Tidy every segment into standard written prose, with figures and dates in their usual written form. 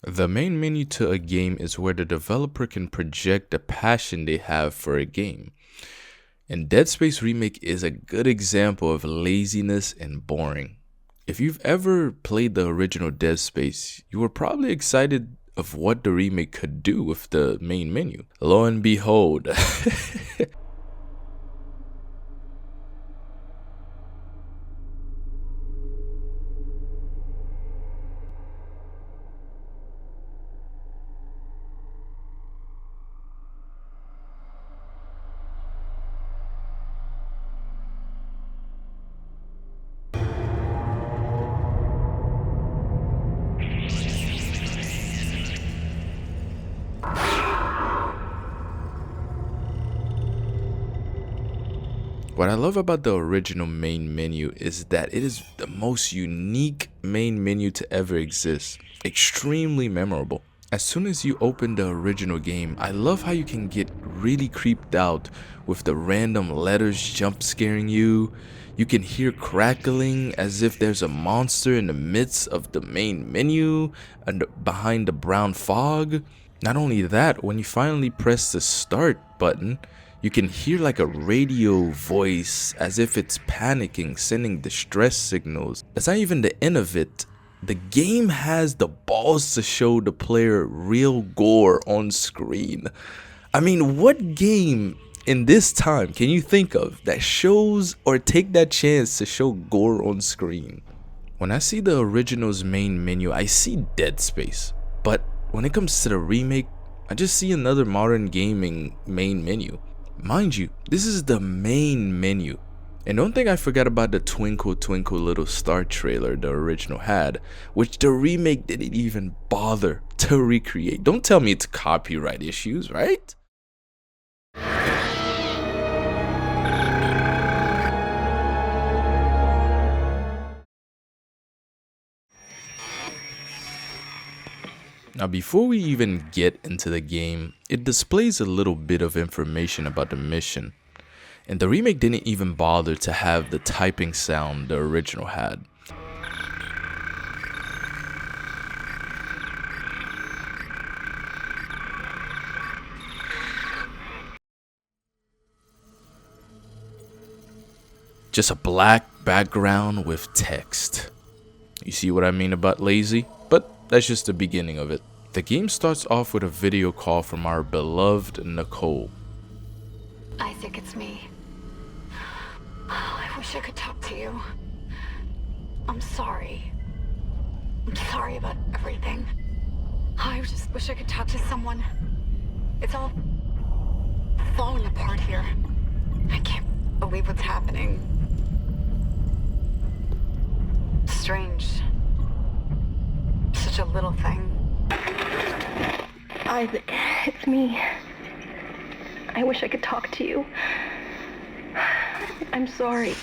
The main menu to a game is where the developer can project the passion they have for a game. And Dead Space Remake is a good example of laziness and boring. If you've ever played the original Dead Space, you were probably excited of what the remake could do with the main menu. Lo and behold, what I love about the original main menu is that it is the most unique main menu to ever exist. Extremely memorable. As soon as you open the original game, I love how you can get really creeped out with the random letters jump scaring you. You can hear crackling as if there's a monster in the midst of the main menu and behind the brown fog. Not only that, when you finally press the start button, you can hear like a radio voice as if it's panicking, sending distress signals. That's not even the end of it. The game has the balls to show the player real gore on screen. I mean, what game in this time can you think of that shows or take that chance to show gore on screen? When I see the original's main menu, I see Dead Space. But when it comes to the remake, I just see another modern gaming main menu. Mind you, this is the main menu. And don't think I forgot about the Twinkle Twinkle Little Star trailer the original had, which the remake didn't even bother to recreate. Don't tell me it's copyright issues, right? Now before we even get into the game, it displays a little bit of information about the mission. And the remake didn't even bother to have the typing sound the original had. Just a black background with text. You see what I mean about lazy? But that's just the beginning of it. The game starts off with a video call from our beloved Nicole. Isaac, it's me. Oh, I wish I could talk to you. I'm sorry. I'm sorry about everything. I just wish I could talk to someone. It's all falling apart here. I can't believe what's happening. Strange. Such a little thing. Isaac, it's me. I wish I could talk to you. I'm sorry.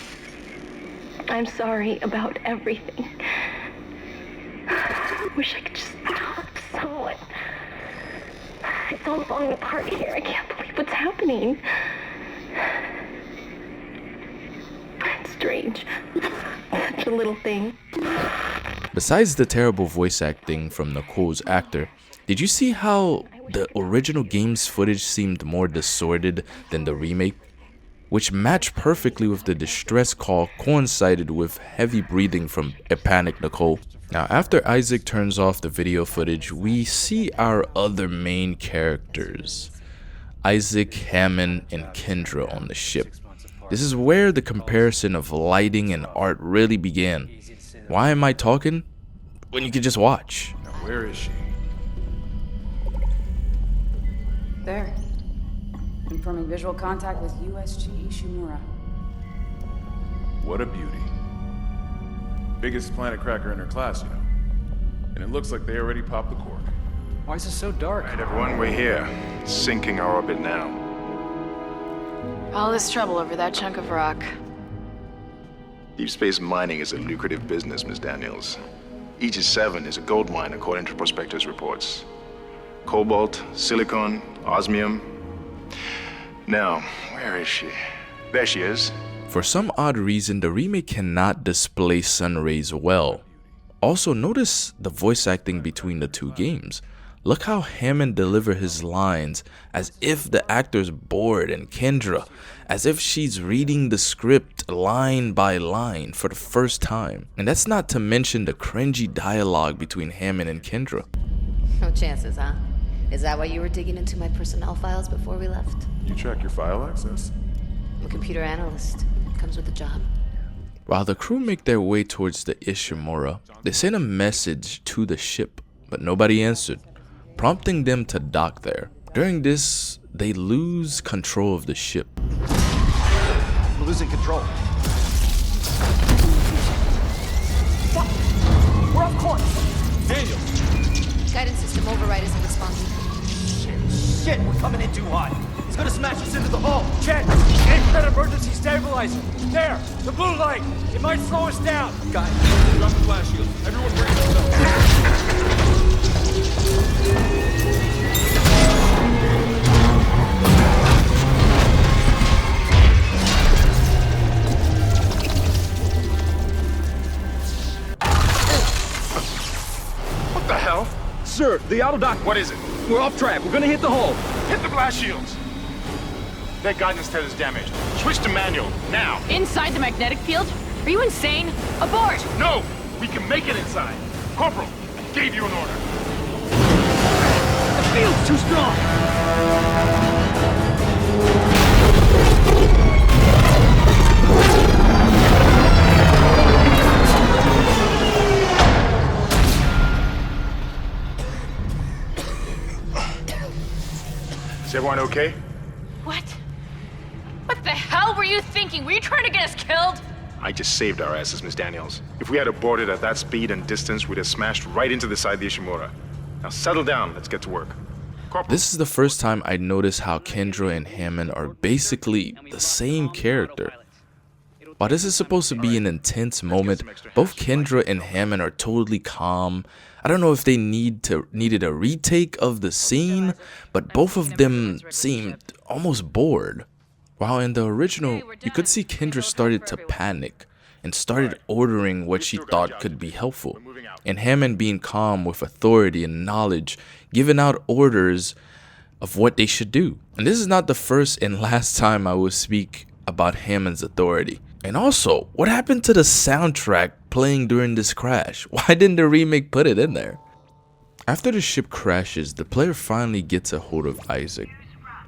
I'm sorry about everything. I wish I could just talk to someone. It's all falling apart here. I can't believe what's happening. It's strange. Such a little thing. Besides the terrible voice acting from Nicole's actor, did you see how the original game's footage seemed more distorted than the remake? Which matched perfectly with the distress call coincided with heavy breathing from a panicked Nicole. Now after Isaac turns off the video footage, we see our other main characters, Isaac, Hammond, and Kendra on the ship. This is where the comparison of lighting and art really began. Why am I talking when you can just watch? Now where is she? There. Confirming visual contact with USG Ishimura. What a beauty. Biggest planet cracker in her class, you know. And it looks like they already popped the cork. Why is it so dark? Right, everyone, we're here. Sinking our orbit now. All this trouble over that chunk of rock. Deep space mining is a lucrative business, Ms. Daniels. Aegis 7 is a gold mine according to prospectors' reports. Cobalt, silicon, osmium. Now, where is she? There she is. For some odd reason, the remake cannot display sun rays well. Also, notice the voice acting between the two games. Look how Hammond deliver his lines as if the actor's bored, and Kendra as if she's reading the script line by line for the first time. And that's not to mention the cringy dialogue between Hammond and Kendra. No chances, huh? Is that why you were digging into my personnel files before we left? You check your file access? I'm a computer analyst. Comes with the job. While the crew make their way towards the Ishimura, they send a message to the ship, but nobody answered, prompting them to dock there. During this, they lose control of the ship. We're losing control. Fuck! We're off course! Daniel! Guidance system override isn't responding. Shit, we're coming in too hot. It's gonna smash us into the hull. Chen, aim for that emergency stabilizer. There, the blue light. It might slow us down. Guys, Drop the flash shield. Everyone bring it up. What the hell? sir, the auto dock. What is it? We're off track. We're gonna hit the hull. Hit the blast shields. Their guidance tether's damaged. Switch to manual, now. Inside the magnetic field? Are you insane? Abort! No! We can make it inside. Corporal, I gave you an order. The field's too strong. Is everyone okay? What? What the hell were you thinking? Were you trying to get us killed? I just saved our asses, Miss Daniels. If we had aborted at that speed and distance, we'd have smashed right into the side of the Ishimura. Now settle down, let's get to work. Corporal. This is the first time I noticed how Kendra and Hammond are basically the same character. While this is supposed to be an intense moment, both Kendra and Hammond are totally calm. I don't know if they needed a retake of the scene, but both of them seemed almost bored. While in the original, you could see Kendra started to panic and started ordering what she thought could be helpful, and Hammond being calm with authority and knowledge, giving out orders of what they should do. And this is not the first and last time I will speak about Hammond's authority. And also, what happened to the soundtrack playing during this crash? Why didn't the remake put it in there? After the ship crashes, the player finally gets a hold of Isaac.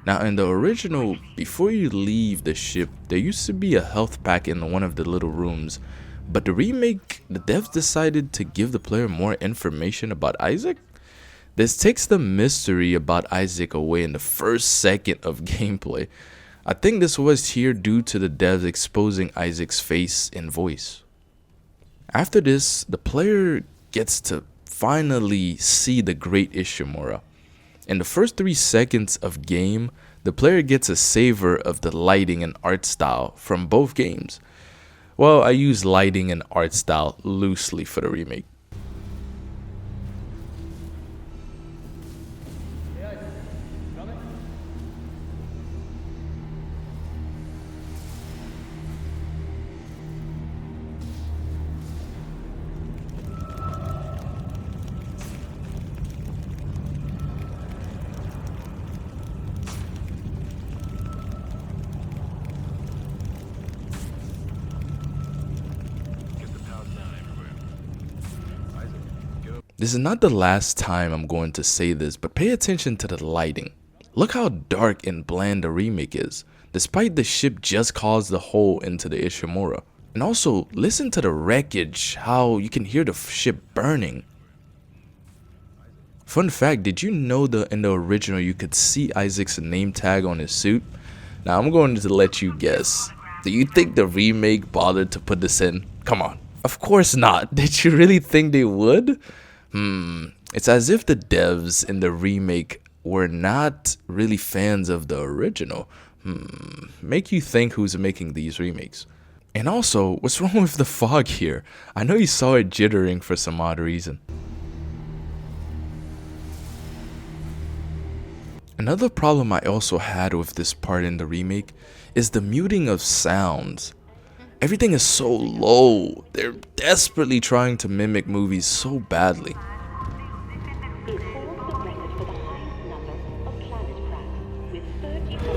Now in the original, before you leave the ship, there used to be a health pack in one of the little rooms. But the remake, the devs decided to give the player more information about Isaac? This takes the mystery about Isaac away in the first second of gameplay. I think this was here due to the devs exposing Isaac's face and voice. After this, the player gets to finally see the Great Ishimura. In the first 3 seconds of game, the player gets a savor of the lighting and art style from both games. Well, I use lighting and art style loosely for the remake. This is not the last time I'm going to say this, but pay attention to the lighting. Look how dark and bland the remake is, despite the ship just caused the hole into the Ishimura. And also, listen to the wreckage, how you can hear the ship burning. Fun fact, did you know that in the original you could see Isaac's name tag on his suit? Now I'm going to let you guess. Do you think the remake bothered to put this in? Come on. Of course not. Did you really think they would? It's as if the devs in the remake were not really fans of the original. Make you think who's making these remakes. And also, what's wrong with the fog here? I know you saw it jittering for some odd reason. Another problem I also had with this part in the remake is the muting of sounds. Everything is so low. They're desperately trying to mimic movies so badly.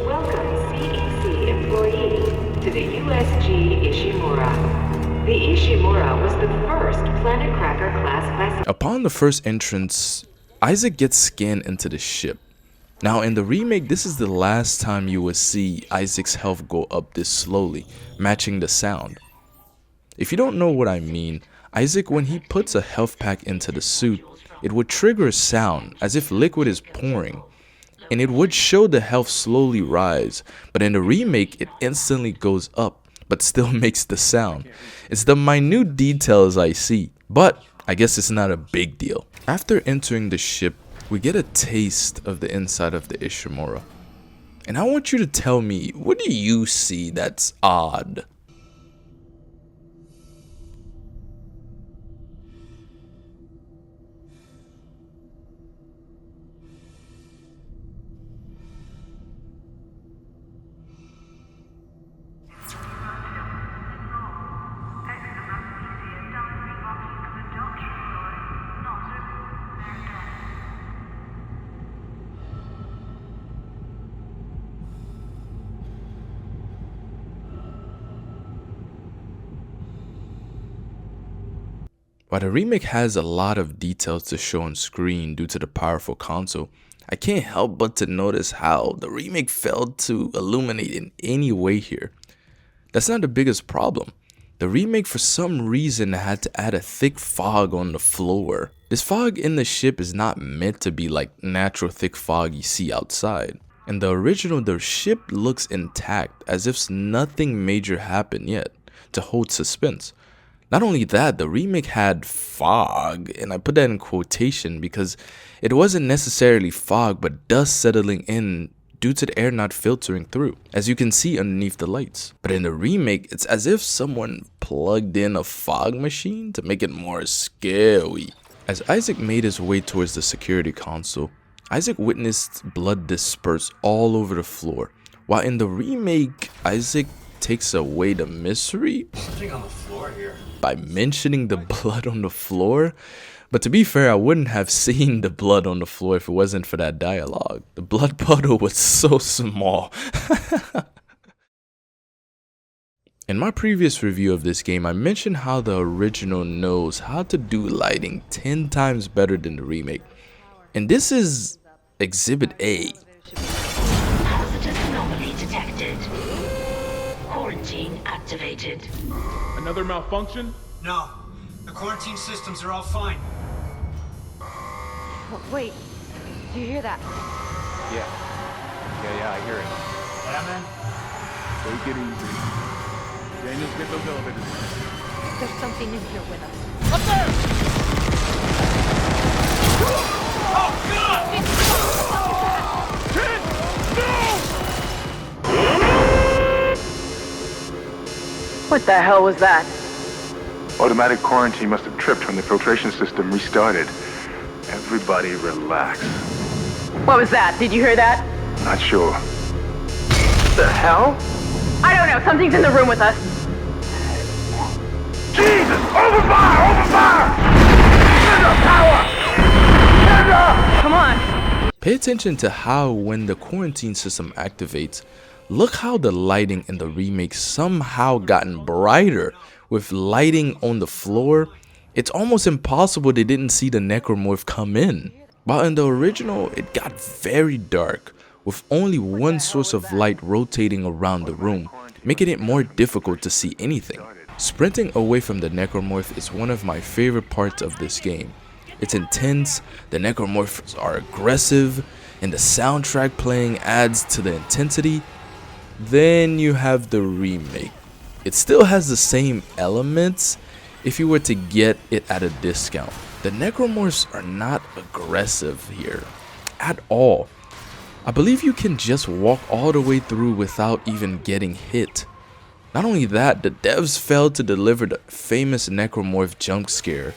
Welcome, CEC employee, to the USG Ishimura. The Ishimura was the first Planet Cracker class vessel. Upon the first entrance, Isaac gets scanned into the ship. Now in the remake, this is the last time you will see Isaac's health go up this slowly, matching the sound. If you don't know what I mean, Isaac, when he puts a health pack into the suit, it would trigger a sound as if liquid is pouring, and it would show the health slowly rise, but in the remake it instantly goes up but still makes the sound. It's the minute details I see, but I guess it's not a big deal. After entering the ship, we get a taste of the inside of the Ishimura. And I want you to tell me, what do you see that's odd? While the remake has a lot of details to show on screen due to the powerful console, I can't help but to notice how the remake failed to illuminate in any way here. That's not the biggest problem. The remake for some reason had to add a thick fog on the floor. This fog in the ship is not meant to be like natural thick fog you see outside. In the original, the ship looks intact as if nothing major happened yet to hold suspense. Not only that, the remake had fog, and I put that in quotation because it wasn't necessarily fog but dust settling in due to the air not filtering through, as you can see underneath the lights. But in the remake, it's as if someone plugged in a fog machine to make it more scary. As Isaac made his way towards the security console, Isaac witnessed blood disperse all over the floor, while in the remake, Isaac takes away the mystery Something on the floor here. by mentioning the blood on the floor. But to be fair, I wouldn't have seen the blood on the floor if it wasn't for that dialogue. The blood puddle was so small. In my previous review of this game, I mentioned how the original knows how to do lighting 10 times better than the remake. And this is Exhibit A. Positive anomaly detected. Quarantine activated. Another malfunction? No, the quarantine systems are all fine. Wait, do you hear that? Yeah, I hear it. Yeah, man? Take it easy. Daniels, get those elevators. There's something in here with us. Up there! Oh, God! What the hell was that? Automatic quarantine must have tripped when the filtration system restarted. Everybody relax. What was that? Did you hear that? Not sure. The hell? I don't know. Something's in the room with us. Jesus! Open fire! Open fire! Send up power! Send up! Come on. Pay attention to how when the quarantine system activates, look how the lighting in the remake somehow gotten brighter. With lighting on the floor, it's almost impossible they didn't see the Necromorph come in. While in the original, it got very dark, with only one source of light rotating around the room, making it more difficult to see anything. Sprinting away from the Necromorph is one of my favorite parts of this game. It's intense, the Necromorphs are aggressive, and the soundtrack playing adds to the intensity. Then you have the remake. It still has the same elements if you were to get it at a discount. The Necromorphs are not aggressive here at all. I believe you can just walk all the way through without even getting hit. Not only that, the devs failed to deliver the famous Necromorph jump scare.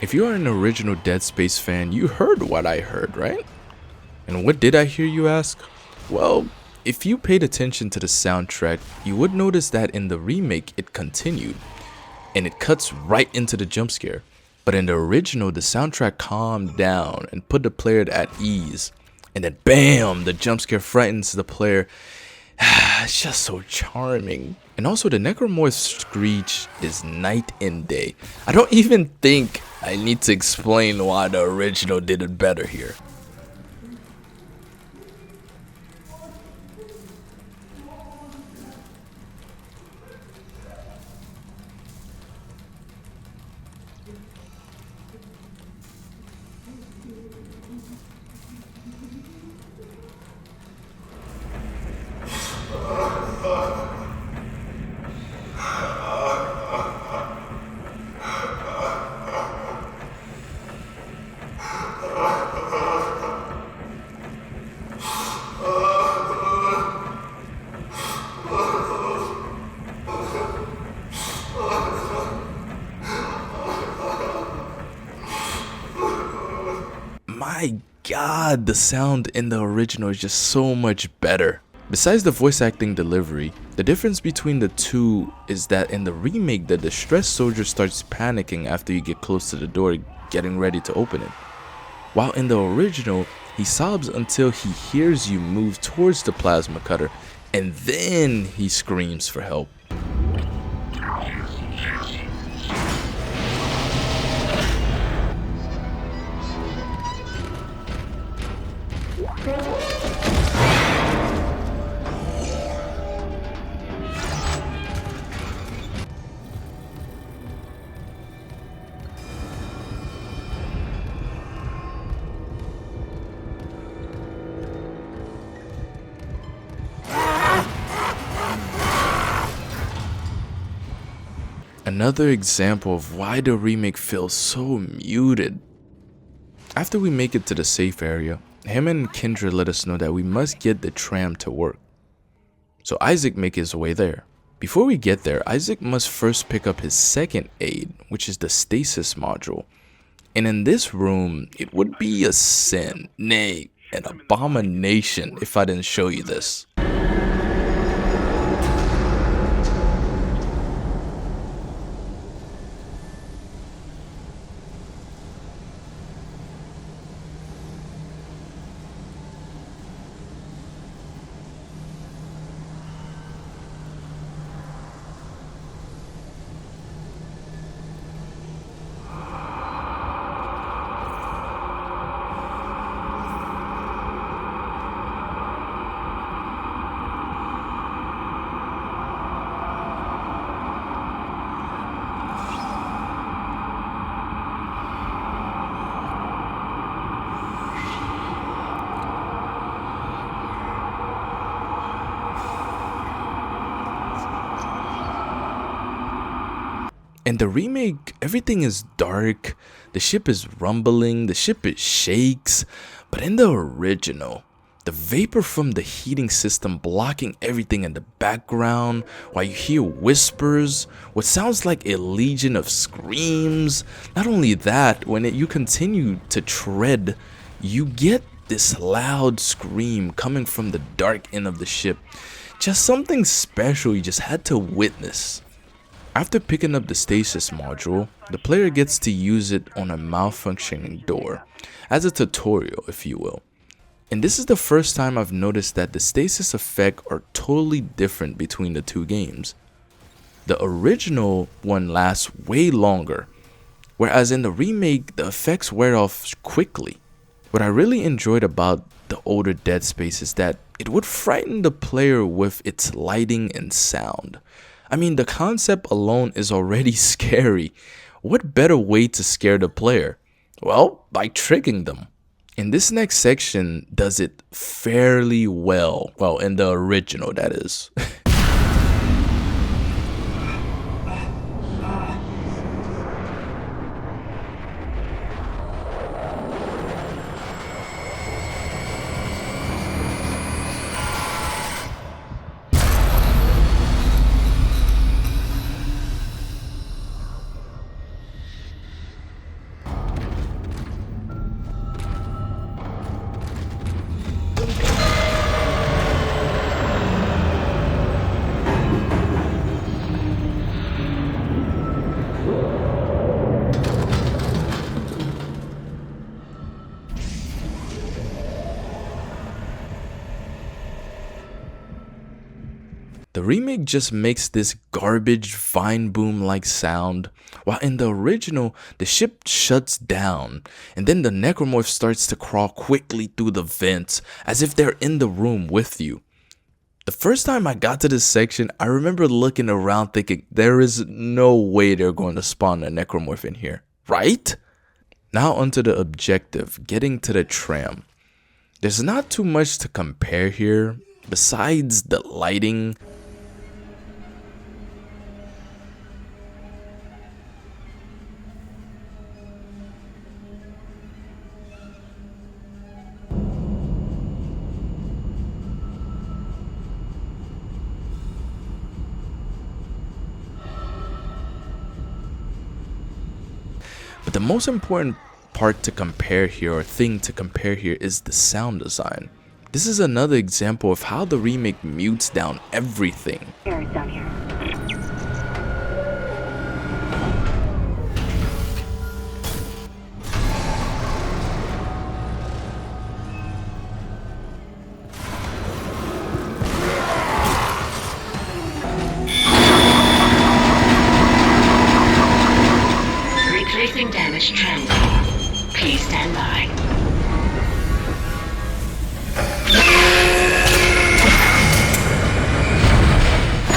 If you are an original Dead Space fan, you heard what I heard, right? And what did I hear, you ask? Well, if you paid attention to the soundtrack, you would notice that in the remake it continued, and it cuts right into the jump scare. But in the original, the soundtrack calmed down and put the player at ease, and then bam, the jump scare frightens the player. It's just so charming. And also, the Necromorphs screech is night and day. I don't even think I need to explain why the original did it better here. My god, the sound in the original is just so much better. Besides the voice acting delivery, the difference between the two is that in the remake, the distressed soldier starts panicking after you get close to the door, getting ready to open it. While in the original, he sobs until he hears you move towards the plasma cutter, and then he screams for help. Another example of why the remake feels so muted. After we make it to the safe area, Hammond and Kendra let us know that we must get the tram to work. So Isaac makes his way there. Before we get there, Isaac must first pick up his second aid, which is the stasis module. And in this room, it would be a sin, nay, an abomination if I didn't show you this. In the remake, everything is dark, the ship is rumbling, the ship shakes, but in the original, the vapor from the heating system blocking everything in the background, while you hear whispers, what sounds like a legion of screams. Not only that, when you continue to tread, you get this loud scream coming from the dark end of the ship. Just something special you just had to witness. After picking up the stasis module, the player gets to use it on a malfunctioning door, as a tutorial if you will. And this is the first time I've noticed that the stasis effects are totally different between the two games. The original one lasts way longer, whereas in the remake the effects wear off quickly. What I really enjoyed about the older Dead Space is that it would frighten the player with its lighting and sound. I mean, the concept alone is already scary. What better way to scare the player? Well, by tricking them. And this next section does it fairly well. Well, in the original, that is. The remake just makes this garbage vine boom like sound, while in the original, the ship shuts down, and then the Necromorph starts to crawl quickly through the vents as if they're in the room with you. The first time I got to this section, I remember looking around thinking, there is no way they're going to spawn a Necromorph in here, right? Now onto the objective, getting to the tram. There's not too much to compare here, besides the lighting. But the most important part to compare here, or thing to compare here, is the sound design. This is another example of how the remake mutes down everything. Here, it's down here. Retracing damaged tram. Please stand by.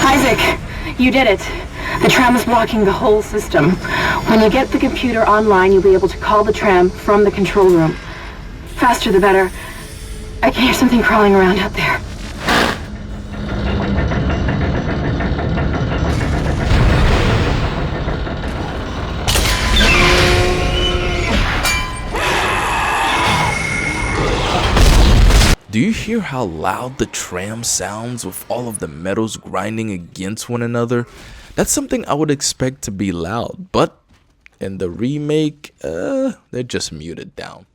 Isaac, you did it. The tram is blocking the whole system. When you get the computer online, you'll be able to call the tram from the control room. Faster the better. I can hear something crawling around out there. Do you hear how loud the tram sounds with all of the metals grinding against one another? That's something I would expect to be loud, but in the remake, they're just muted down.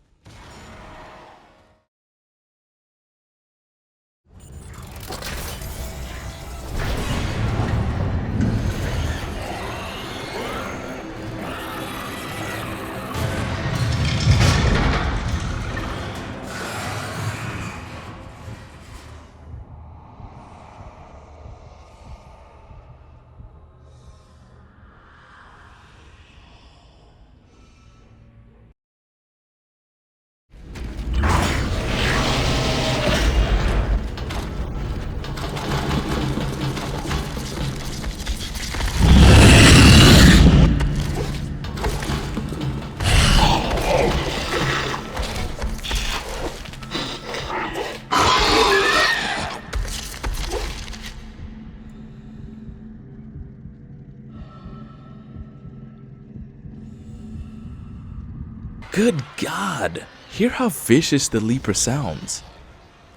Good God, hear how vicious the Leaper sounds.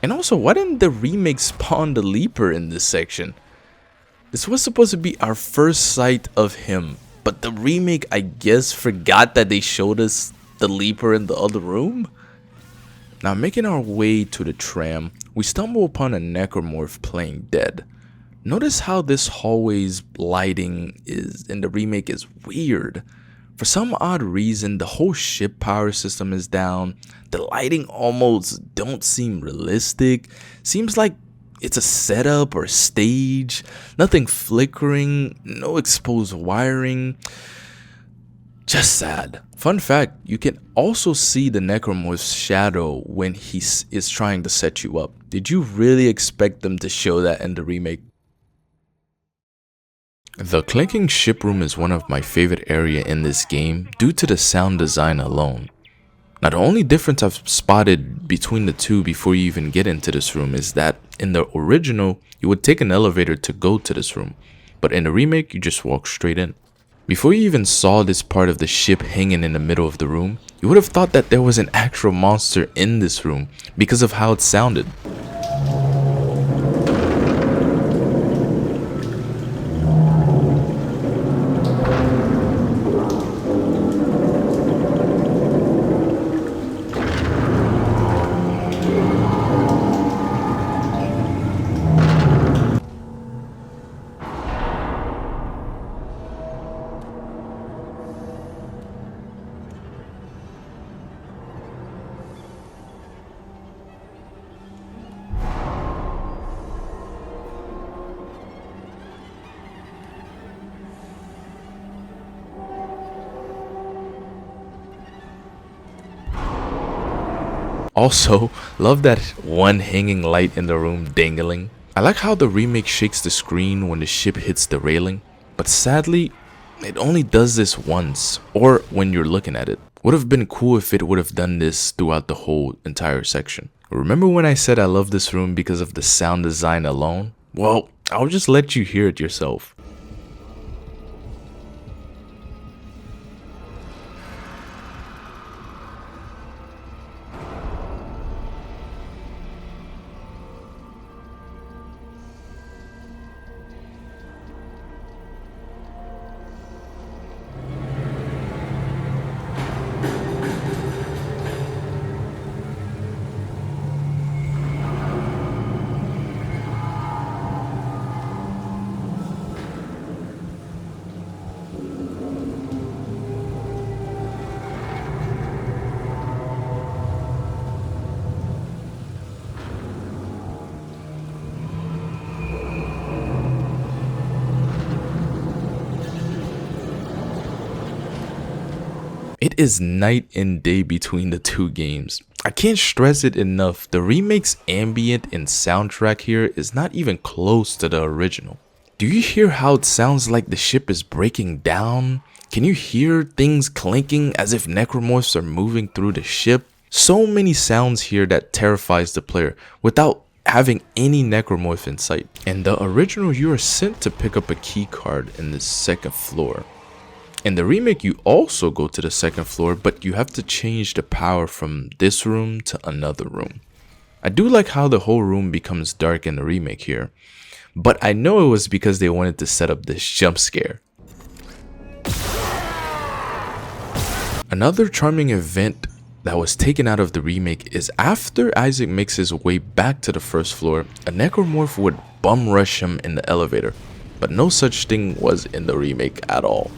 And also, why didn't the remake spawn the Leaper in this section? This was supposed to be our first sight of him, but the remake, I guess, forgot that they showed us the Leaper in the other room? Now, making our way to the tram, we stumble upon a Necromorph playing dead. Notice how this hallway's lighting in the remake is weird. For some odd reason, the whole ship power system is down. The lighting almost don't seem realistic. Seems like it's a setup or stage. Nothing flickering, no exposed wiring. Just sad. Fun fact, you can also see the Necromorph's shadow when he is trying to set you up. Did you really expect them to show that in the remake? The clinking ship room is one of my favorite areas in this game due to the sound design alone. Now, the only difference I've spotted between the two before you even get into this room is that in the original, you would take an elevator to go to this room, but in the remake, you just walk straight in. Before you even saw this part of the ship hanging in the middle of the room, you would have thought that there was an actual monster in this room because of how it sounded. Also, love that one hanging light in the room dangling. I like how the remake shakes the screen when the ship hits the railing, but sadly, it only does this once, or when you're looking at it. Would have been cool if it would have done this throughout the whole entire section. Remember when I said I love this room because of the sound design alone? Well, I'll just let you hear it yourself. It is night and day between the two games. I can't stress it enough, the remake's ambient and soundtrack here is not even close to the original. Do you hear how it sounds like the ship is breaking down? Can you hear things clanking as if Necromorphs are moving through the ship? So many sounds here that terrifies the player without having any Necromorph in sight. In the original, you are sent to pick up a key card in the second floor. In the remake, you also go to the second floor, but you have to change the power from this room to another room. I do like how the whole room becomes dark in the remake here, but I know it was because they wanted to set up this jump scare. Another charming event that was taken out of the remake is after Isaac makes his way back to the first floor, a Necromorph would bum rush him in the elevator, but no such thing was in the remake at all.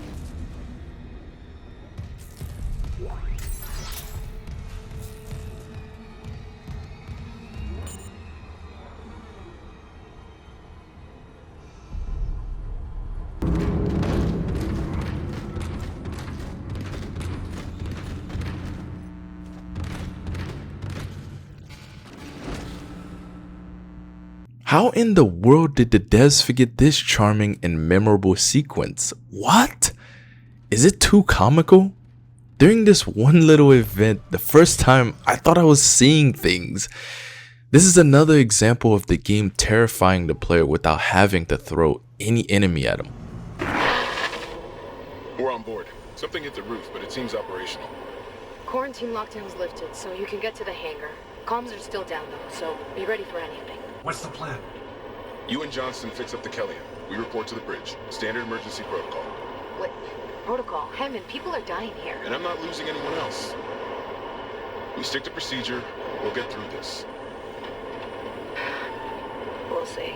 How in the world did the devs forget this charming and memorable sequence? What? Is it too comical? During this one little event, the first time I thought I was seeing things. This is another example of the game terrifying the player without having to throw any enemy at him. We're on board. Something hit the roof, but it seems operational. Quarantine lockdown's lifted, so you can get to the hangar. Comms are still down though, so be ready for anything. What's the plan? You and Johnston fix up the Kellyan. We report to the bridge. Standard emergency protocol. What? Protocol? Hammond, people are dying here. And I'm not losing anyone else. We stick to procedure. We'll get through this. We'll see.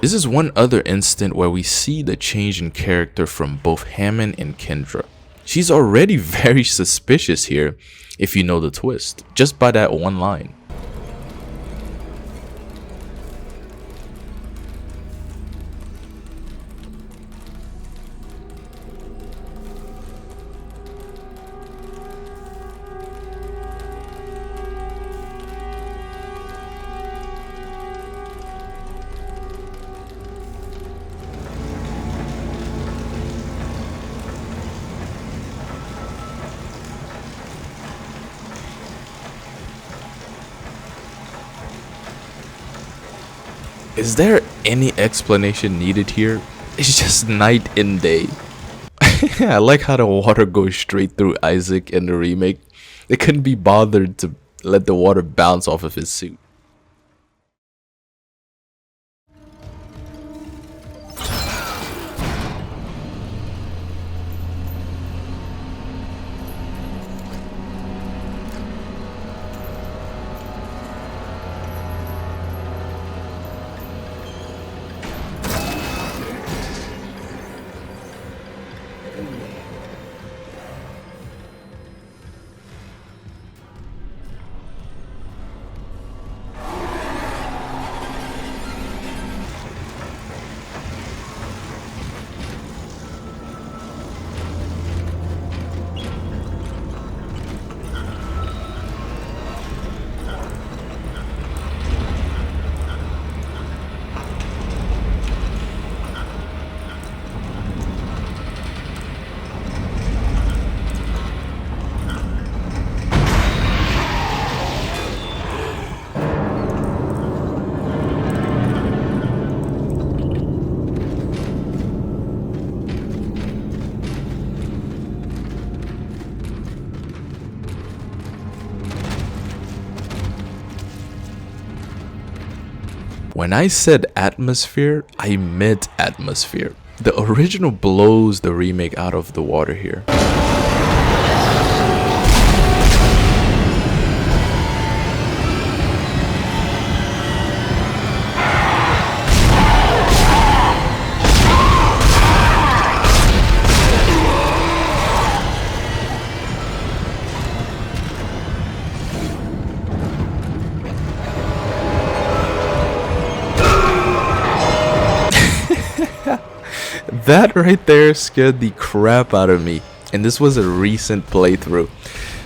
This is one other instant where we see the change in character from both Hammond and Kendra. She's already very suspicious here, if you know the twist, just by that one line. Is there any explanation needed here? It's just night and day. I like how the water goes straight through Isaac in the remake. They couldn't be bothered to let the water bounce off of his suit. When I said atmosphere, I meant atmosphere. The original blows the remake out of the water here. That right there scared the crap out of me, and this was a recent playthrough.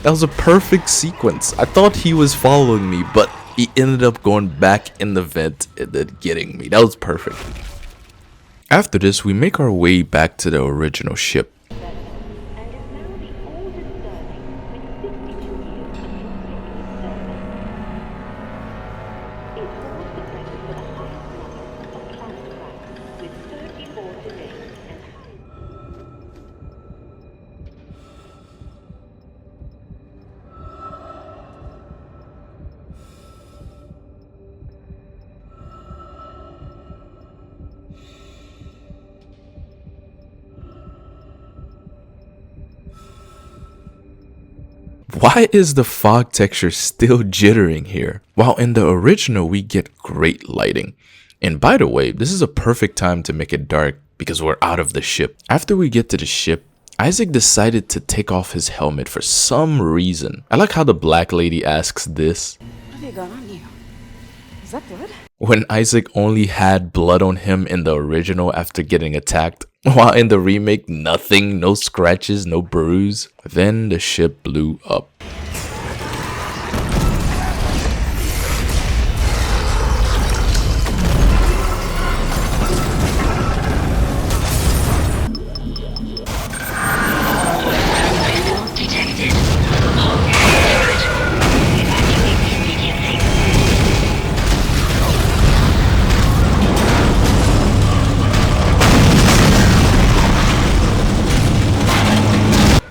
That was a perfect sequence. I thought he was following me, but he ended up going back in the vent and then getting me. That was perfect. After this, we make our way back to the original ship. Why is the fog texture still jittering here? While in the original we get great lighting. And by the way, this is a perfect time to make it dark because we're out of the ship. After we get to the ship, Isaac decided to take off his helmet for some reason. I like how the black lady asks this. What have you got on you? Is that blood? When Isaac only had blood on him in the original after getting attacked, while in the remake, nothing, no scratches, no bruise. Then the ship blew up.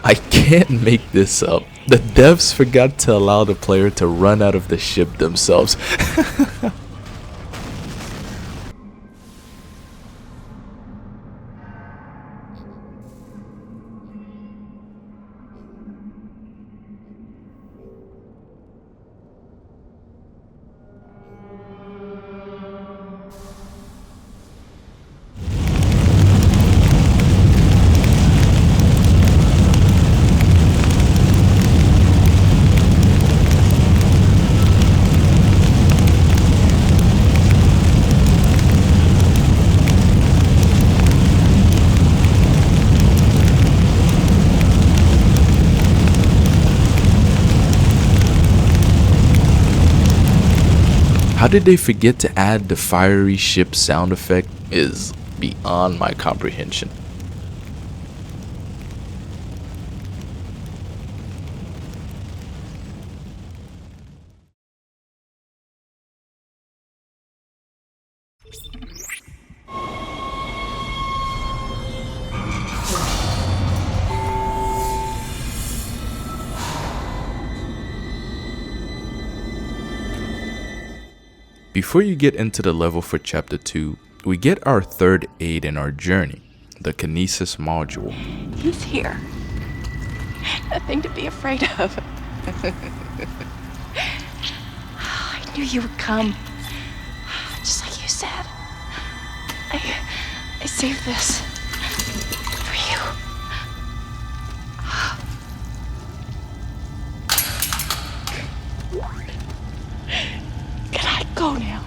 I can't make this up. The devs forgot to allow the player to run out of the ship themselves. How did they forget to add the fiery ship sound effect is beyond my comprehension. Before you get into the level for chapter 2, we get our third aid in our journey, the Kinesis module. He's here. Nothing to be afraid of. I knew you would come. Just like you said. I saved this for you. Can I go now?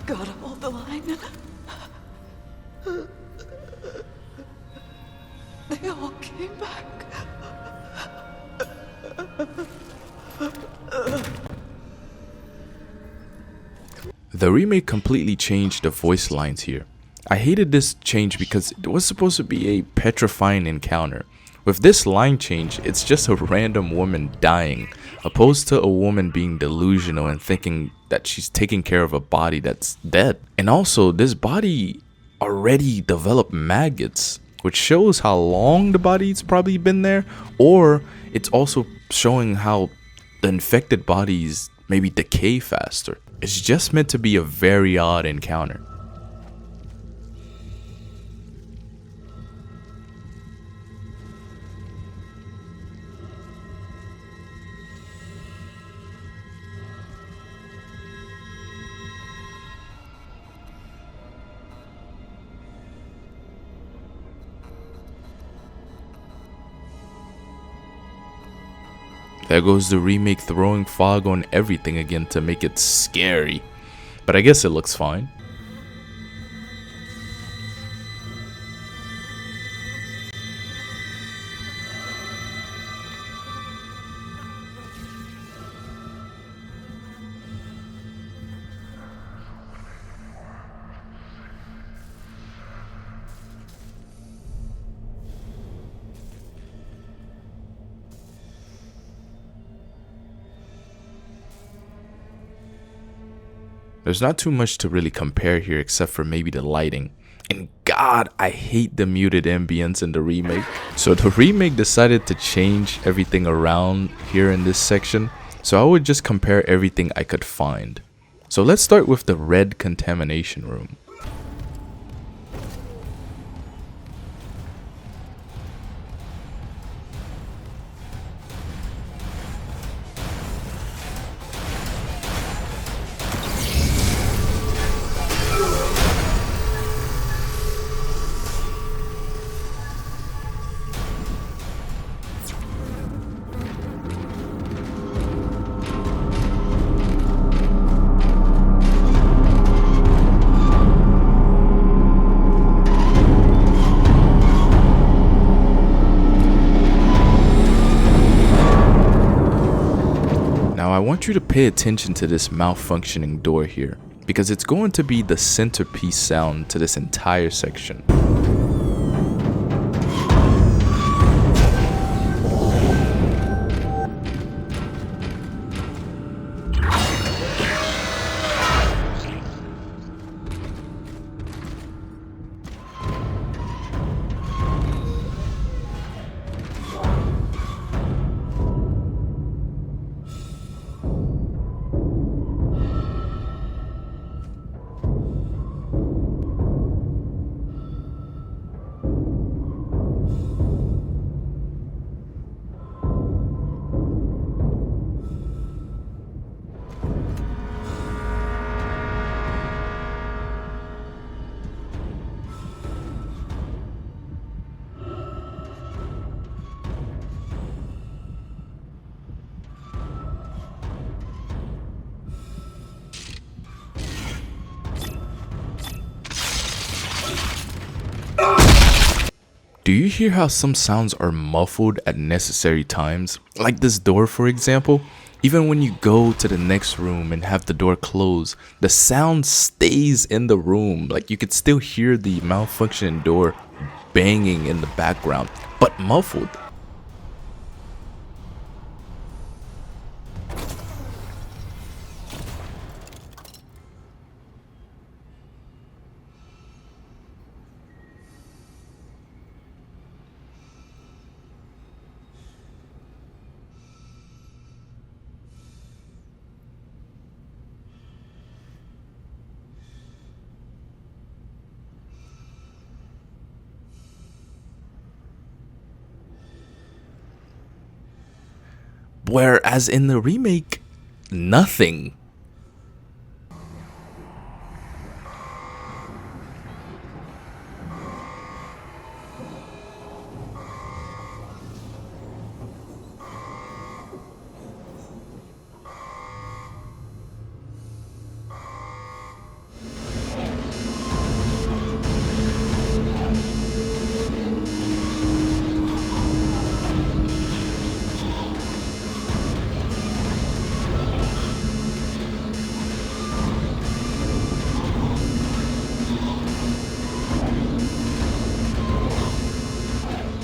Gotta hold the line. They all came back. The remake completely changed the voice lines here. I hated this change because it was supposed to be a petrifying encounter. With this line change, it's just a random woman dying, opposed to a woman being delusional and thinking that she's taking care of a body that's dead. And also, this body already developed maggots. which shows how long the body's probably been there, or it's also showing how the infected bodies maybe decay faster. It's just meant to be a very odd encounter. There goes the remake throwing fog on everything again to make it scary. But I guess it looks fine. There's not too much to really compare here except for maybe the lighting. And God, I hate the muted ambience in the remake. So the remake decided to change everything around here in this section. So I would just compare everything I could find. So let's start with the red contamination room. I want you to pay attention to this malfunctioning door here, because it's going to be the centerpiece sound to this entire section. Do you hear how some sounds are muffled at necessary times? Like this door, for example. Even when you go to the next room and have the door close, the sound stays in the room. Like you could still hear the malfunctioning door banging in the background, but muffled. Whereas in the remake, nothing.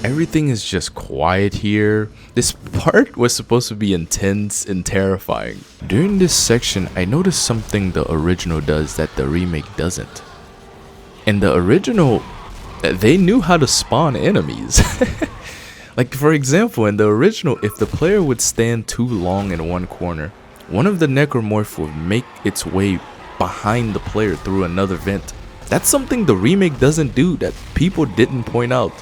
Everything is just quiet here. This part was supposed to be intense and terrifying. During this section, I noticed something the original does that the remake doesn't. In the original, They knew how to spawn enemies. Like, for example, in the original, if the player would stand too long in one corner, one of the Necromorphs would make its way behind the player through another vent. That's something the remake doesn't do, that people didn't point out.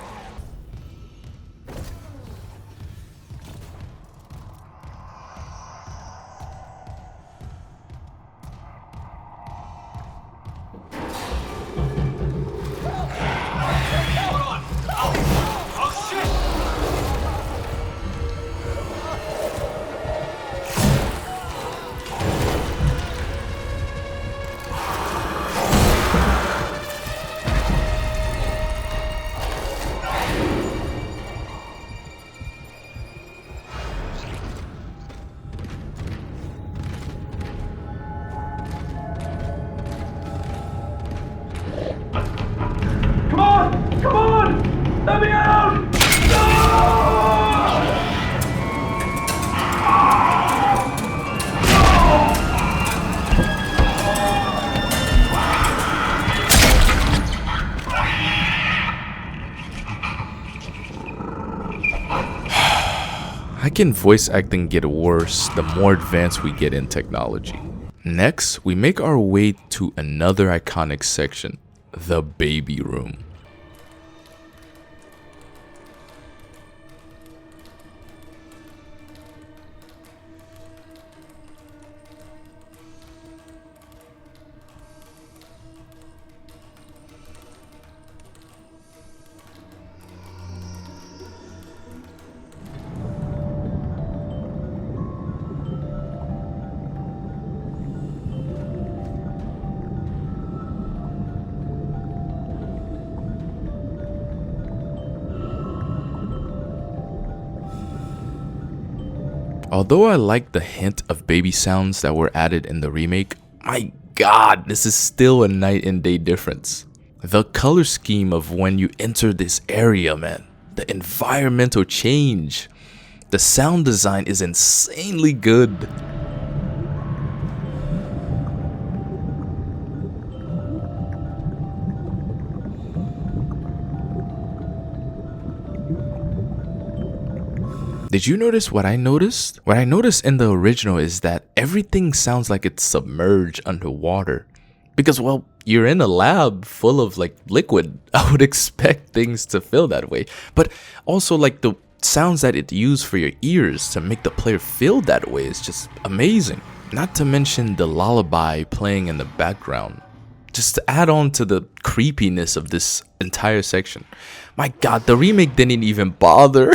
Come on! Let me out! How can voice acting get worse the more advanced we get in technology? Next, we make our way to another iconic section, the baby room. Although I like the hint of baby sounds that were added in the remake, my god, this is still a night and day difference. The color scheme of when you enter this area, man. The environmental change. The sound design is insanely good. Did you notice what I noticed? What I noticed in the original is that everything sounds like it's submerged underwater. Because, well, you're in a lab full of like liquid. I would expect things to feel that way. But also like the sounds that it used for your ears to make the player feel that way is just amazing. Not to mention the lullaby playing in the background. Just to add on to the creepiness of this entire section. My god, the remake didn't even bother.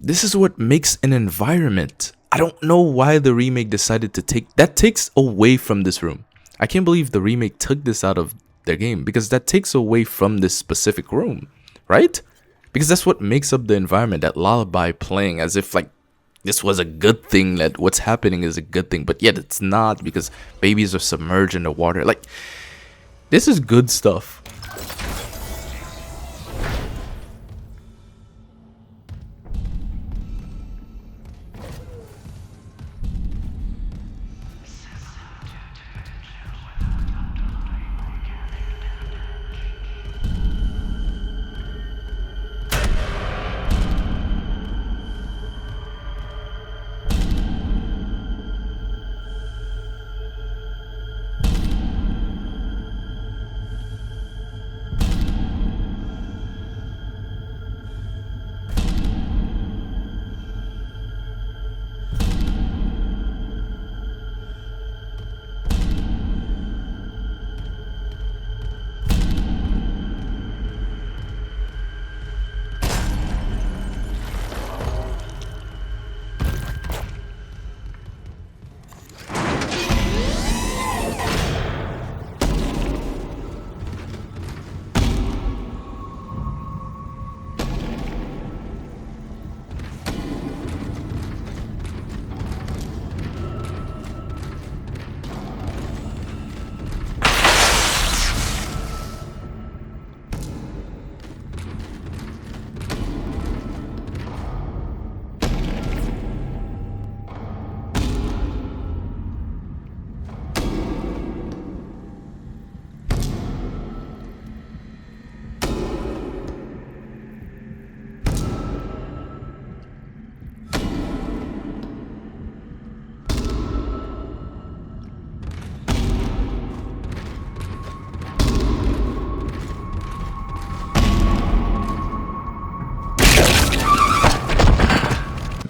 This is what makes an environment. I don't know why the remake decided to takes away from this room. I can't believe the remake took this out of their game, because that takes away from this specific room, right? Because that's what makes up the environment, that lullaby playing as if like this was a good thing, that what's happening is a good thing, but yet it's not, because babies are submerged in the water. Like, this is good stuff.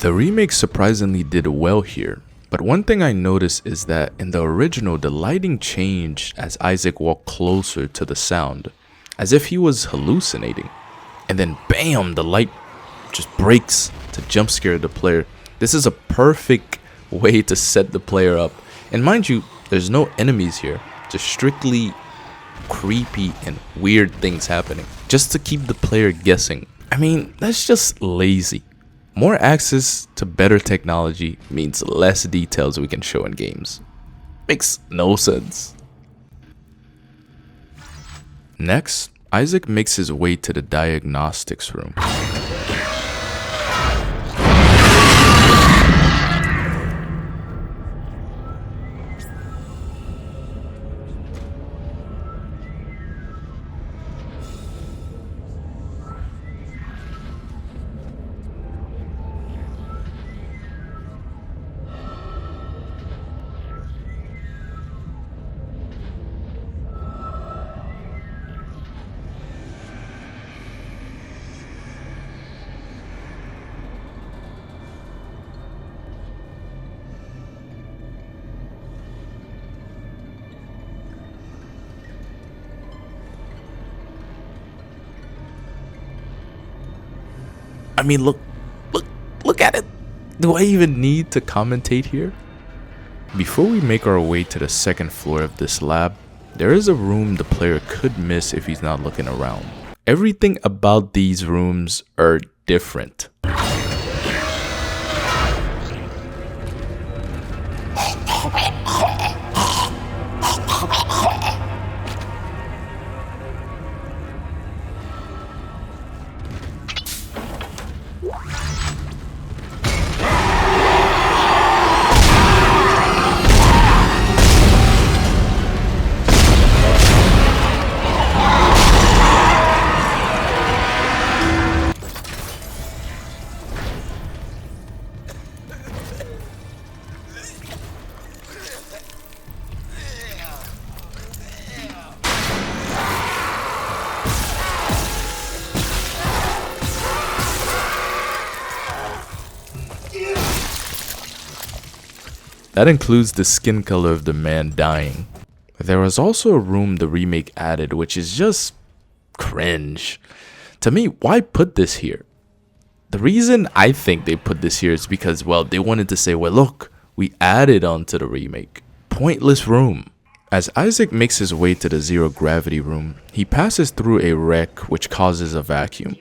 The remake surprisingly did well here, but one thing I noticed is that in the original, the lighting changed as Isaac walked closer to the sound, as if he was hallucinating. And then bam, the light just breaks to jump scare the player. This is a perfect way to set the player up. And mind you, there's no enemies here, just strictly creepy and weird things happening, just to keep the player guessing. I mean, that's just lazy. More access to better technology means less details we can show in games. Makes no sense. Next, Isaac makes his way to the diagnostics room. I mean, look at it. Do I even need to commentate here? Before we make our way to the second floor of this lab, there is a room the player could miss if he's not looking around. Everything about these rooms are different. That includes the skin color of the man dying. There was also a room the remake added which is just cringe. To me, why put this here? The reason I think they put this here is because, well, they wanted to say, well, look, we added onto the remake. Pointless room. As Isaac makes his way to the zero gravity room, he passes through a wreck which causes a vacuum.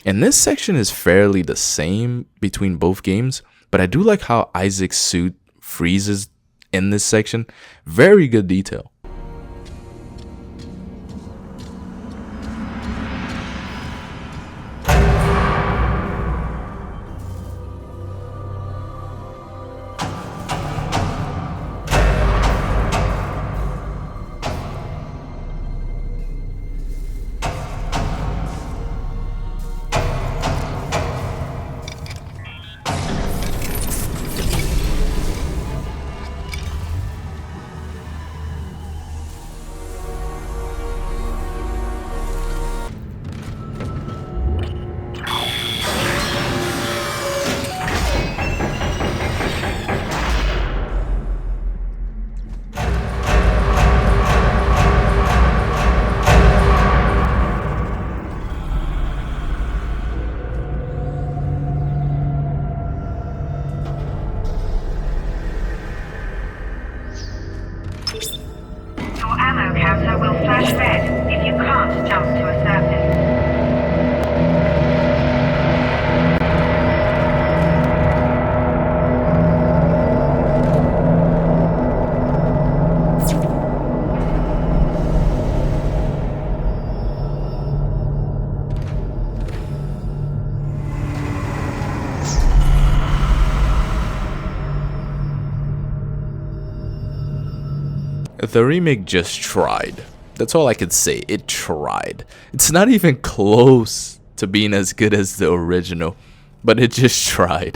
And this section is fairly the same between both games, but I do like how Isaac's suit freezes in this section. Very good detail. The remake just tried. That's all I can say. It tried. It's not even close to being as good as the original, but it just tried.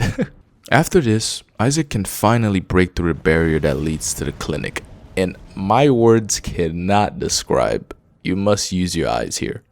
After this, Isaac can finally break through the barrier that leads to the clinic. And my words cannot describe. You must use your eyes here.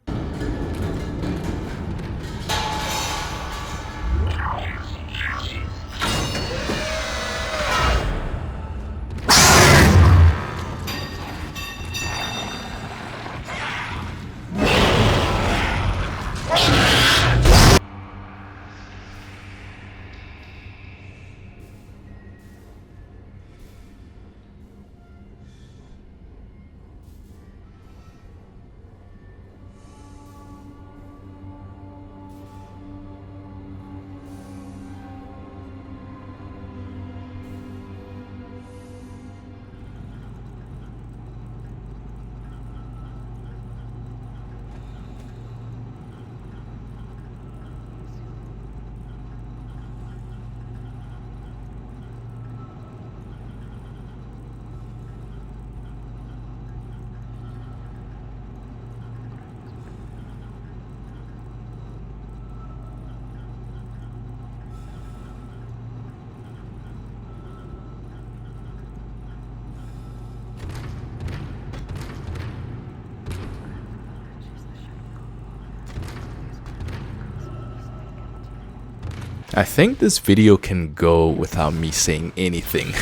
I think this video can go without me saying anything.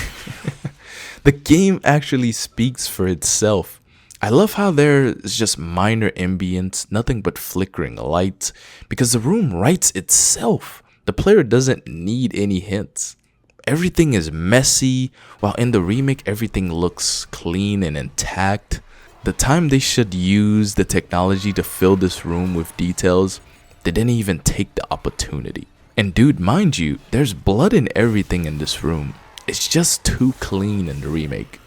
The game actually speaks for itself. I love how there is just minor ambience, nothing but flickering lights, because the room writes itself. The player doesn't need any hints. Everything is messy, while in the remake everything looks clean and intact. The time they should use the technology to fill this room with details, they didn't even take the opportunity. And dude, mind you, there's blood in everything in this room. It's just too clean in the remake.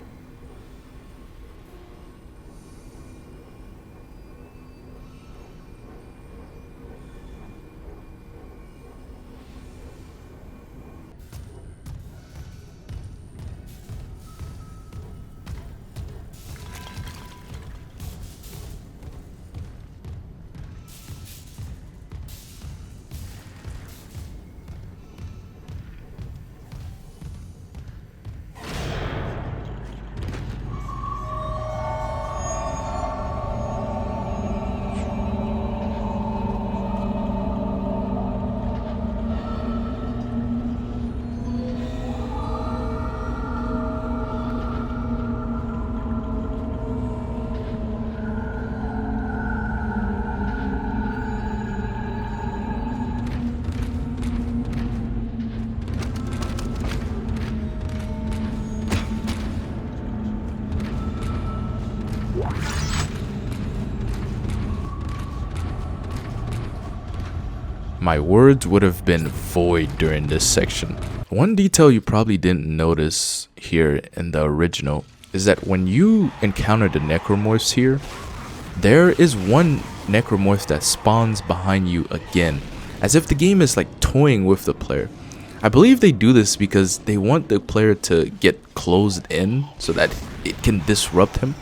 My words would have been void during this section. One detail you probably didn't notice here in the original is that when you encounter the Necromorphs here, there is one Necromorph that spawns behind you again, as if the game is like toying with the player. I believe they do this because they want the player to get closed in so that it can disrupt him.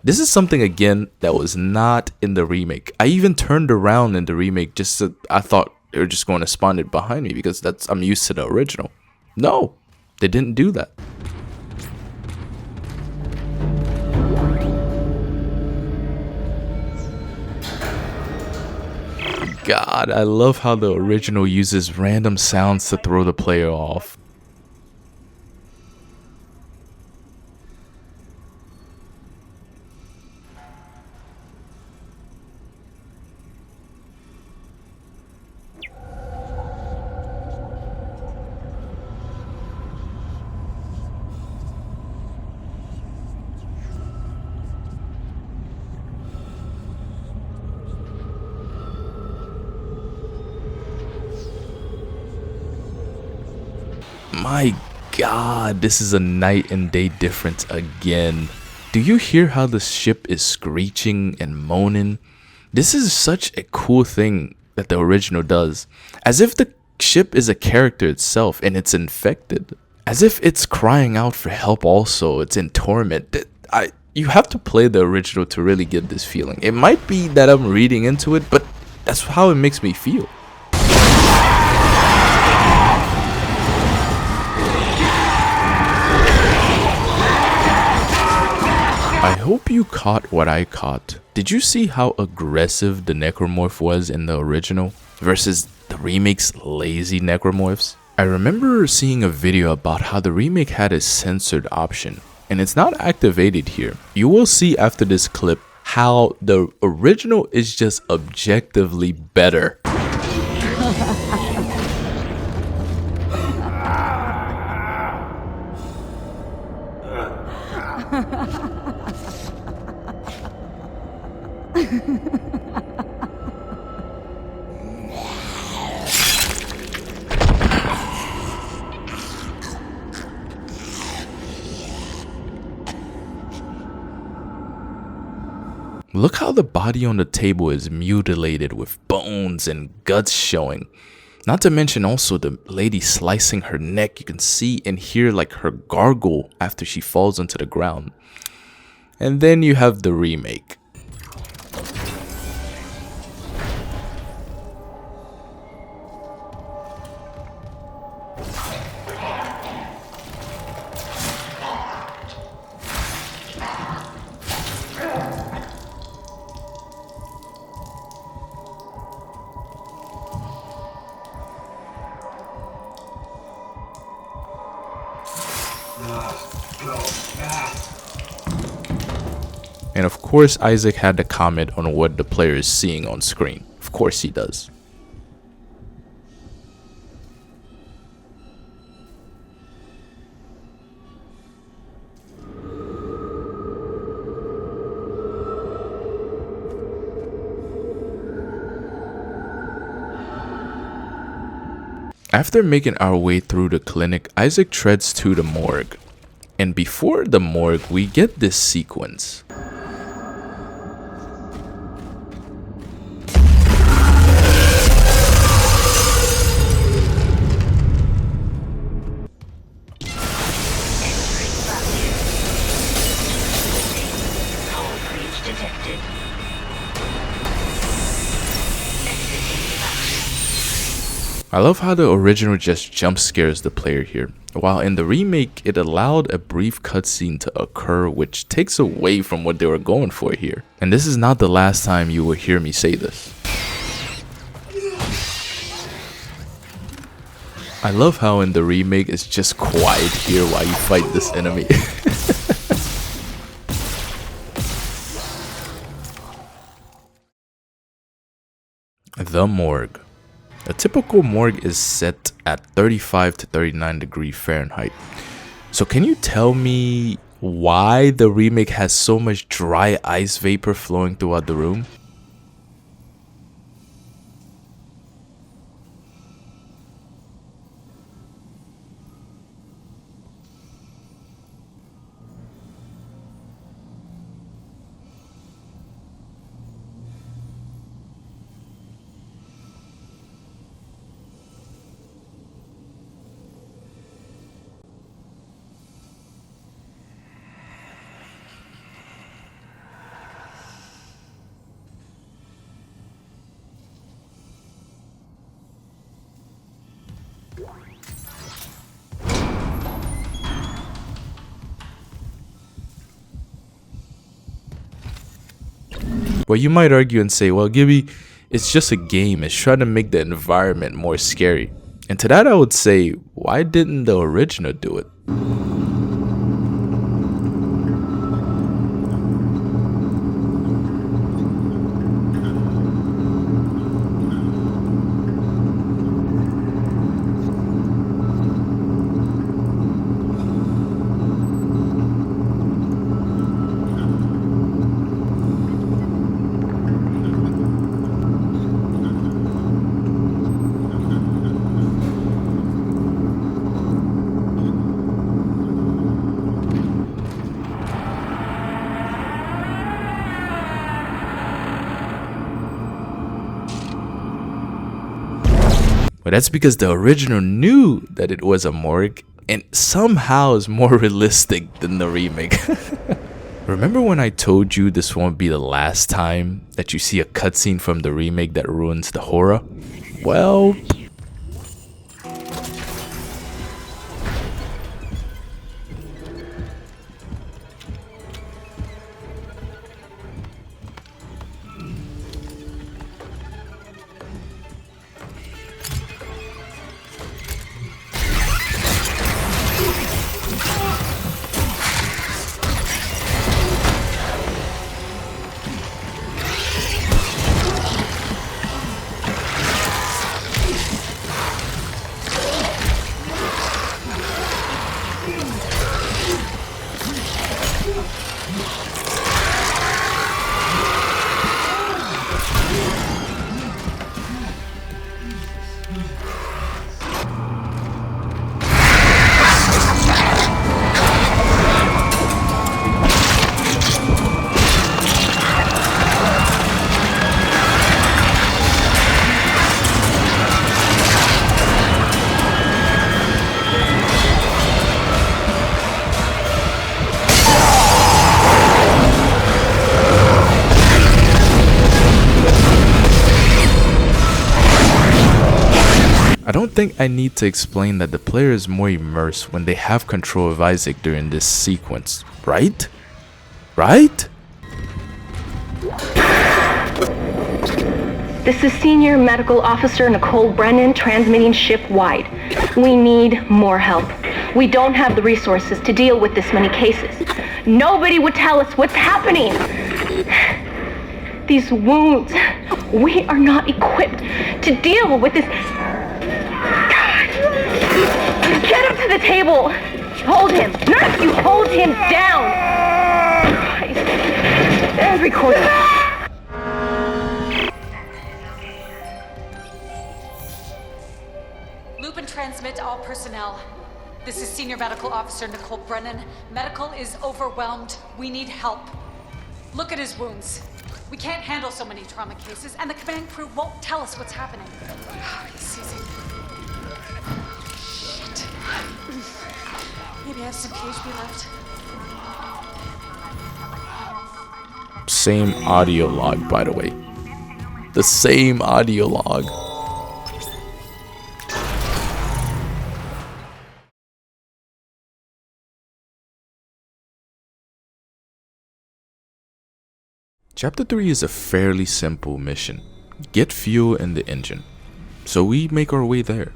This is something again that was not in the remake. I even turned around in the remake just so I thought they were just going to spawn it behind me because I'm used to the original. No, they didn't do that. God, I love how the original uses random sounds to throw the player off. My God, this is a night and day difference again. Do you hear how the ship is screeching and moaning? This is such a cool thing that the original does. As if the ship is a character itself and it's infected. As if it's crying out for help also, it's in torment. You have to play the original to really get this feeling. It might be that I'm reading into it, but that's how it makes me feel. I hope you caught what I caught. Did you see how aggressive the Necromorph was in the original versus the remake's lazy Necromorphs? I remember seeing a video about how the remake had a censored option, and it's not activated here. You will see after this clip how the original is just objectively better. Look how the body on the table is mutilated with bones and guts showing. Not to mention also the lady slicing her neck. You can see and hear like her gargle after she falls onto the ground. And then you have the remake. And of course, Isaac had to comment on what the player is seeing on screen. Of course he does. After making our way through the clinic, Isaac treads to the morgue. And before the morgue, we get this sequence. I love how the original just jump scares the player here, while in the remake it allowed a brief cutscene to occur which takes away from what they were going for here. And this is not the last time you will hear me say this. I love how in the remake it's just quiet here while you fight this enemy. The morgue. A typical morgue is set at 35 to 39 degrees Fahrenheit. So can you tell me why the remake has so much dry ice vapor flowing throughout the room? Well, you might argue and say, well, Gibby, it's just a game. It's trying to make the environment more scary. And to that I would say, why didn't the original do it? But that's because the original knew that it was a morgue and somehow is more realistic than the remake. Remember when I told you this won't be the last time that you see a cutscene from the remake that ruins the horror? Well, I don't think I need to explain that the player is more immersed when they have control of Isaac during this sequence, right? Right? This is Senior Medical Officer Nicole Brennan transmitting ship-wide. We need more help. We don't have the resources to deal with this many cases. Nobody would tell us what's happening. These wounds, we are not equipped to deal with this. Get him to the table. Hold him. Nurse, you hold him down. Christ. And record it. Loop and transmit to all personnel. This is Senior Medical Officer Nicole Brennan. Medical is overwhelmed. We need help. Look at his wounds. We can't handle so many trauma cases, and the command crew won't tell us what's happening. He's seizing. Shit. Maybe I have some PHP left. Same audio log, by the way. The same audio log. Chapter 3 is a fairly simple mission. Get fuel in the engine. So we make our way there.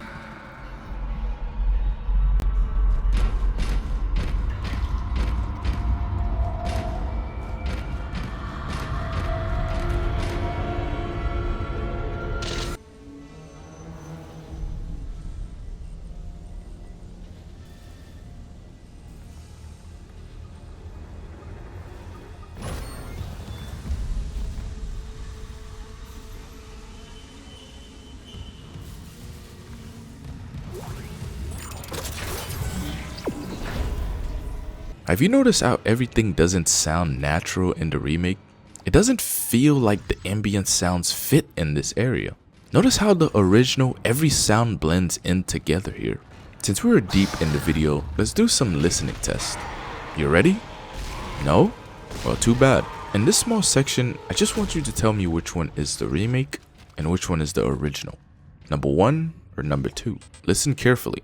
Have you noticed how everything doesn't sound natural in the remake? It doesn't feel like the ambient sounds fit in this area. Notice how the original, every sound blends in together here. Since we were deep in the video, let's do some listening tests. You ready? No? Well, too bad. In this small section, I just want you to tell me which one is the remake and which one is the original. Number 1 or number 2? Listen carefully.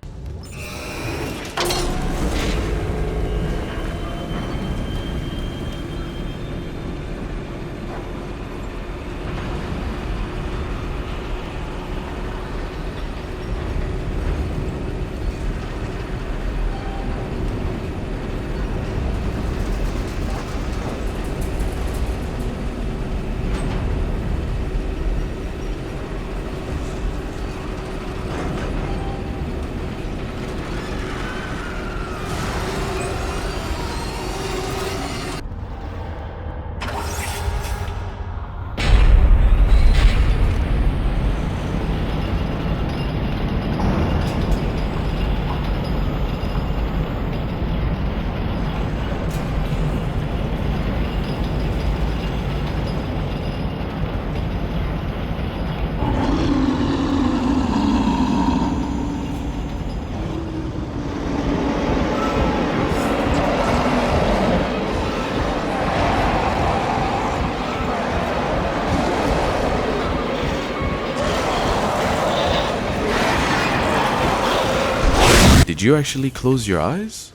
Did you actually close your eyes?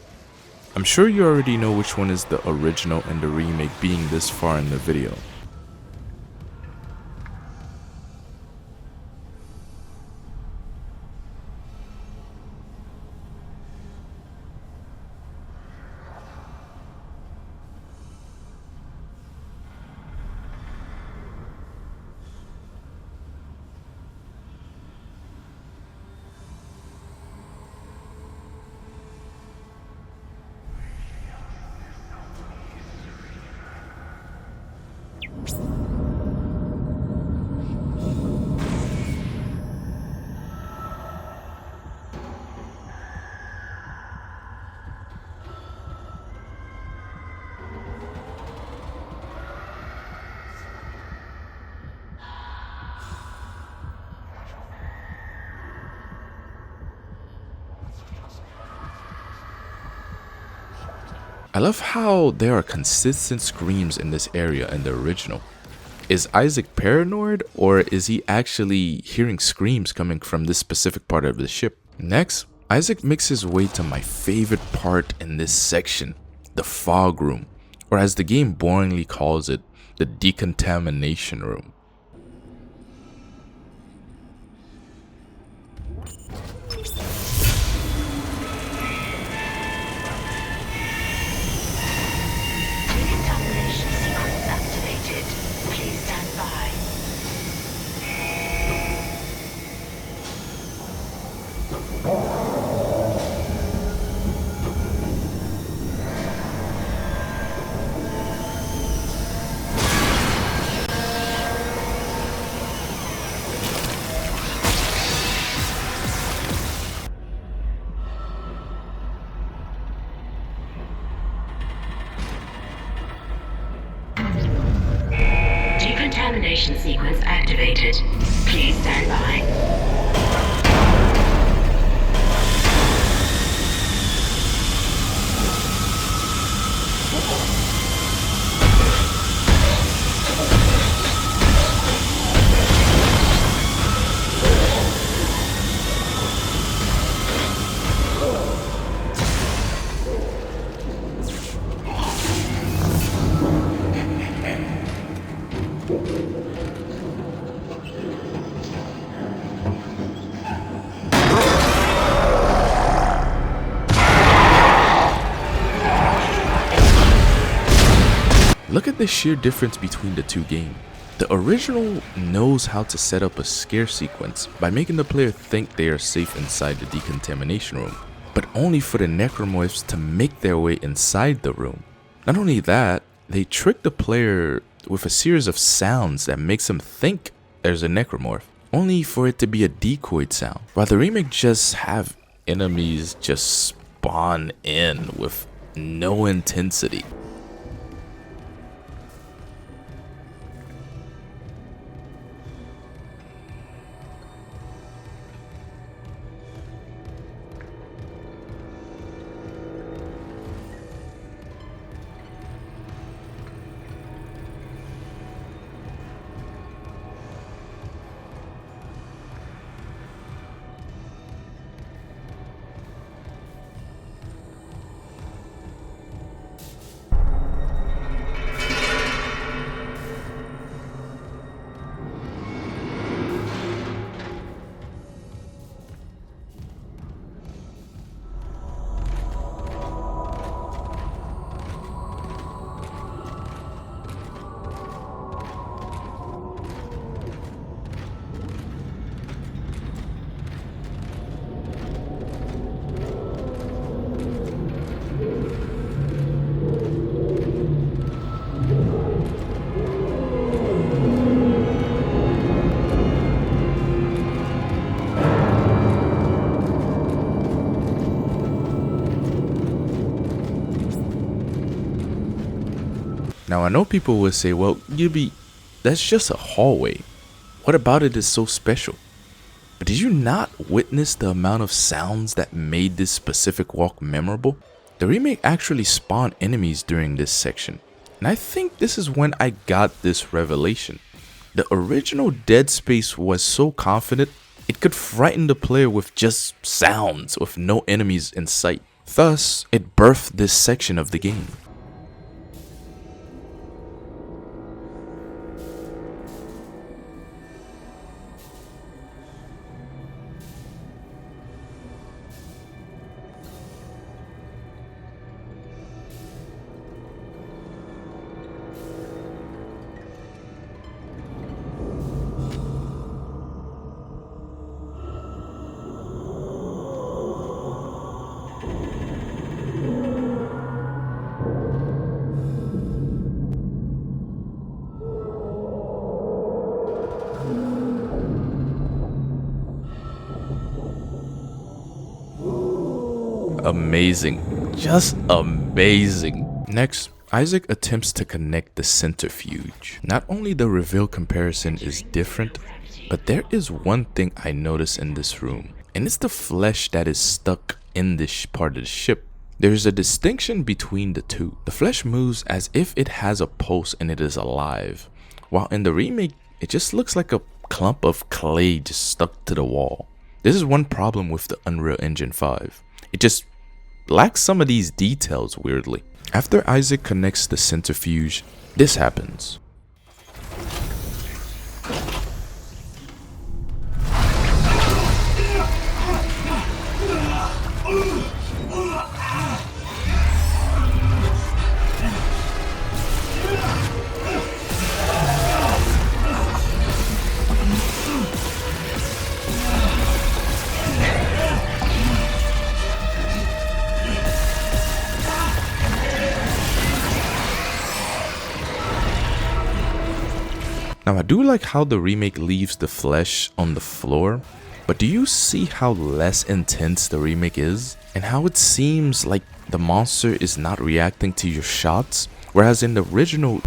I'm sure you already know which one is the original and the remake being this far in the video. I love how there are consistent screams in this area in the original. Is Isaac paranoid, or is he actually hearing screams coming from this specific part of the ship? Next, Isaac makes his way to my favorite part in this section, the fog room, or as the game boringly calls it, the decontamination room. Decontamination sequence activated. Please stand by. Look at the sheer difference between the two games. The original knows how to set up a scare sequence by making the player think they are safe inside the decontamination room, but only for the Necromorphs to make their way inside the room. Not only that, they trick the player with a series of sounds that makes them think there's a Necromorph, only for it to be a decoyed sound, while the remake just have enemies just spawn in with no intensity. Now I know people will say, well, that's just a hallway. What about it is so special? But did you not witness the amount of sounds that made this specific walk memorable? The remake actually spawned enemies during this section, and I think this is when I got this revelation. The original Dead Space was so confident it could frighten the player with just sounds with no enemies in sight. Thus, it birthed this section of the game. Amazing, just amazing. Next, Isaac attempts to connect the centrifuge. Not only the reveal comparison is different, but there is one thing I notice in this room, and it's the flesh that is stuck in this part of the ship. There is a distinction between the two. The flesh moves as if it has a pulse and it is alive, while in the remake, it just looks like a clump of clay just stuck to the wall. This is one problem with the Unreal Engine 5. It just lacks some of these details weirdly. After Isaac connects the centrifuge, this happens. Now, I do like how the remake leaves the flesh on the floor, but do you see how less intense the remake is? And how it seems like the monster is not reacting to your shots? Whereas in the original...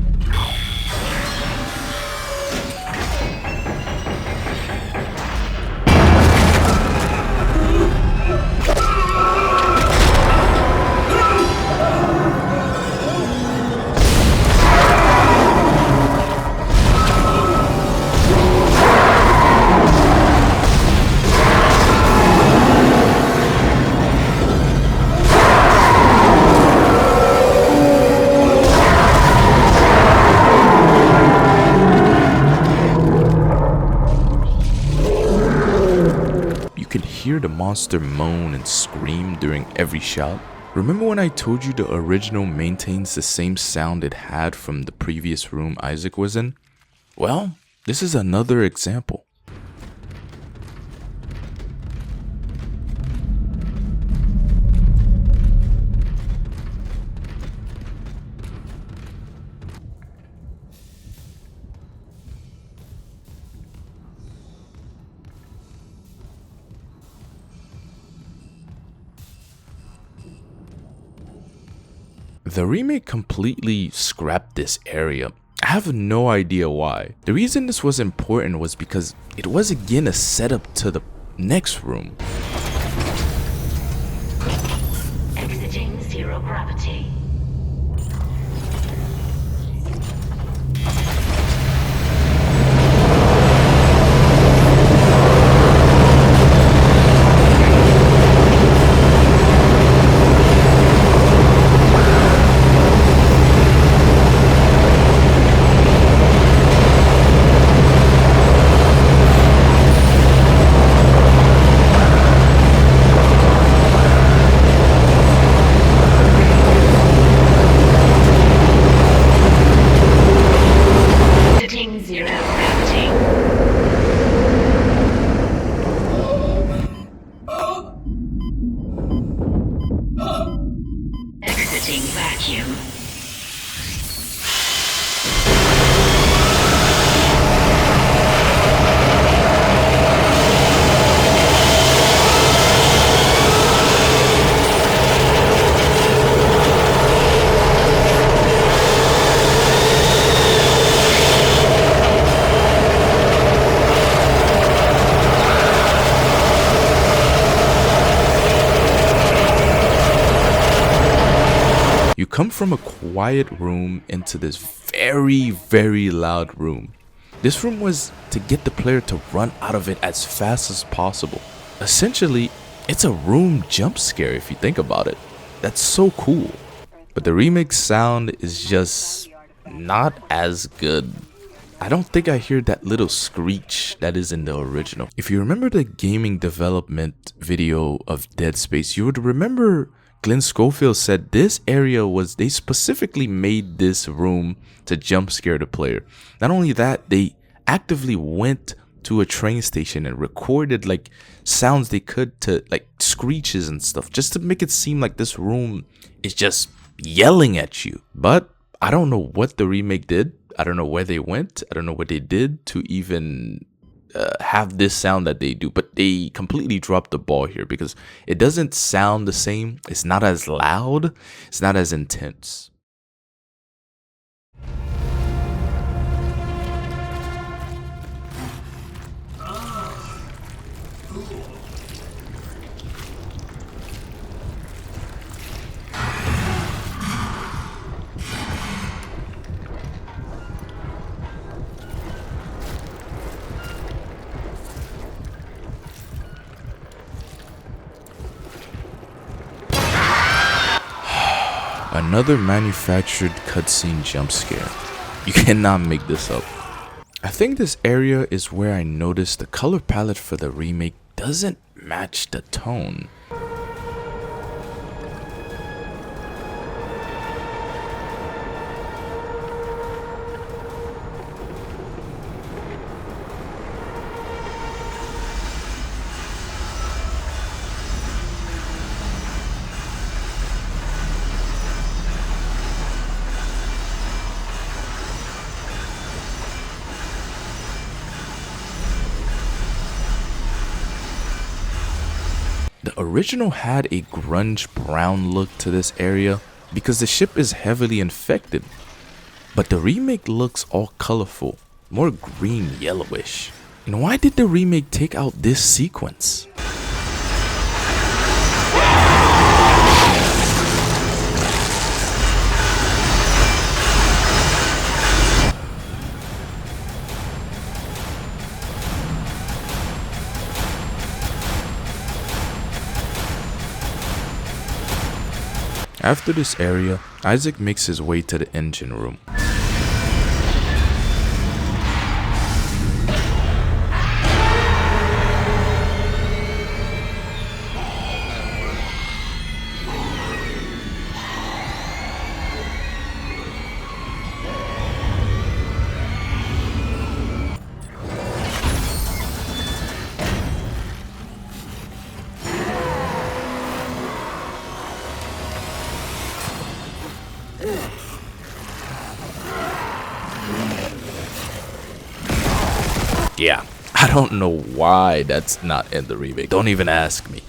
hear the monster moan and scream during every shot. Remember when I told you the original maintains the same sound it had from the previous room Isaac was in? Well, this is another example. The remake completely scrapped this area. I have no idea why. The reason this was important was because it was again a setup to the next room. Exiting zero gravity. You come from a quiet room into this very, very loud room. This room was to get the player to run out of it as fast as possible. Essentially, it's a room jump scare if you think about it. That's so cool. But the remake sound is just not as good. I don't think I hear that little screech that is in the original. If you remember the gaming development video of Dead Space, you would remember Glenn Schofield said this area was, they specifically made this room to jump scare the player. Not only that, they actively went to a train station and recorded like sounds they could to like screeches and stuff just to make it seem like this room is just yelling at you. But I don't know what the remake did. I don't know where they went. I don't know what they did to even have this sound that they do, but they completely dropped the ball here because it doesn't sound the same. It's not as loud. It's not as intense. Another manufactured cutscene jump scare. You cannot make this up. I think this area is where I noticed the color palette for the remake doesn't match the tone. The original had a grunge brown look to this area because the ship is heavily infected, but the remake looks all colorful, more green yellowish. And why did the remake take out this sequence? After this area, Isaac makes his way to the engine room. Yeah, I don't know why that's not in the remake. Don't even ask me.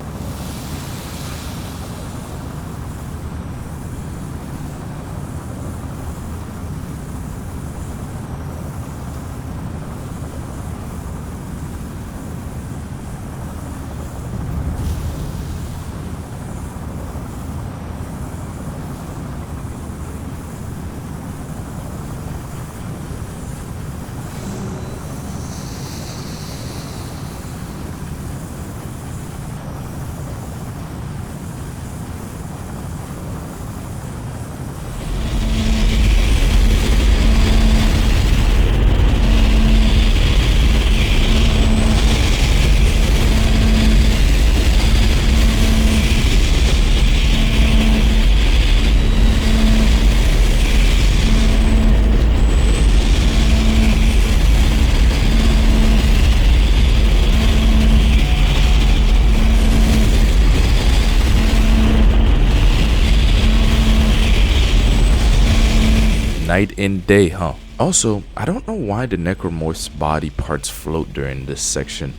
Night and day, huh? Also, I don't know why the Necromorphs' body parts float during this section.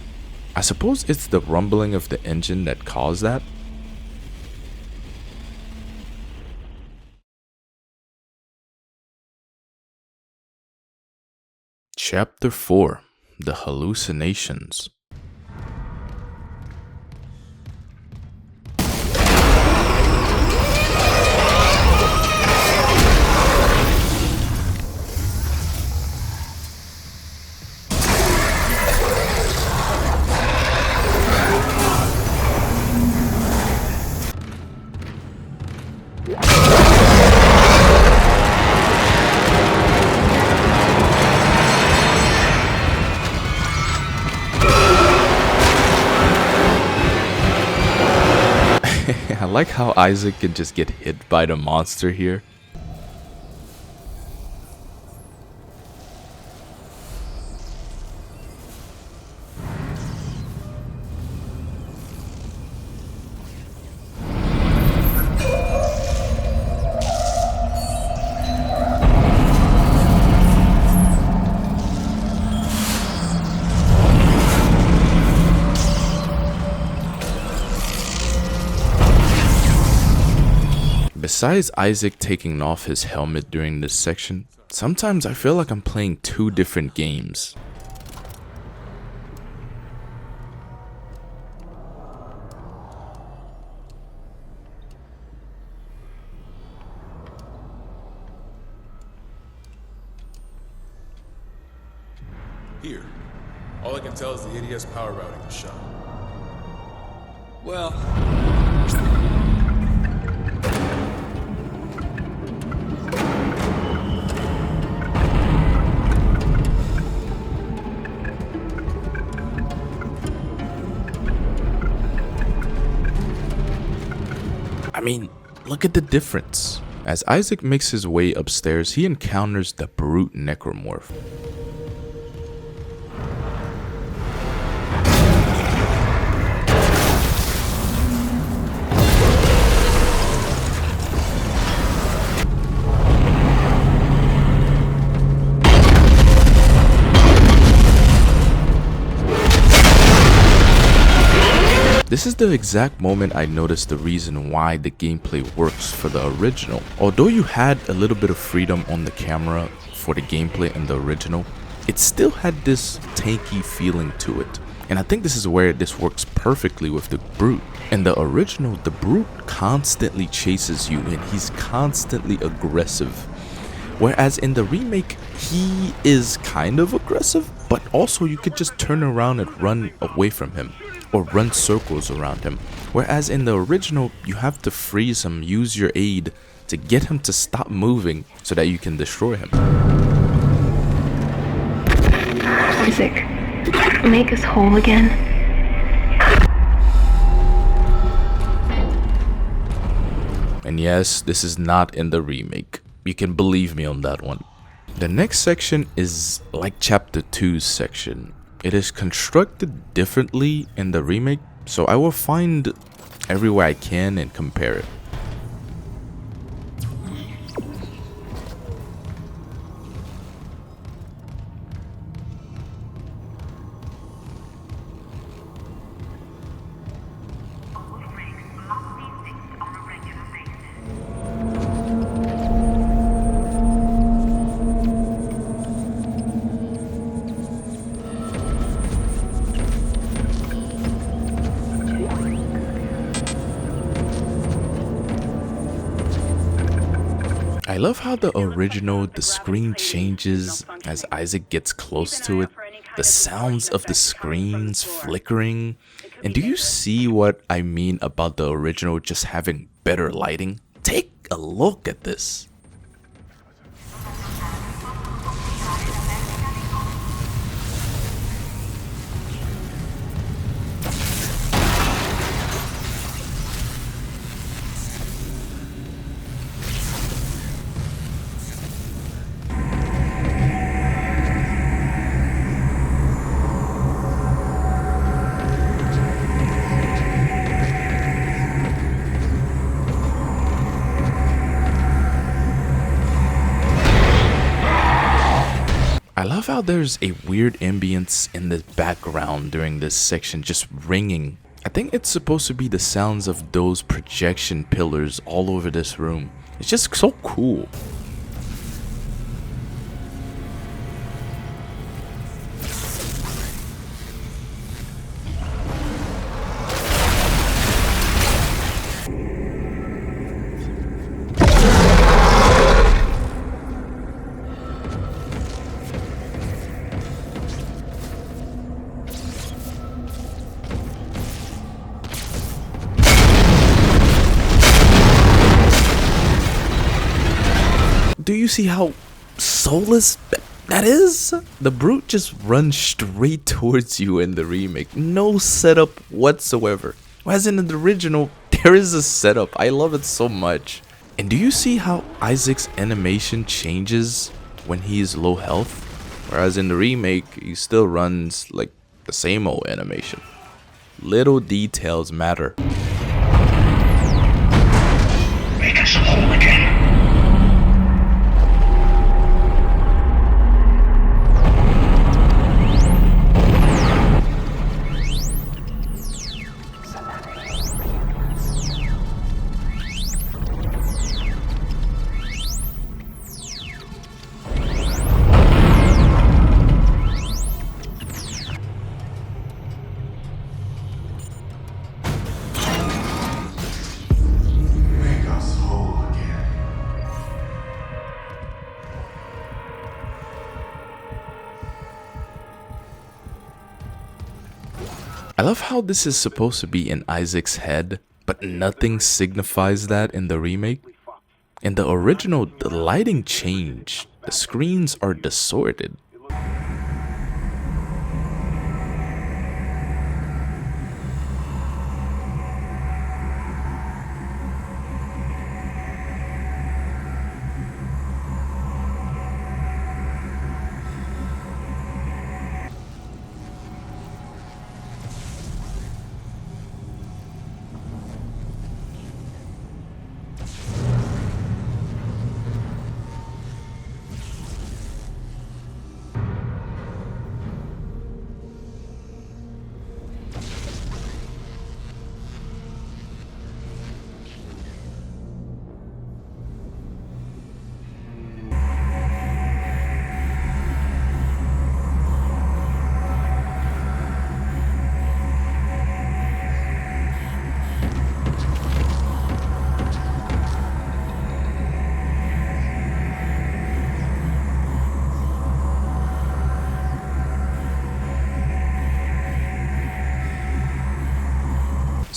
I suppose it's the rumbling of the engine that caused that? Chapter 4: The Hallucinations. I like how Isaac can just get hit by the monster here. Besides Isaac taking off his helmet during this section, sometimes I feel like I'm playing two different games. Here. All I can tell is the ADS power routing was shot. Well... I mean, look at the difference. As Isaac makes his way upstairs, he encounters the brute Necromorph. This is the exact moment I noticed the reason why the gameplay works for the original. Although you had a little bit of freedom on the camera for the gameplay in the original, it still had this tanky feeling to it. And I think this is where this works perfectly with the Brute. In the original, the Brute constantly chases you and he's constantly aggressive. Whereas in the remake, he is kind of aggressive, but also you could just turn around and run away from him or run circles around him. Whereas in the original, you have to freeze him, use your aid to get him to stop moving so that you can destroy him. Isaac, make us whole again. And yes, this is not in the remake. You can believe me on that one. The next section is like chapter 2's section. It is constructed differently in the remake, so I will find everywhere I can and compare it. I love how the original, the screen changes as Isaac gets close to it. The sounds of the screens flickering. And do you see what I mean about the original just having better lighting? Take a look at this. I love how there's a weird ambience in the background during this section, just ringing. I think it's supposed to be the sounds of those projection pillars all over this room. It's just so cool. Do you see how soulless that is? The Brute just runs straight towards you in the remake. No setup whatsoever. Whereas in the original, there is a setup. I love it so much. And do you see how Isaac's animation changes when he's low health? Whereas in the remake, he still runs like the same old animation. Little details matter. Make us whole again. I love how this is supposed to be in Isaac's head, but nothing signifies that in the remake. In the original, the lighting changed. The screens are distorted.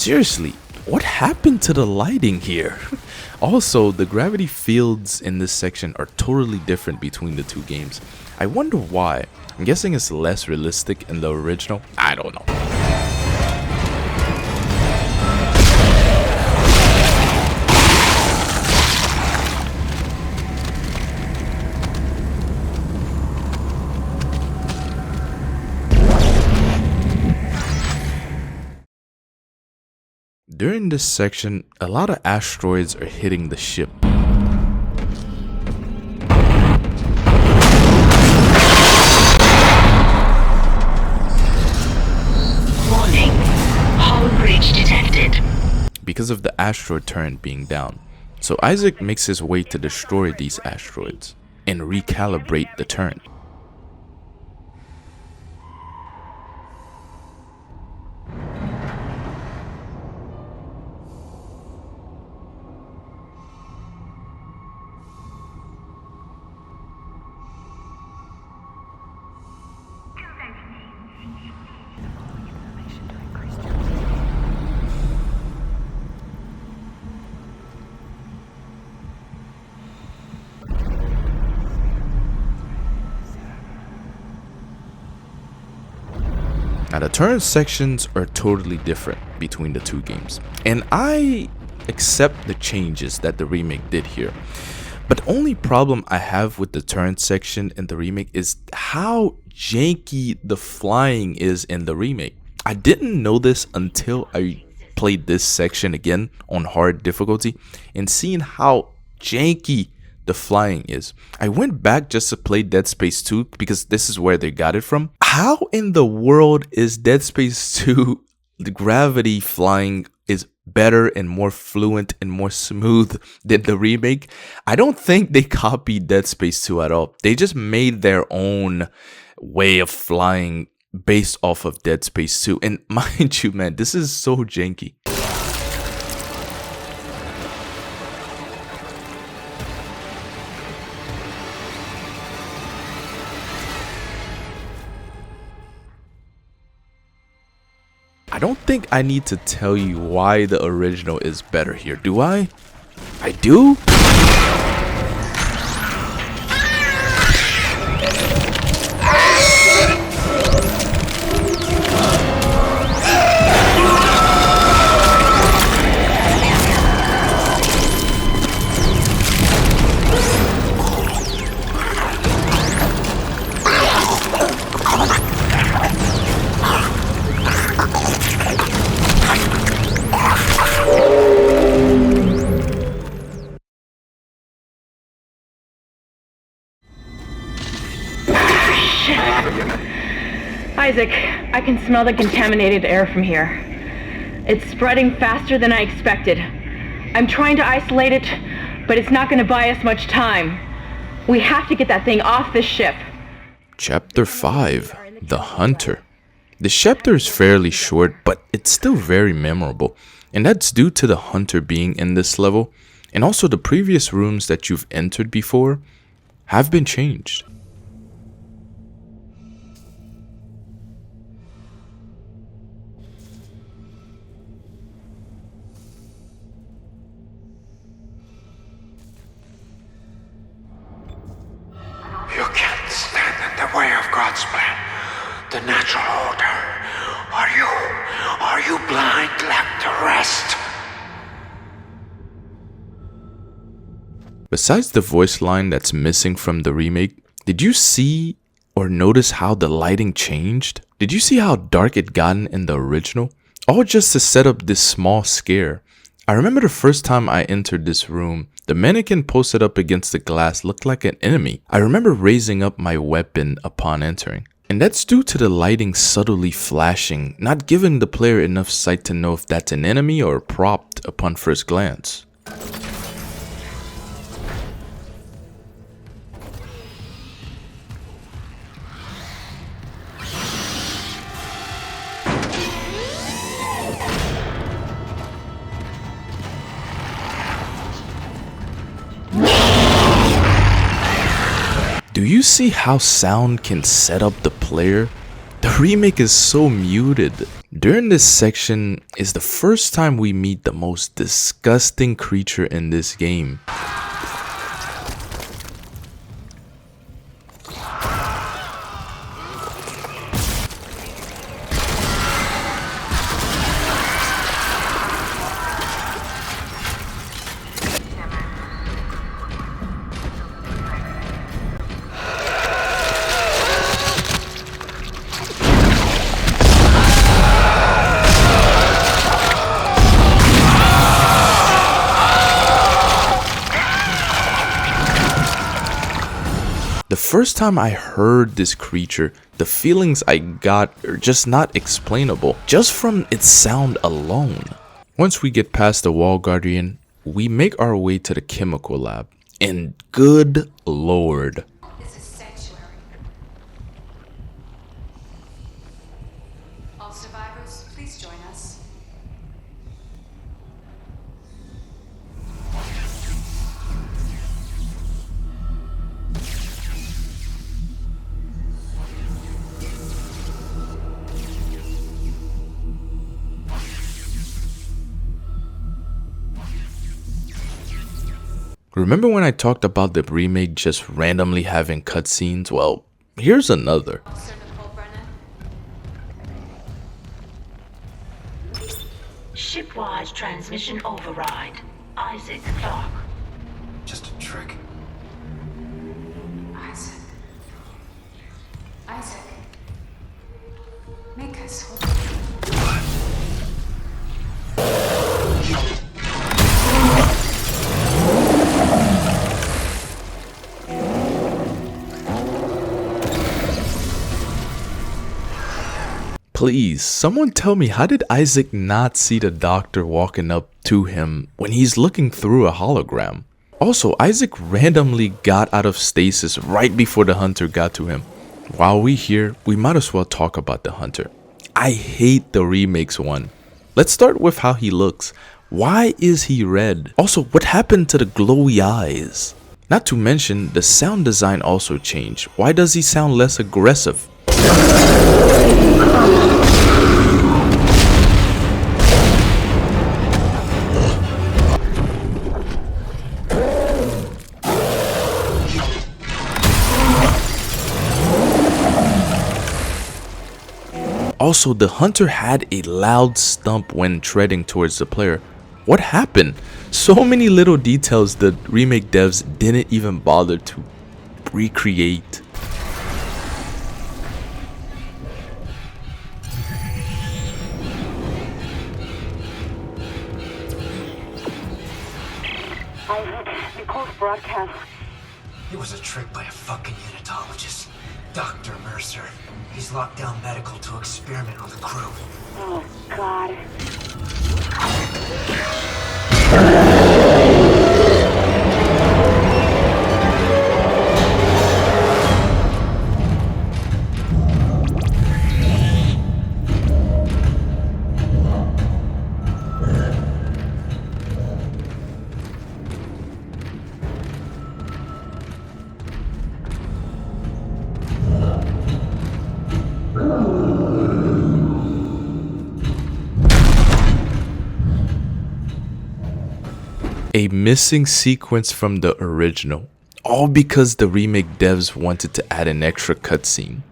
Seriously, what happened to the lighting here? Also, the gravity fields in this section are totally different between the two games. I wonder why. I'm guessing it's less realistic in the original. I don't know. During this section, a lot of asteroids are hitting the ship. Warning. Hull breach detected. Because of the asteroid turret being down. So Isaac makes his way to destroy these asteroids and recalibrate the turret. Now the turret sections are totally different between the two games, and I accept the changes that the remake did here. But the only problem I have with the turret section in the remake is how janky the flying is in the remake. I didn't know this until I played this section again on hard difficulty and seeing how janky the flying is. I went back just to play Dead Space 2 because this is where they got it from. How in the world is Dead Space 2 the gravity flying is better and more fluent and more smooth than the remake? I don't think they copied Dead Space 2 at all. They just made their own way of flying based off of Dead Space 2. And mind you, man, this is so janky. I don't think I need to tell you why the original is better here, do I? I do? Isaac, I can smell the contaminated air from here. It's spreading faster than I expected. I'm trying to isolate it, but it's not going to buy us much time. We have to get that thing off this ship. Chapter 5, The Hunter. This chapter is fairly short, but it's still very memorable. And that's due to the Hunter being in this level, and also the previous rooms that you've entered before have been changed. You can't stand in the way of God's plan, the natural order. Are you blind, left to rest? Besides the voice line that's missing from the remake, did you see or notice how the lighting changed? Did you see how dark it gotten in the original? All just to set up this small scare. I remember the first time I entered this room, the mannequin posted up against the glass looked like an enemy. I remember raising up my weapon upon entering. And that's due to the lighting subtly flashing, not giving the player enough sight to know if that's an enemy or a prop upon first glance. Do you see how sound can set up the player? The remake is so muted. During this section is the first time we meet the most disgusting creature in this game. The first time I heard this creature, the feelings I got are just not explainable, just from its sound alone. Once we get past the wall guardian, we make our way to the chemical lab, and good lord. It's a sanctuary. All survivors, please join us. Remember when I talked about the remake just randomly having cutscenes? Well, here's another. Shipwise transmission override. Isaac Clark. Just a trick. Isaac. Isaac. Make us whole. Please, someone tell me, how did Isaac not see the doctor walking up to him when he's looking through a hologram? Also, Isaac randomly got out of stasis right before the hunter got to him. While we here, we might as well talk about the hunter. I hate the remakes one. Let's start with how he looks. Why is he red? Also, what happened to the glowy eyes? Not to mention, the sound design also changed. Why does he sound less aggressive? Also, the hunter had a loud stump when treading towards the player. What happened? So many little details the remake devs didn't even bother to recreate. Nicole's broadcast. It was a trick by a fucking unitologist. Dr. Mercer. He's locked down medical to experiment on the crew. Oh, God. A missing sequence from the original, all because the remake devs wanted to add an extra cutscene.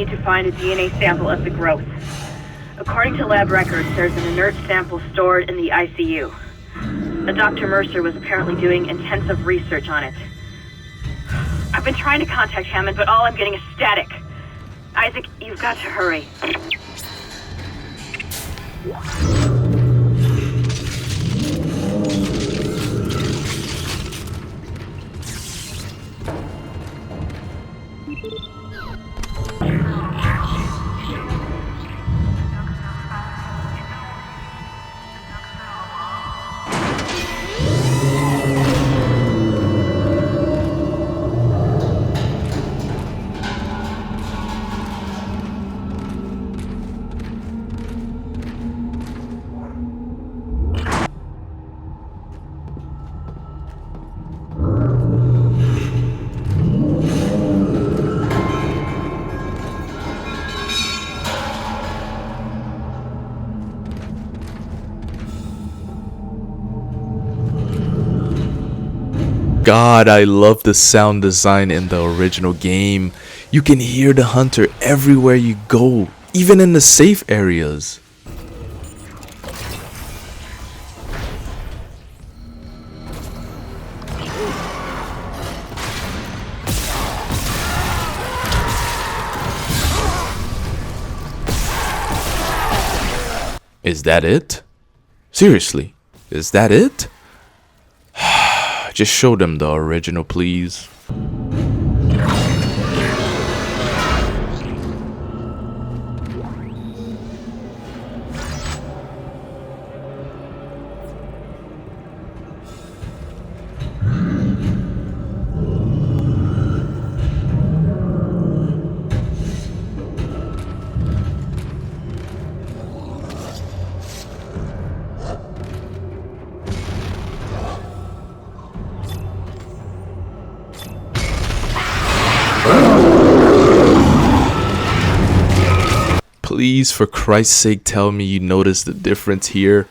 need to find a DNA sample of the growth. According to lab records, there's an inert sample stored in the ICU. Dr. Mercer was apparently doing intensive research on it. I've been trying to contact Hammond, but all I'm getting is static. Isaac, you've got to hurry. God, I love the sound design in the original game. You can hear the hunter everywhere you go, even in the safe areas. Is that it? Seriously, is that it? Just show them the original, please. Please, for Christ's sake, tell me you noticed the difference here.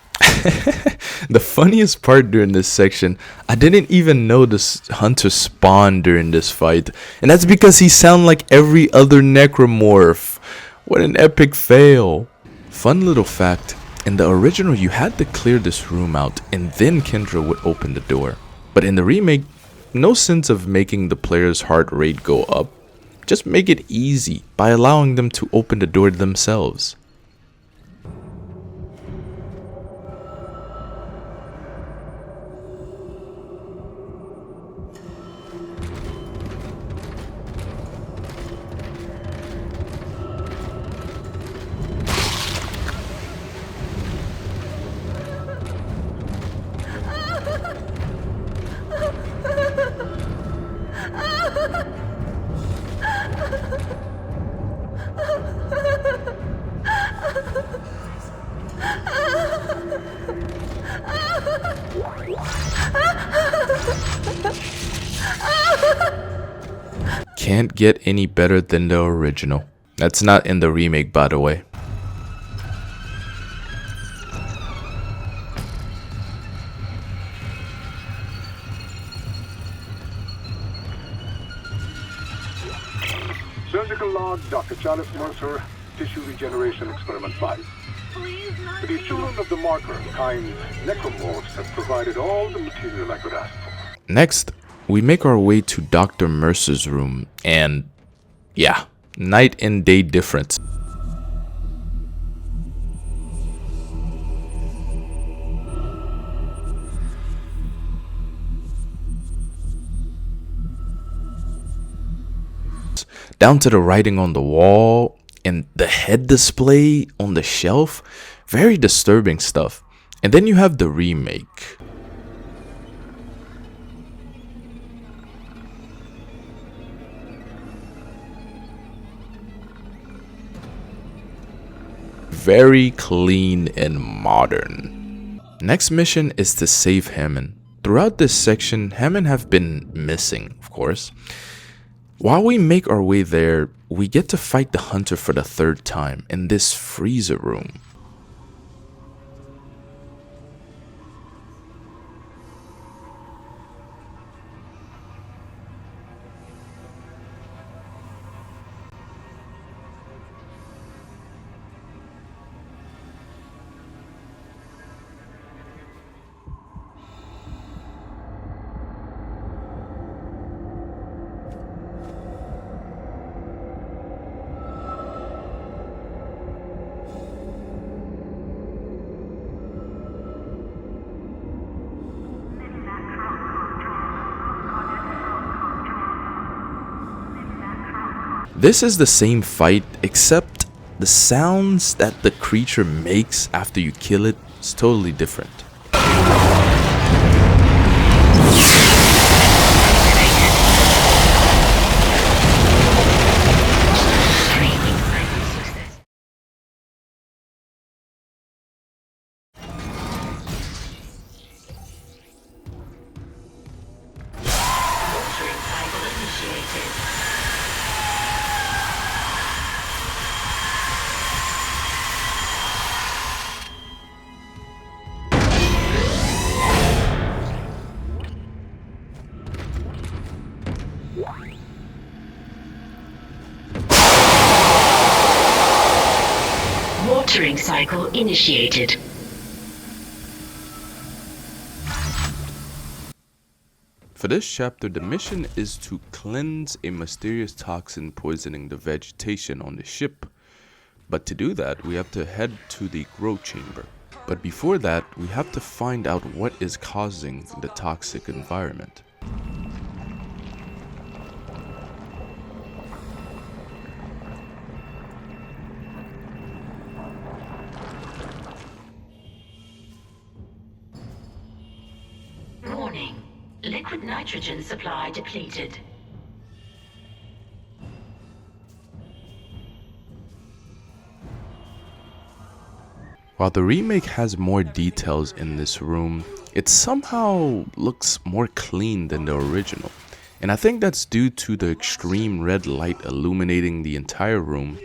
The funniest part during this section, I didn't even know this hunter spawned during this fight. And that's because he sounds like every other necromorph. What an epic fail. Fun little fact, in the original you had to clear this room out and then Kendra would open the door. But in the remake, no sense of making the player's heart rate go up. Just make it easy by allowing them to open the door themselves. Can't get any better than the original. That's not in the remake, by the way. Surgical log, Dr. Charles Mercer, Tissue Regeneration Experiment 5. The children of the marker, kind Necromorphs, have provided all the material I could ask for. Next, we make our way to Dr. Mercer's room, and yeah, night and day difference. Down to the writing on the wall and the head display on the shelf, very disturbing stuff. And then you have the remake. Very clean and modern. Next mission is to save Hammond. Throughout this section, Hammond have been missing, of course. While we make our way there, we get to fight the hunter for the third time in this freezer room. This is the same fight, except the sounds that the creature makes after you kill it is totally different. Watering cycle initiated. For this chapter, the mission is to cleanse a mysterious toxin poisoning the vegetation on the ship. But to do that, we have to head to the grow chamber. But before that, we have to find out what is causing the toxic environment. Warning. Liquid nitrogen supply depleted. While the remake has more details in this room, it somehow looks more clean than the original. And I think that's due to the extreme red light illuminating the entire room,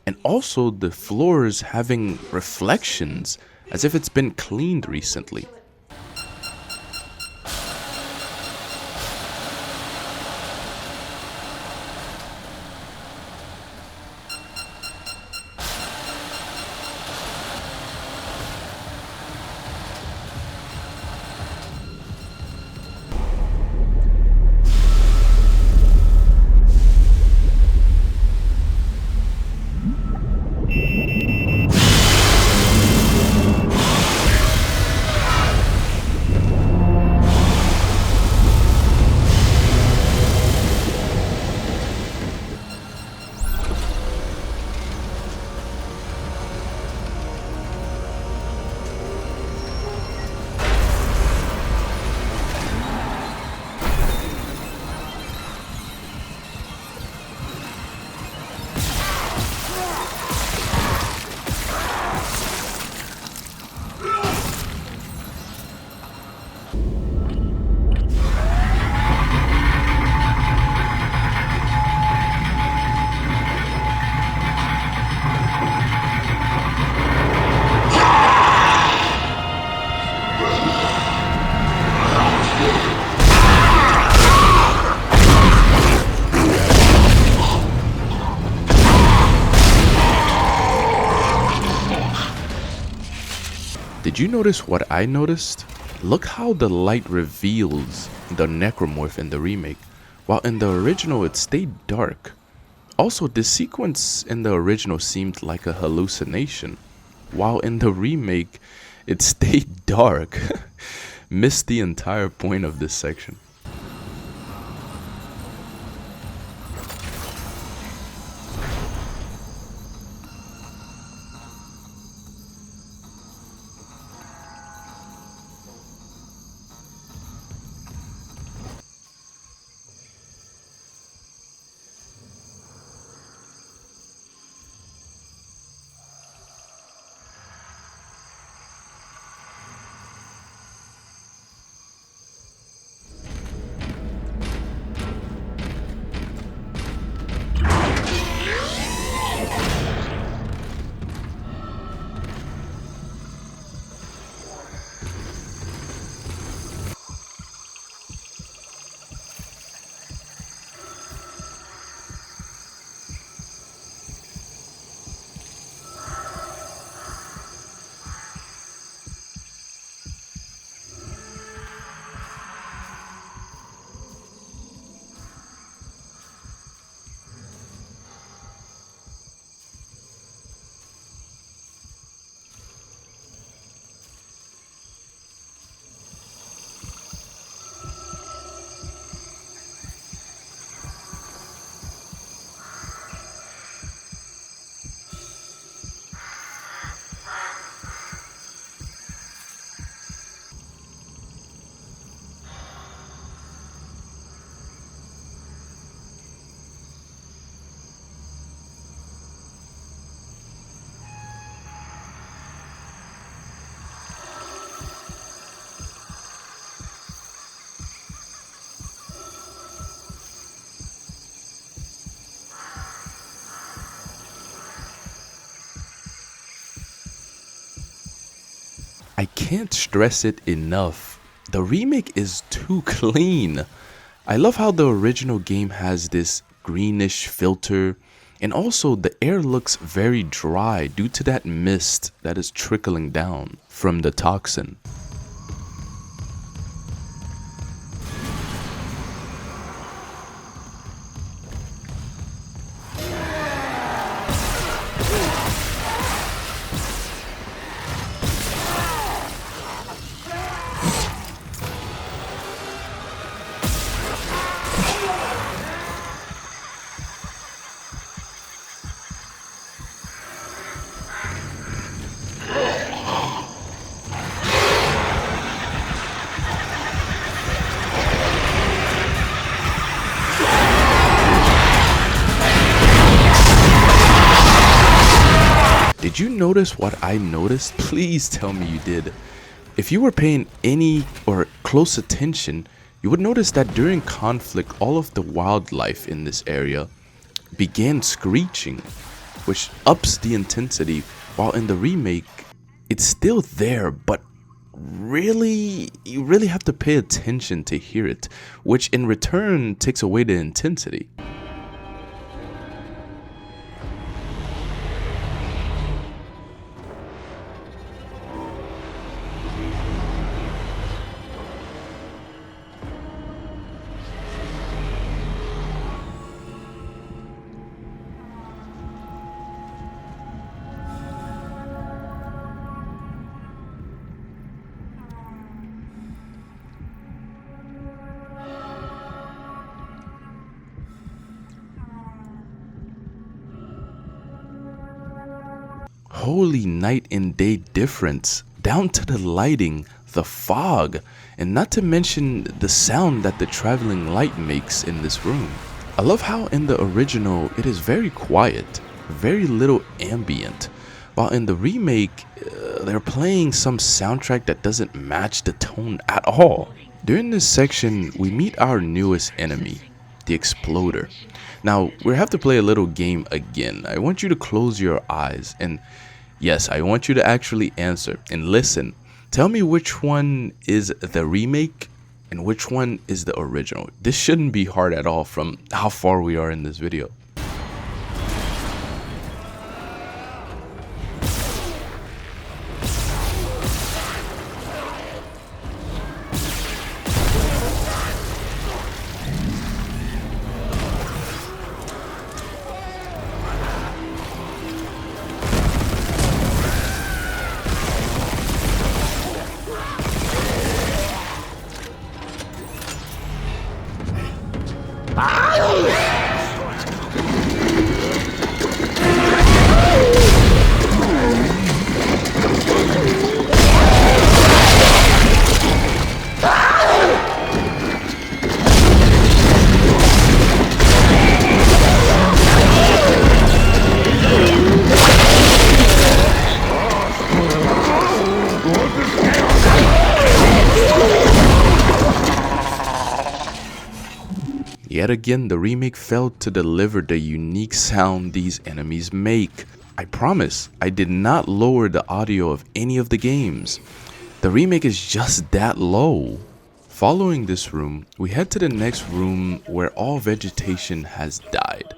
and also the floors having reflections as if it's been cleaned recently. Did you notice what I noticed? Look how the light reveals the Necromorph in the remake, while in the original it stayed dark. Also, this sequence in the original seemed like a hallucination, while in the remake it stayed dark. Missed the entire point of this section. I can't stress it enough. The remake is too clean. I love how the original game has this greenish filter, and also the air looks very dry due to that mist that is trickling down from the toxin. Did you notice what I noticed? Please tell me you did. If you were paying any or close attention, you would notice that during conflict, all of the wildlife in this area began screeching, which ups the intensity, while in the remake, it's still there, but you really have to pay attention to hear it, which in return takes away the intensity. Holy night and day difference, down to the lighting, the fog, and not to mention the sound that the traveling light makes in this room. I love how in the original it is very quiet, very little ambient, while in the remake they're playing some soundtrack that doesn't match the tone at all. During this section we meet our newest enemy, the Exploder. Now we have to play a little game again. I want you to close your eyes and yes, I want you to actually answer and listen. Tell me which one is the remake and which one is the original. This shouldn't be hard at all from how far we are in this video. Yet again, the remake failed to deliver the unique sound these enemies make. I promise, I did not lower the audio of any of the games. The remake is just that low. Following this room, we head to the next room where all vegetation has died.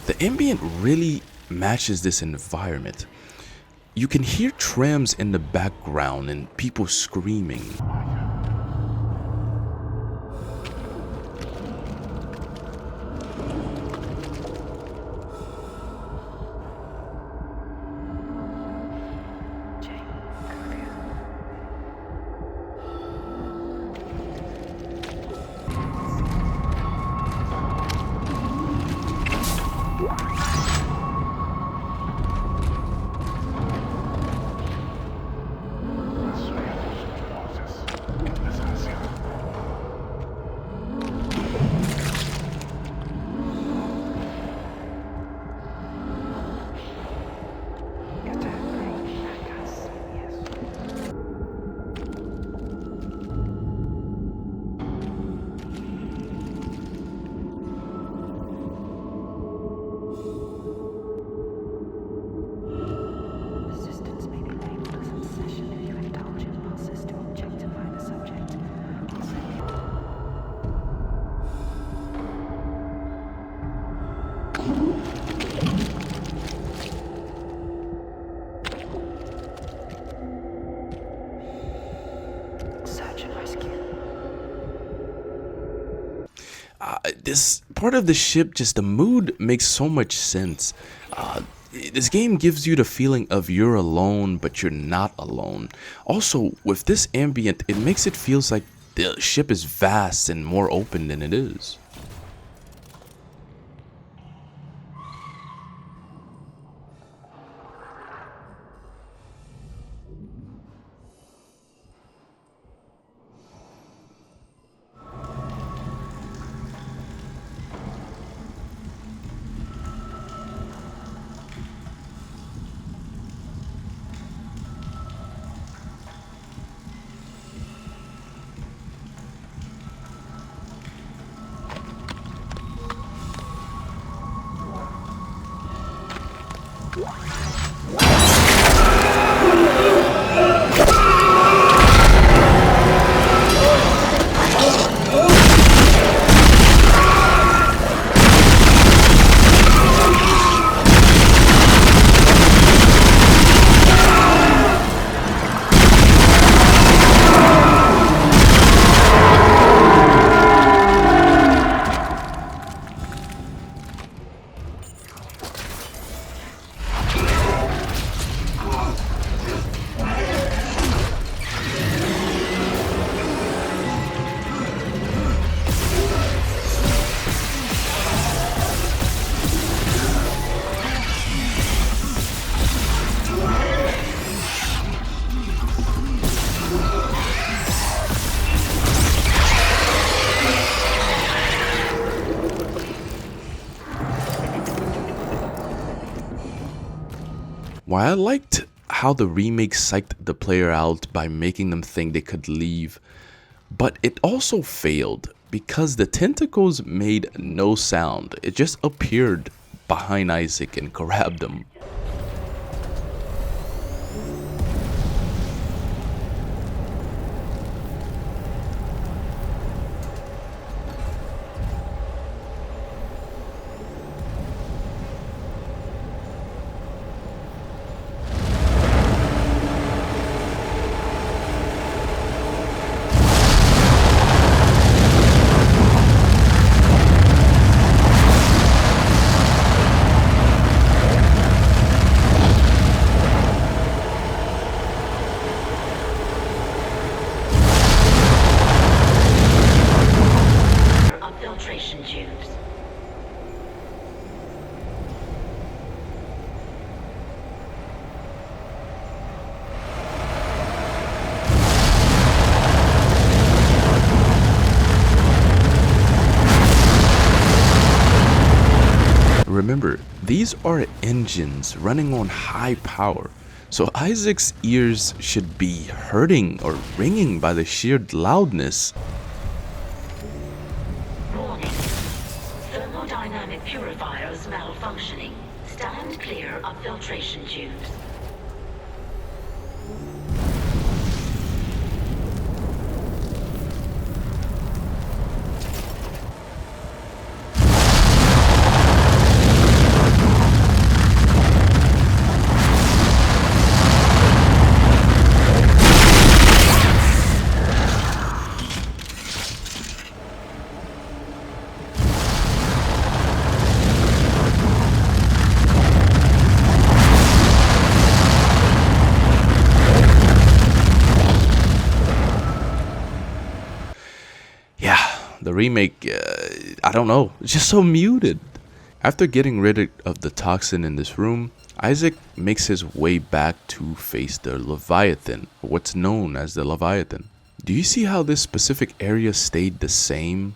The ambient really matches this environment. You can hear trams in the background and people screaming. This part of the ship, just the mood makes so much sense. This game gives you the feeling of you're alone, but you're not alone. Also, with this ambient, it makes it feels like the ship is vast and more open than it is. While I liked how the remake psyched the player out by making them think they could leave, but it also failed because the tentacles made no sound. It just appeared behind Isaac and grabbed him. Remember, these are engines running on high power, so Isaac's ears should be hurting or ringing by the sheer loudness. Warning. Thermodynamic purifiers malfunctioning. Stand clear of filtration tubes. The remake, I don't know, it's just so muted. After getting rid of the toxin in this room, Isaac makes his way back to face the Leviathan, what's known as the Leviathan. Do you see how this specific area stayed the same?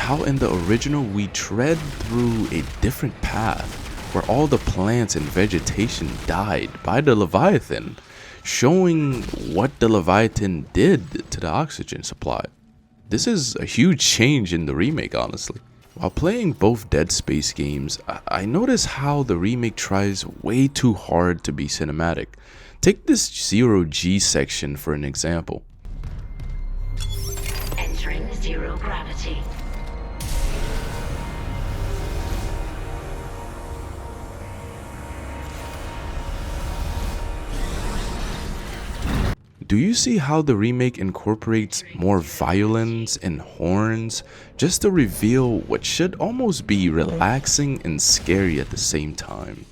How in the original we tread through a different path where all the plants and vegetation died by the Leviathan, showing what the Leviathan did to the oxygen supply. This is a huge change in the remake, honestly. While playing both Dead Space games, I notice how the remake tries way too hard to be cinematic. Take this 0G section for an example. Entering zero gravity. Do you see how the remake incorporates more violence and horns just to reveal what should almost be relaxing and scary at the same time?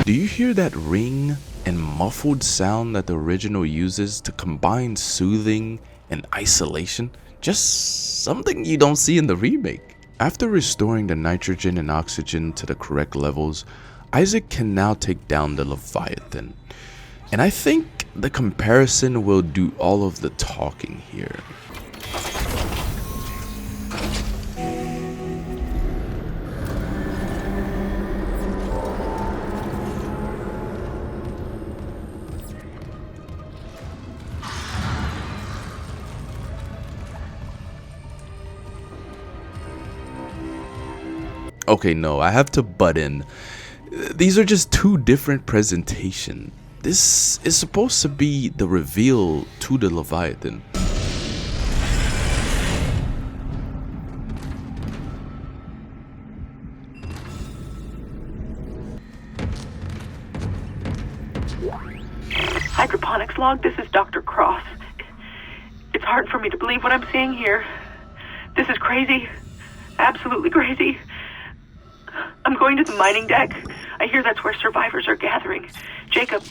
Do you hear that ring and muffled sound that the original uses to combine soothing and isolation? Just something you don't see in the remake. After restoring the nitrogen and oxygen to the correct levels, Isaac can now take down the Leviathan. And I think the comparison will do all of the talking here. Okay, no, I have to butt in. These are just two different presentations. This is supposed to be the reveal to the Leviathan. Hydroponics log, this is Dr. Cross. It's hard for me to believe what I'm seeing here. This is crazy. Absolutely crazy. I'm going to the mining deck. I hear that's where survivors are gathering. Jacob,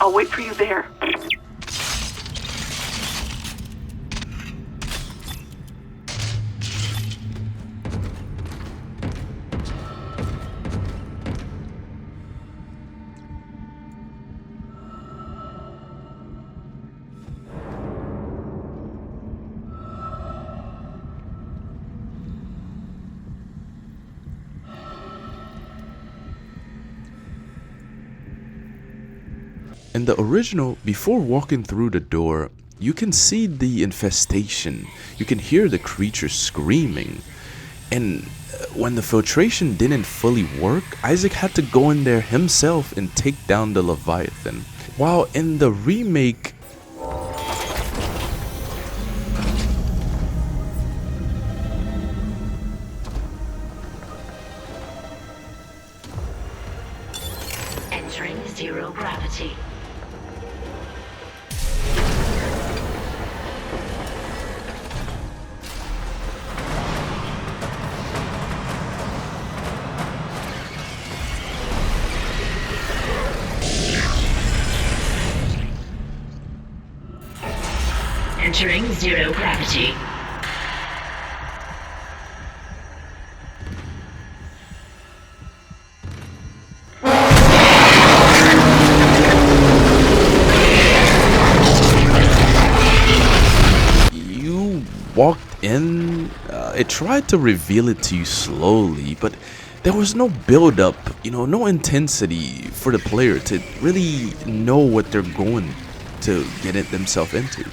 I'll wait for you there. In the original, before walking through the door, you can see the infestation. You can hear the creature screaming. And when the filtration didn't fully work, Isaac had to go in there himself and take down the Leviathan. While in the remake, Entering zero gravity. Entering zero gravity. you walked in, it tried to reveal it to you slowly, but there was no build up, no intensity for the player to really know what they're going to get it themselves into.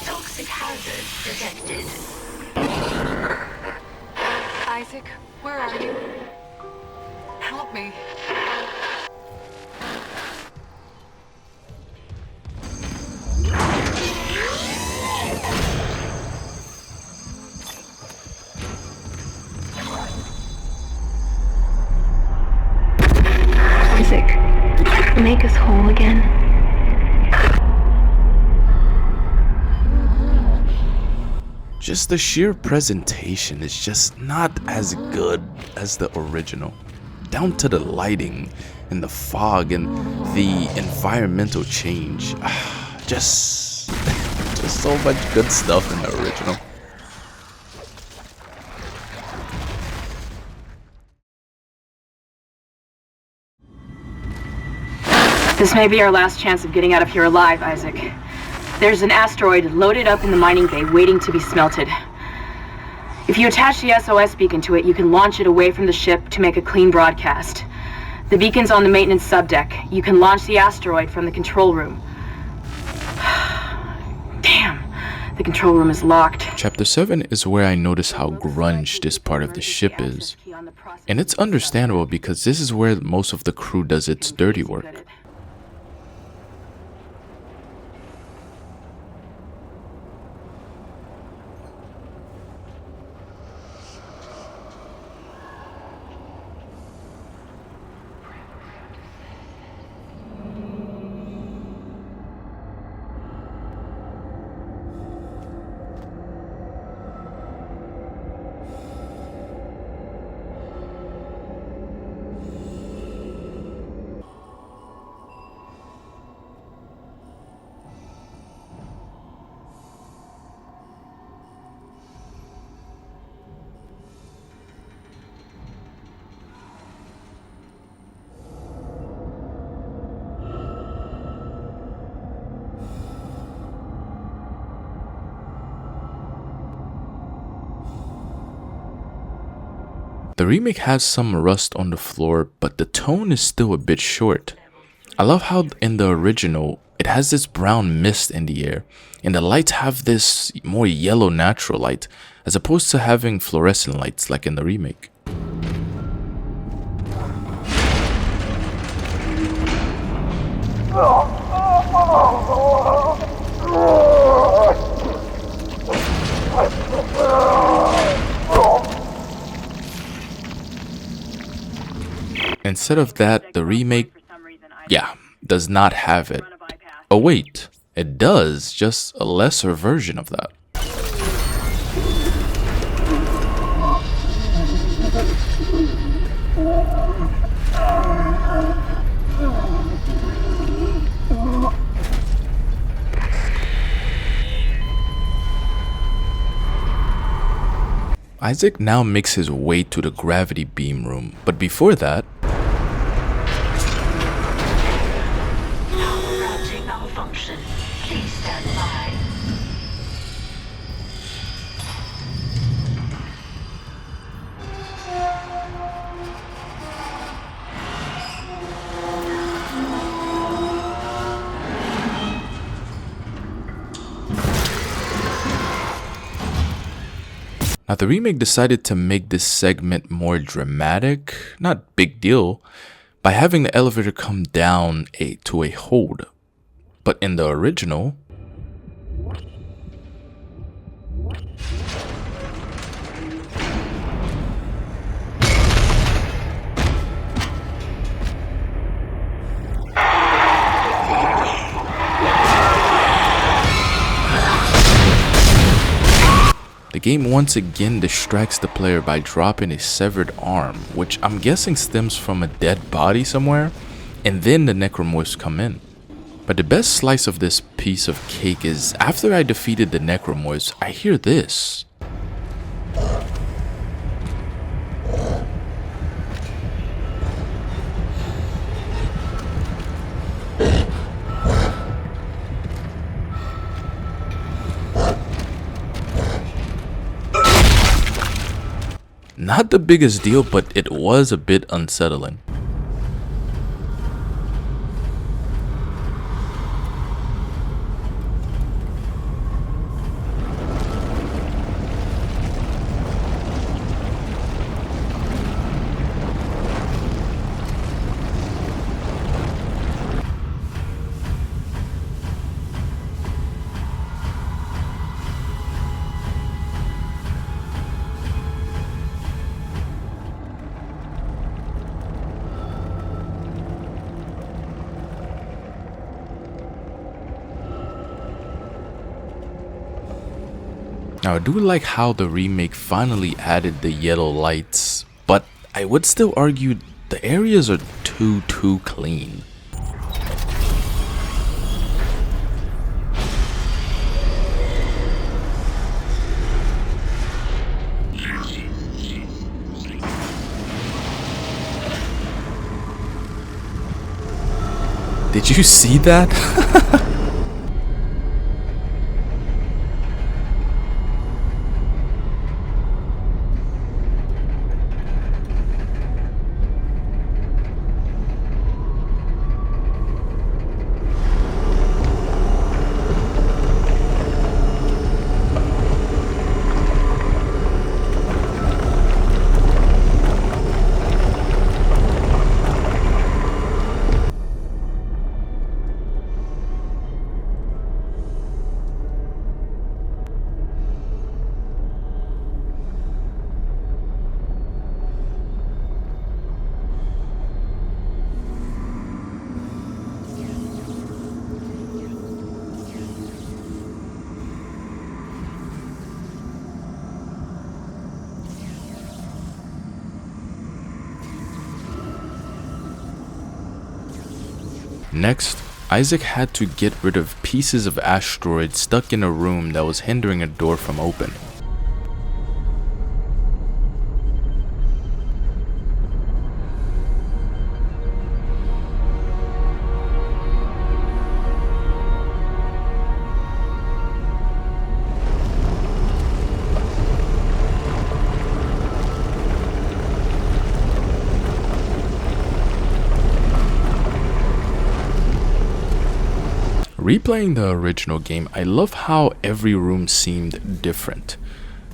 Toxic hazard detected. Isaac, where are you? Help me. Isaac, make us whole again. Just the sheer presentation is just not as good as the original. Down to the lighting and the fog and the environmental change. Just so much good stuff in the original. This may be our last chance of getting out of here alive, Isaac. There's an asteroid loaded up in the mining bay waiting to be smelted. If you attach the SOS beacon to it, you can launch it away from the ship to make a clean broadcast. The beacon's on the maintenance subdeck. You can launch the asteroid from the control room. Damn, the control room is locked. Chapter 7 is where I notice how grunge this part of the ship is. And it's understandable because this is where most of the crew does its dirty work. The remake has some rust on the floor, but the tone is still a bit short. I love how in the original, it has this brown mist in the air, and the lights have this more yellow natural light, as opposed to having fluorescent lights like in the remake. Instead of that, the remake, does not have it. Oh wait, it does, just a lesser version of that. Isaac now makes his way to the gravity beam room, but before that, malfunction. Please stand by. Now the remake decided to make this segment more dramatic, not big deal, by having the elevator come down to a hold. But in the original, the game once again distracts the player by dropping a severed arm, which I'm guessing stems from a dead body somewhere, and then the Necromorphs come in. But the best slice of this piece of cake is after I defeated the Necromorphs, I hear this. Not the biggest deal, but it was a bit unsettling. Now I do like how the remake finally added the yellow lights, but I would still argue the areas are too clean. Did you see that? Next, Isaac had to get rid of pieces of asteroids stuck in a room that was hindering a door from opening. Replaying the original game, I love how every room seemed different.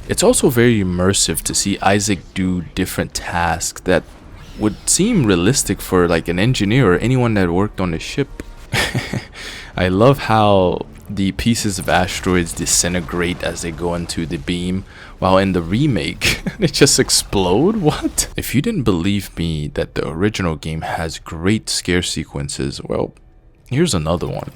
It's also very immersive to see Isaac do different tasks that would seem realistic for like an engineer or anyone that worked on a ship. I love how the pieces of asteroids disintegrate as they go into the beam, while in the remake, they just explode? What? If you didn't believe me that the original game has great scare sequences, well, here's another one.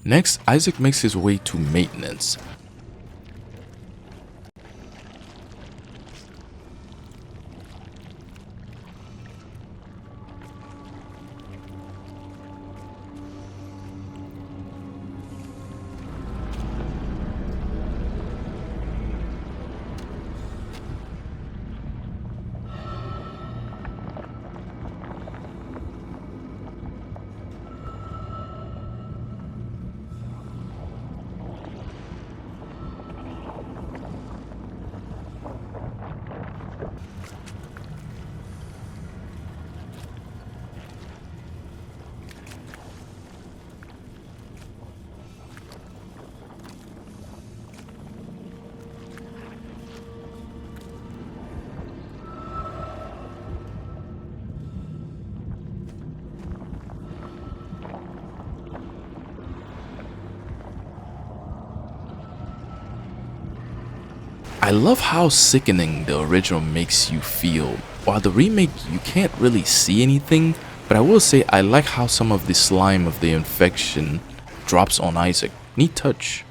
Next, Isaac makes his way to maintenance. I love how sickening the original makes you feel. While the remake, you can't really see anything, but I will say I like how some of the slime of the infection drops on Isaac. Neat touch.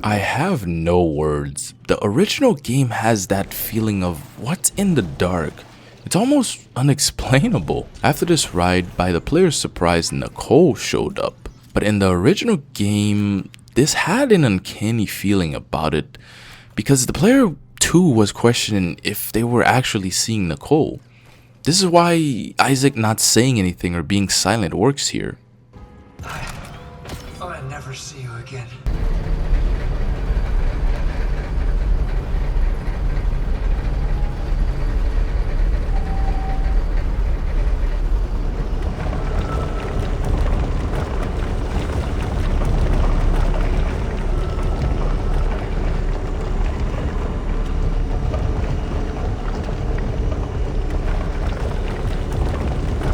I have no words. The original game has that feeling of what's in the dark. It's almost unexplainable. After this ride, by the player's surprise, Nicole showed up. But in the original game, this had an uncanny feeling about it because the player too was questioning if they were actually seeing Nicole. This is why Isaac not saying anything or being silent works here. I thought I'd never see you again.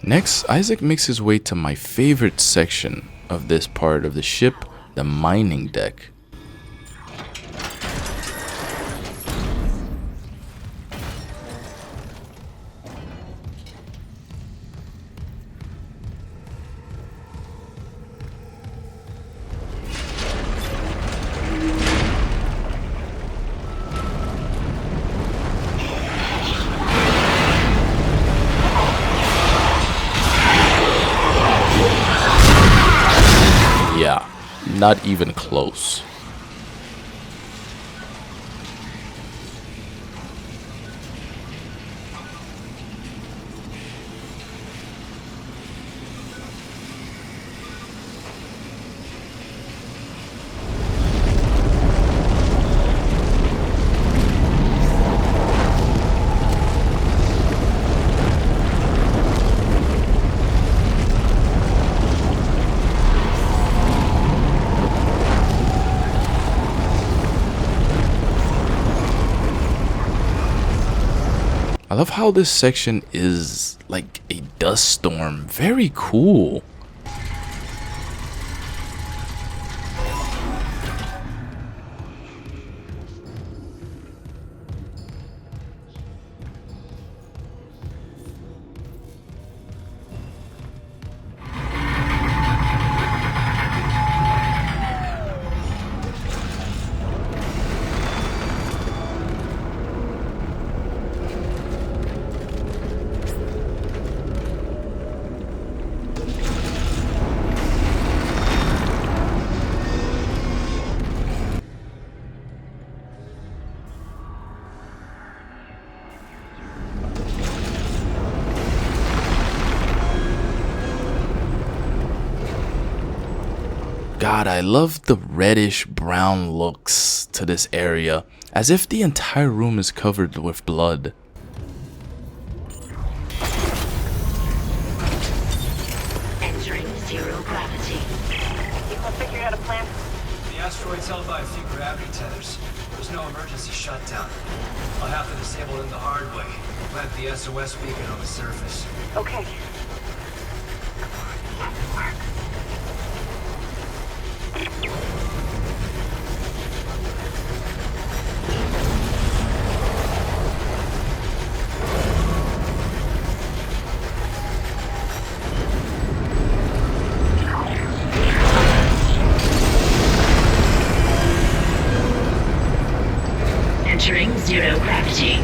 Next, Isaac makes his way to my favorite section of this part of the ship, the mining deck. Yeah, not even close. I love how this section is like a dust storm. Very cool. God, I love the reddish brown looks to this area, as if the entire room is covered with blood. Entering zero gravity. People figured out a plan? The asteroid's held by a few gravity tethers. There's no emergency shutdown. I'll have to disable them the hard way. Plant the SOS beacon on the surface. Okay. Entering zero gravity.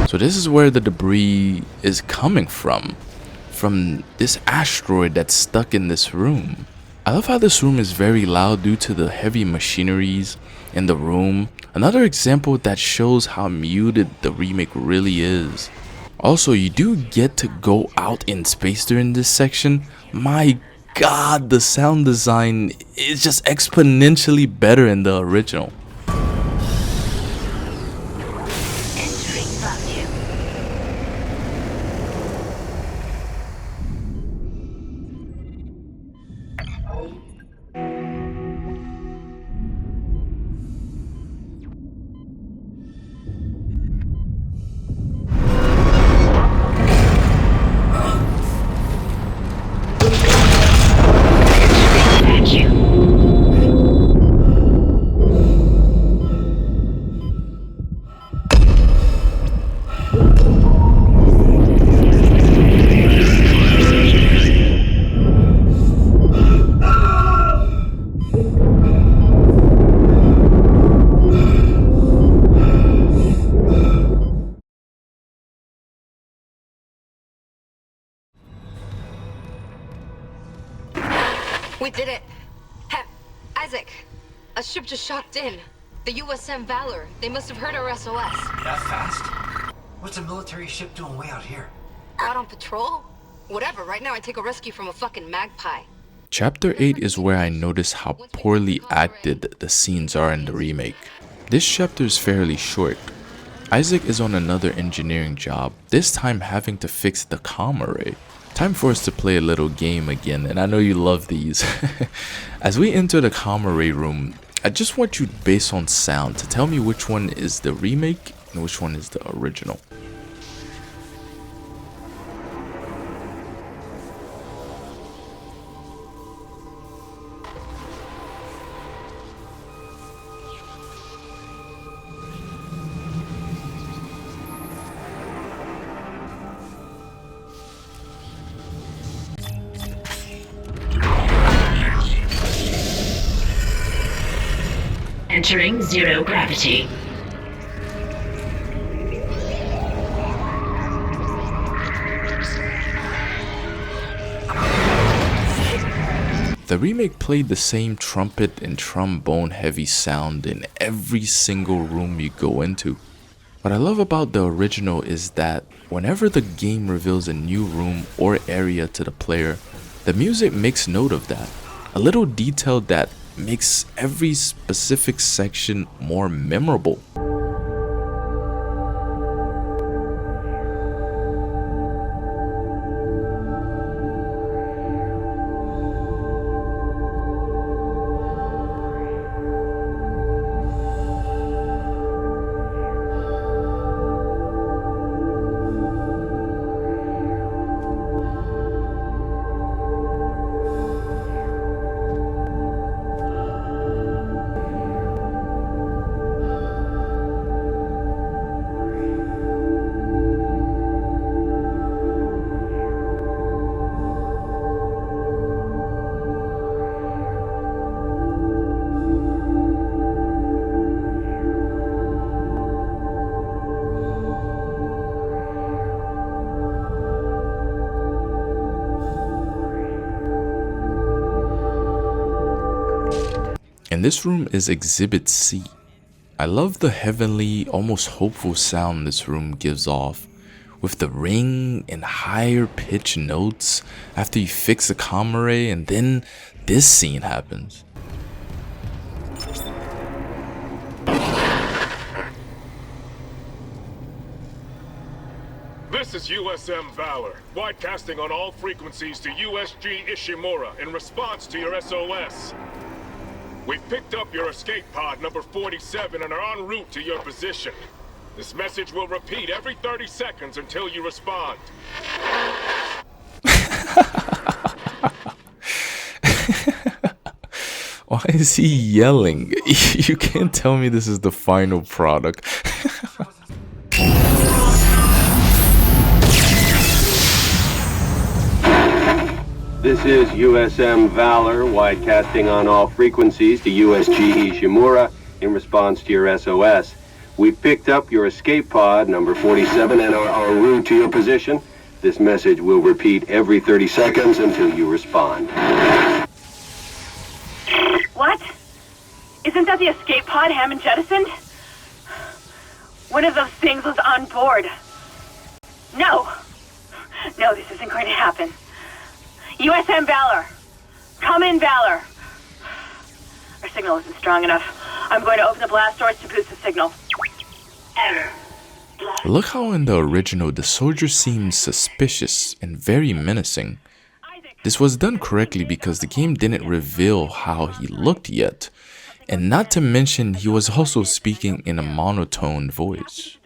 So this is where the debris is coming from this asteroid that's stuck in this room. I love how this room is very loud due to the heavy machineries in the room. Another example that shows how muted the remake really is. Also, you do get to go out in space during this section. My God, the sound design is just exponentially better in the original. We did it. Isaac, a ship just shocked in. The USM Valor. They must have heard our SOS. That fast? What's a military ship doing way out here? Out on patrol? Whatever, right now I take a rescue from a fucking magpie. Chapter 8 is where I notice how poorly acted the scenes are in the remake. This chapter is fairly short. Isaac is on another engineering job, this time having to fix the comm array. Time for us to play a little game again, and I know you love these. As we enter the comm array room, I just want you, based on sound, to tell me which one is the remake and which one is the original. Entering zero gravity. The remake played the same trumpet and trombone heavy sound in every single room you go into. What I love about the original is that whenever the game reveals a new room or area to the player, the music makes note of that. A little detail that makes every specific section more memorable. And this room is Exhibit C. I love the heavenly, almost hopeful sound this room gives off, with the ring and higher pitch notes after you fix the comm array, and then this scene happens. This is USM Valor, widecasting on all frequencies to USG Ishimura in response to your SOS. We've picked up your escape pod number 47 and are en route to your position. This message will repeat every 30 seconds until you respond. Why is he yelling? You can't tell me this is the final product. This is USM Valor, widecasting on all frequencies to USG Ishimura in response to your SOS. We picked up your escape pod, number 47, and are en route to your position. This message will repeat every 30 seconds until you respond. What? Isn't that the escape pod Hammond jettisoned? One of those things was on board. No! No, this isn't going to happen. USM Valor! Come in, Valor! Our signal isn't strong enough. I'm going to open the blast doors to boost the signal. Error. Look how in the original the soldier seems suspicious and very menacing. This was done correctly because the game didn't reveal how he looked yet. And not to mention he was also speaking in a monotone voice.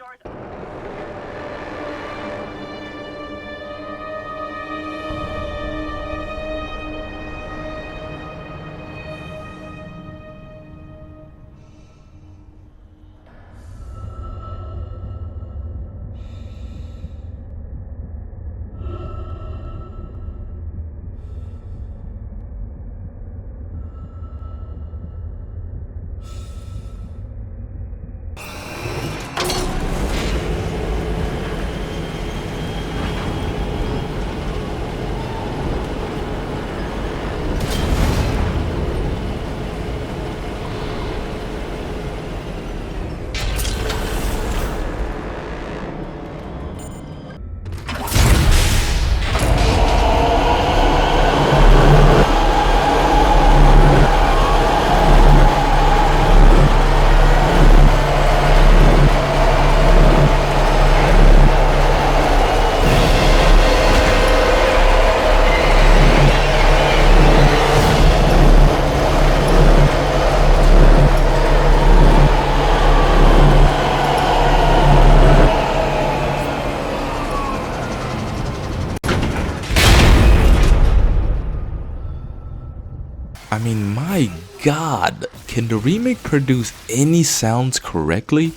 I mean, my god, can the remake produce any sounds correctly?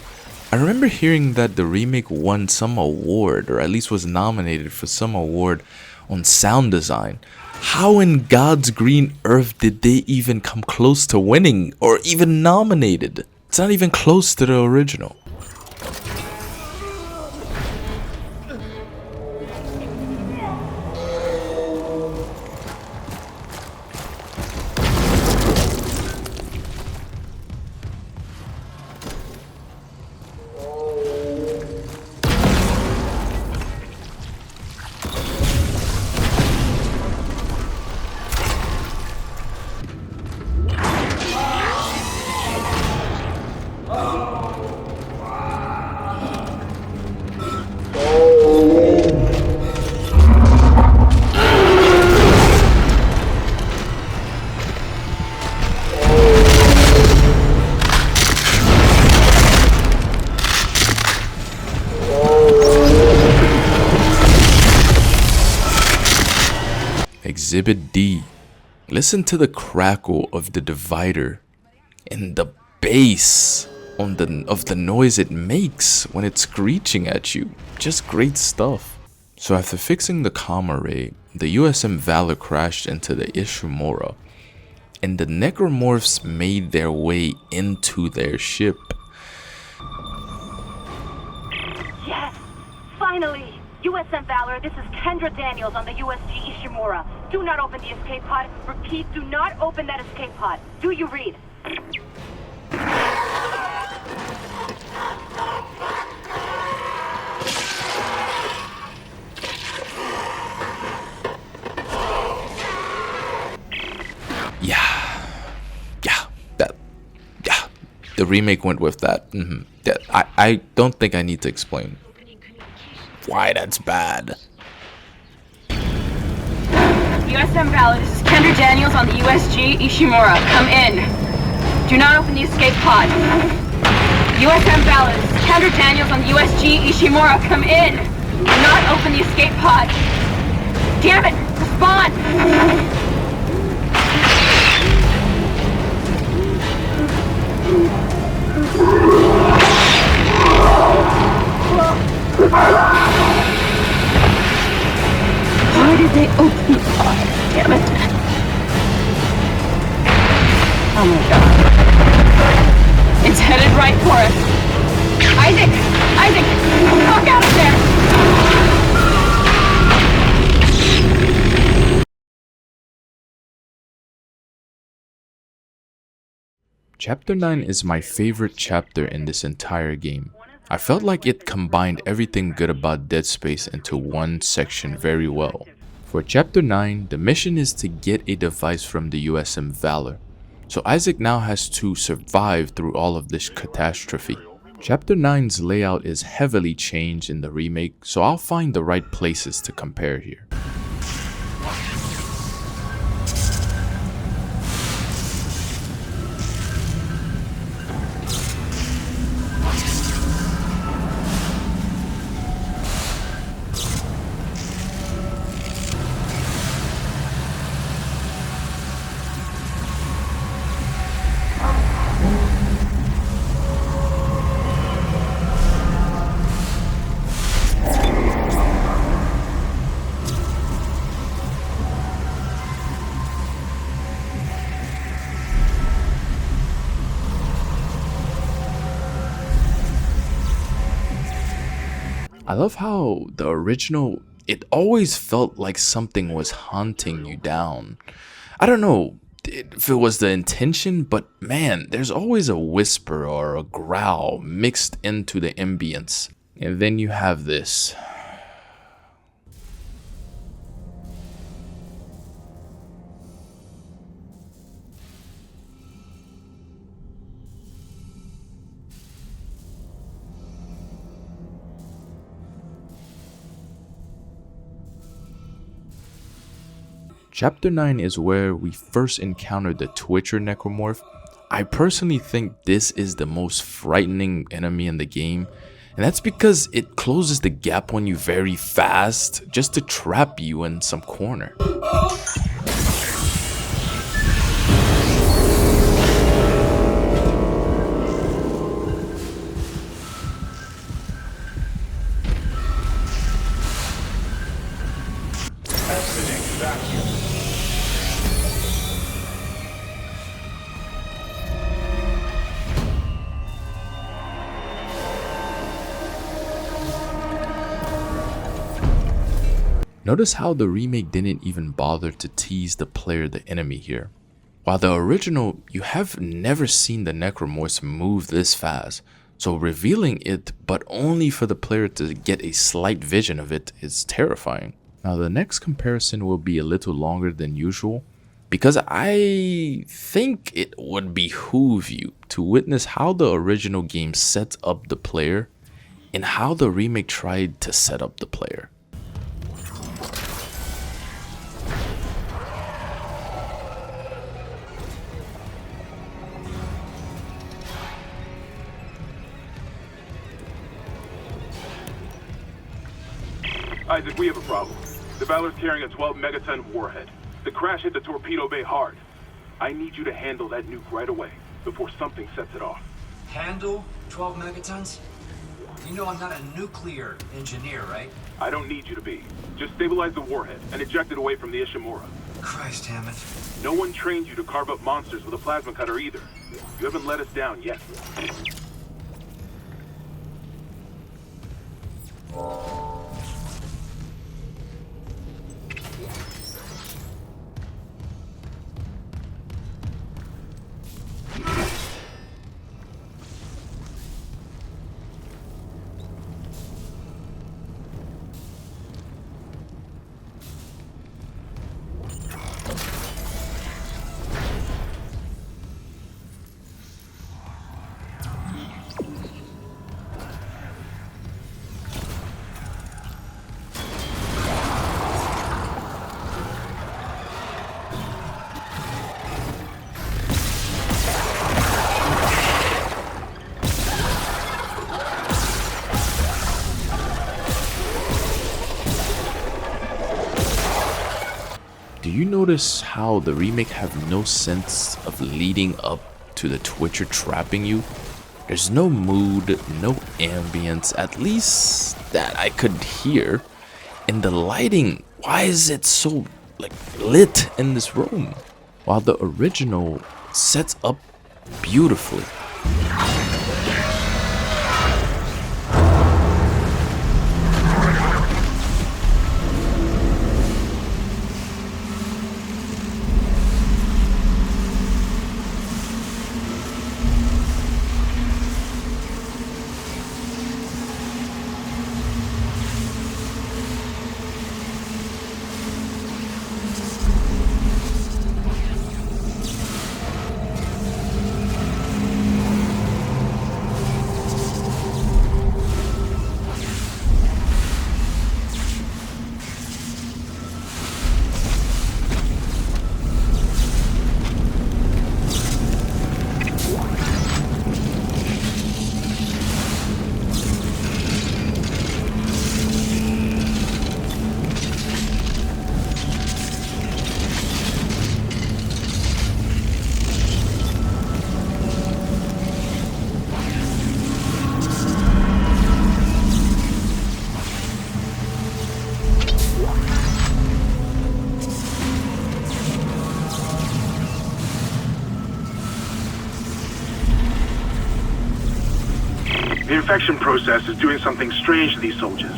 I remember hearing that the remake won some award, or at least was nominated for some award on sound design. How in God's green earth did they even come close to winning, or even nominated? It's not even close to the original. Exhibit D. Listen to the crackle of the divider and the bass of the noise it makes when it's screeching at you. Just great stuff. So after fixing the comm array, the USM Valor crashed into the Ishimura, and the Necromorphs made their way into their ship. Yes! Finally! USM Valor, this is Kendra Daniels on the USG Ishimura. Do not open the escape pod. Repeat, do not open that escape pod. Do you read? Yeah. The remake went with that. I don't think I need to explain why that's bad. USM Valor, this is Kendra Daniels on the USG Ishimura. Come in. Do not open the escape pod. USM Valor, this is Kendra Daniels on the USG Ishimura. Come in. Do not open the escape pod. Damn it! Respond! Why did they open the pod? Damn it. Oh my god. It's headed right for us. Isaac! Isaac! Fuck out of there! Chapter 9 is my favorite chapter in this entire game. I felt like it combined everything good about Dead Space into one section very well. For Chapter 9, the mission is to get a device from the USM Valor. So Isaac now has to survive through all of this catastrophe. Chapter 9's layout is heavily changed in the remake, so I'll find the right places to compare here. I love how the original, it always felt like something was hunting you down. I don't know if it was the intention, but man, there's always a whisper or a growl mixed into the ambience. And then you have this. Chapter 9 is where we first encountered the Twitcher Necromorph. I personally think this is the most frightening enemy in the game, and that's because it closes the gap on you very fast just to trap you in some corner. Notice how the remake didn't even bother to tease the player the enemy here. While the original, you have never seen the Necromorphs move this fast, so revealing it but only for the player to get a slight vision of it is terrifying. Now the next comparison will be a little longer than usual, because I think it would behoove you to witness how the original game sets up the player and how the remake tried to set up the player. Isaac, we have a problem. The Valor's carrying a 12 megaton warhead. The crash hit the torpedo bay hard. I need you to handle that nuke right away, before something sets it off. Handle 12 megatons? You know I'm not a nuclear engineer, right? I don't need you to be. Just stabilize the warhead and eject it away from the Ishimura. Christ, Hammond. No one trained you to carve up monsters with a plasma cutter either. You haven't let us down yet. Do you notice how the remake have no sense of leading up to the Twitcher trapping you? There's no mood, no ambience, at least that I could hear. And the lighting, why is it so lit in this room? While the original sets up beautifully. The infection process is doing something strange to these soldiers.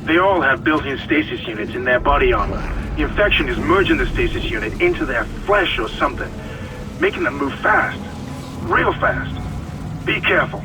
They all have built-in stasis units in their body armor. The infection is merging the stasis unit into their flesh or something, making them move fast. Real fast. Be careful.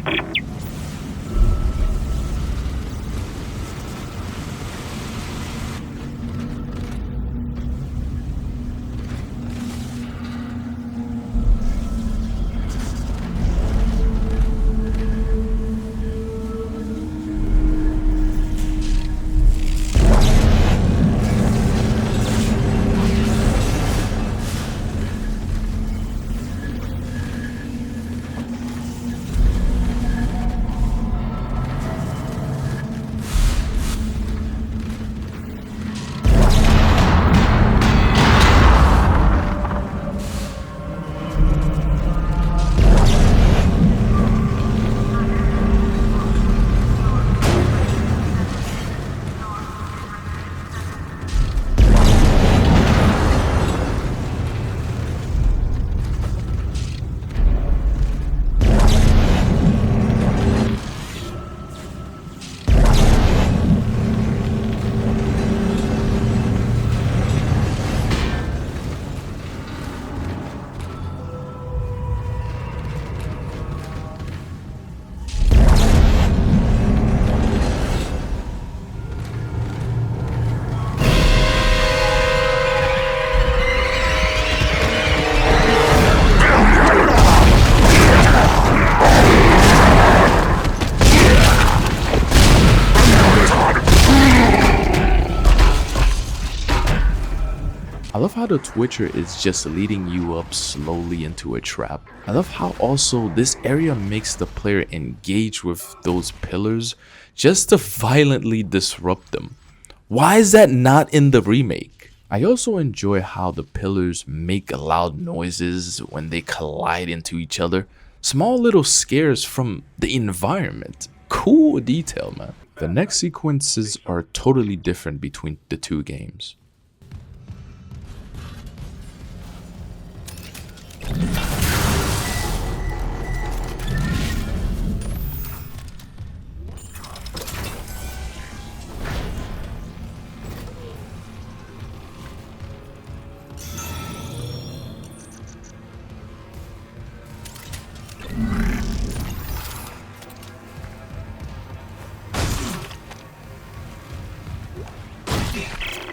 how the Twitcher is just leading you up slowly into a trap. I love how also this area makes the player engage with those pillars just to violently disrupt them. Why is that not in the remake? I also enjoy how the pillars make loud noises when they collide into each other. Small little scares from the environment. Cool detail, man. The next sequences are totally different between the two games.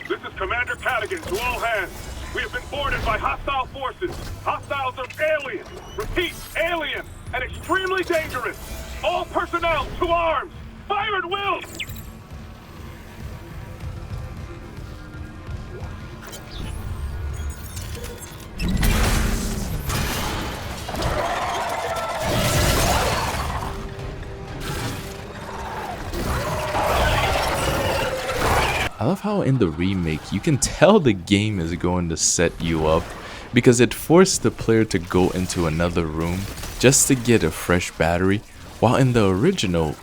This is Commander Cadigan to all hands. We have been boarded by hostile forces. Hostiles are alien. Repeat, alien and extremely dangerous. All personnel to arms. Fire at will. I love how in the remake you can tell the game is going to set you up because it forced the player to go into another room just to get a fresh battery, while in the original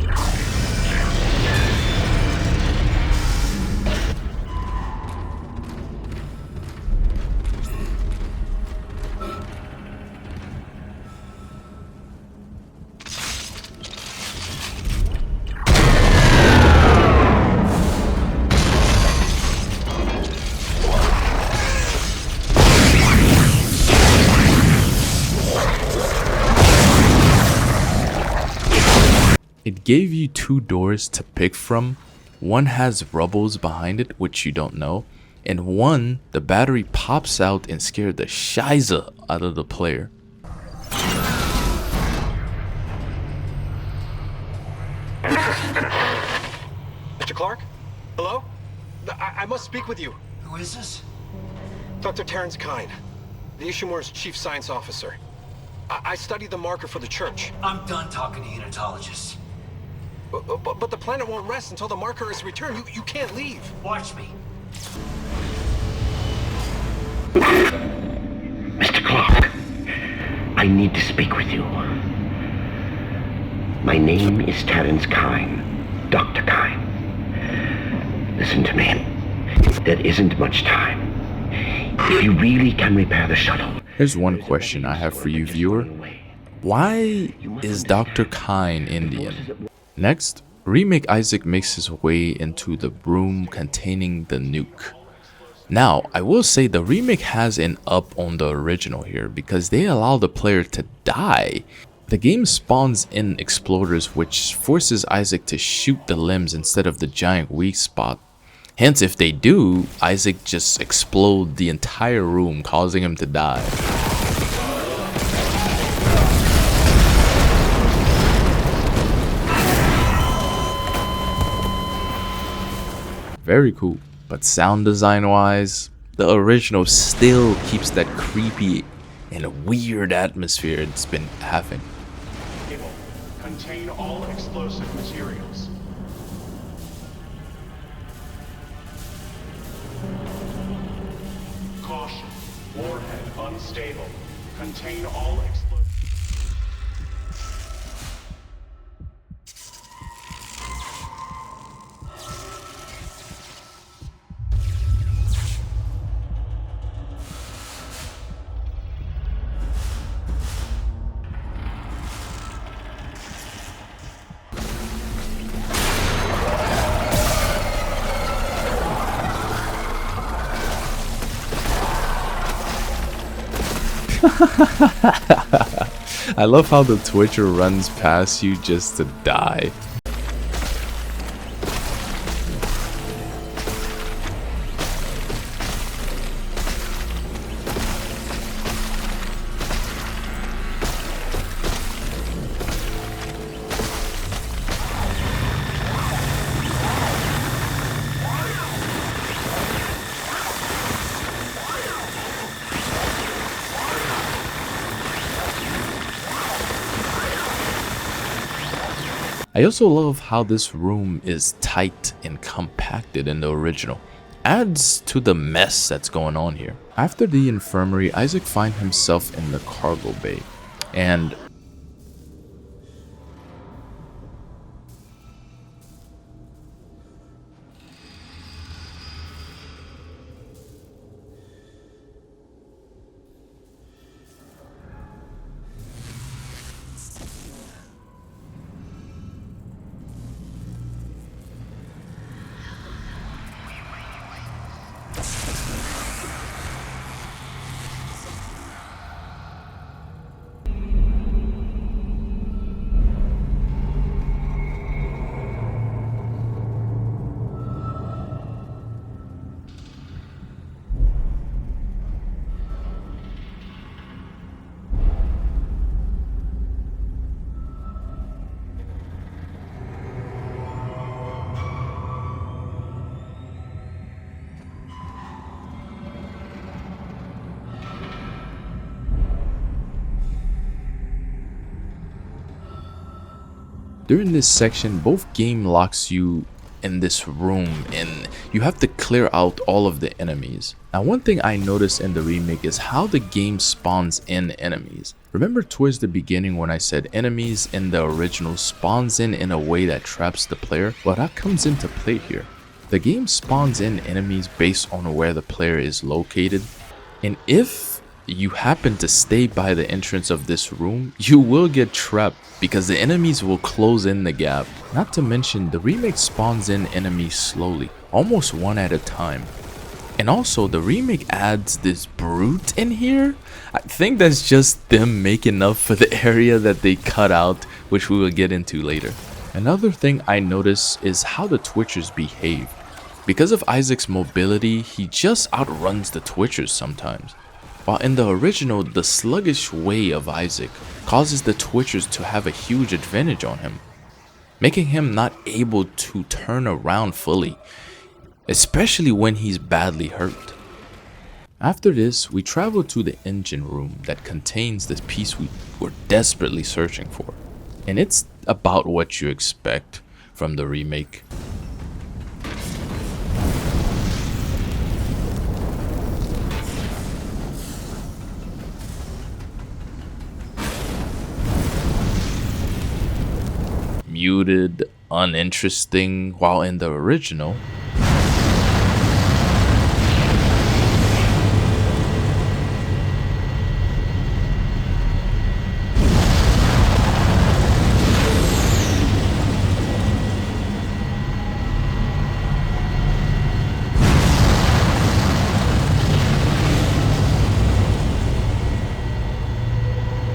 it gave you two doors to pick from. One has rubbles behind it, which you don't know, and one, the battery pops out and scared the shiza out of the player. Mr. Clark? Hello? I must speak with you. Who is this? Dr. Terrence Kine, the Ishimura's chief science officer. I studied the marker for the church. I'm done talking to unitologists. But the planet won't rest until the marker is returned. You can't leave. Watch me. Mr. Clark, I need to speak with you. My name is Terrence Kine, Dr. Kine. Listen to me. There isn't much time. If you really can repair the shuttle... Here's one question I have for you, viewer. Why is Dr. Kine Indian? Next, Remake Isaac makes his way into the room containing the nuke. Now, I will say the remake has an up on the original here because they allow the player to die. The game spawns in exploders which forces Isaac to shoot the limbs instead of the giant weak spot. Hence, if they do, Isaac just explodes the entire room, causing him to die. Very cool, but sound design wise, the original still keeps that creepy and weird atmosphere it's been having. Contain all explosive materials. Caution. Warhead unstable. Contain all explosive. I love how the Twitcher runs past you just to die. I also love how this room is tight and compacted in the original. Adds to the mess that's going on here. After the infirmary, Isaac finds himself in the cargo bay, and during this section, both game locks you in this room and you have to clear out all of the enemies. Now, one thing I noticed in the remake is how the game spawns in enemies. Remember towards the beginning when I said enemies in the original spawns in a way that traps the player? Well, that comes into play here. The game spawns in enemies based on where the player is located, and if you happen to stay by the entrance of this room, you will get trapped because the enemies will close in the gap. Not to mention, the remake spawns in enemies slowly, almost one at a time. And also, the remake adds this brute in here. I think that's just them making up for the area that they cut out, which we will get into later. Another thing I notice is how the Twitchers behave. Because of Isaac's mobility, he just outruns the Twitchers sometimes. While in the original, the sluggish way of Isaac causes the Twitchers to have a huge advantage on him, making him not able to turn around fully, especially when he's badly hurt. After this, we travel to the engine room that contains the piece we were desperately searching for, and it's about what you expect from the remake. Muted, uninteresting, while in the original,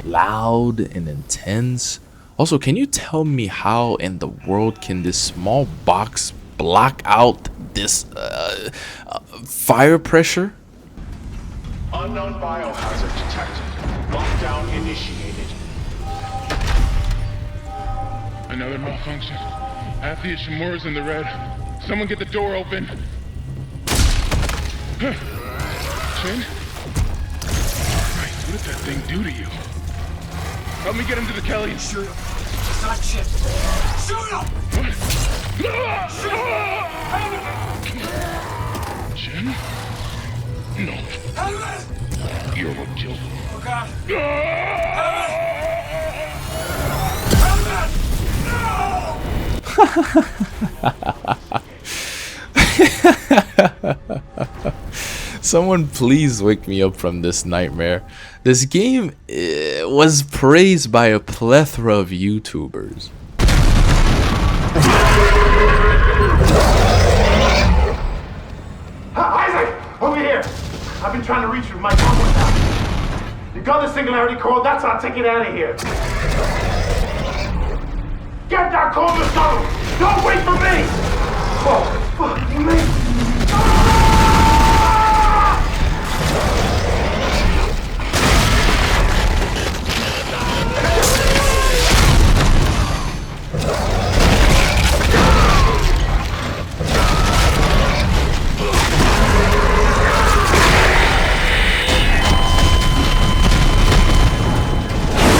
loud and intense. Also, can you tell me how in the world can this small box block out this fire pressure? Unknown biohazard detected. Lockdown initiated. Another malfunction. Half the Ishimura's in the red. Someone get the door open. Chin? Christ, what did that thing do to you? Help me get him to the Kelly. Shoot him. It's not shit. Shoot him! Chin? No. You're what killed him. Oh God. Someone please wake me up from this nightmare. This game was praised by a plethora of YouTubers. Isaac! Over here! I've been trying to reach you with my phone was out. You got the singularity code, that's our ticket out of here. Get that code to go! Don't wait for me! Oh, fuck me!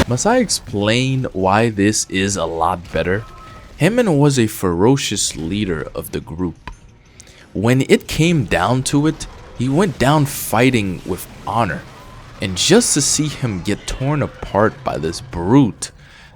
Must I explain why this is a lot better? Hammond was a ferocious leader of the group. When it came down to it, he went down fighting with honor. And just to see him get torn apart by this brute,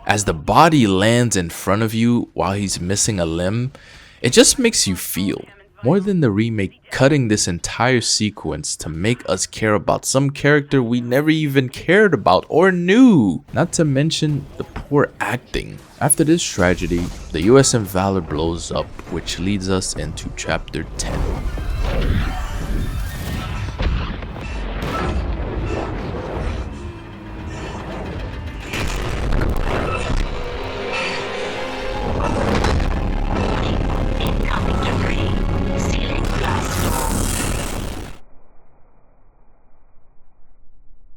as the body lands in front of you while he's missing a limb, it just makes you feel. More than the remake cutting this entire sequence to make us care about some character we never even cared about or knew. Not to mention the poor acting. After this tragedy, the USM Valor blows up, which leads us into chapter 10.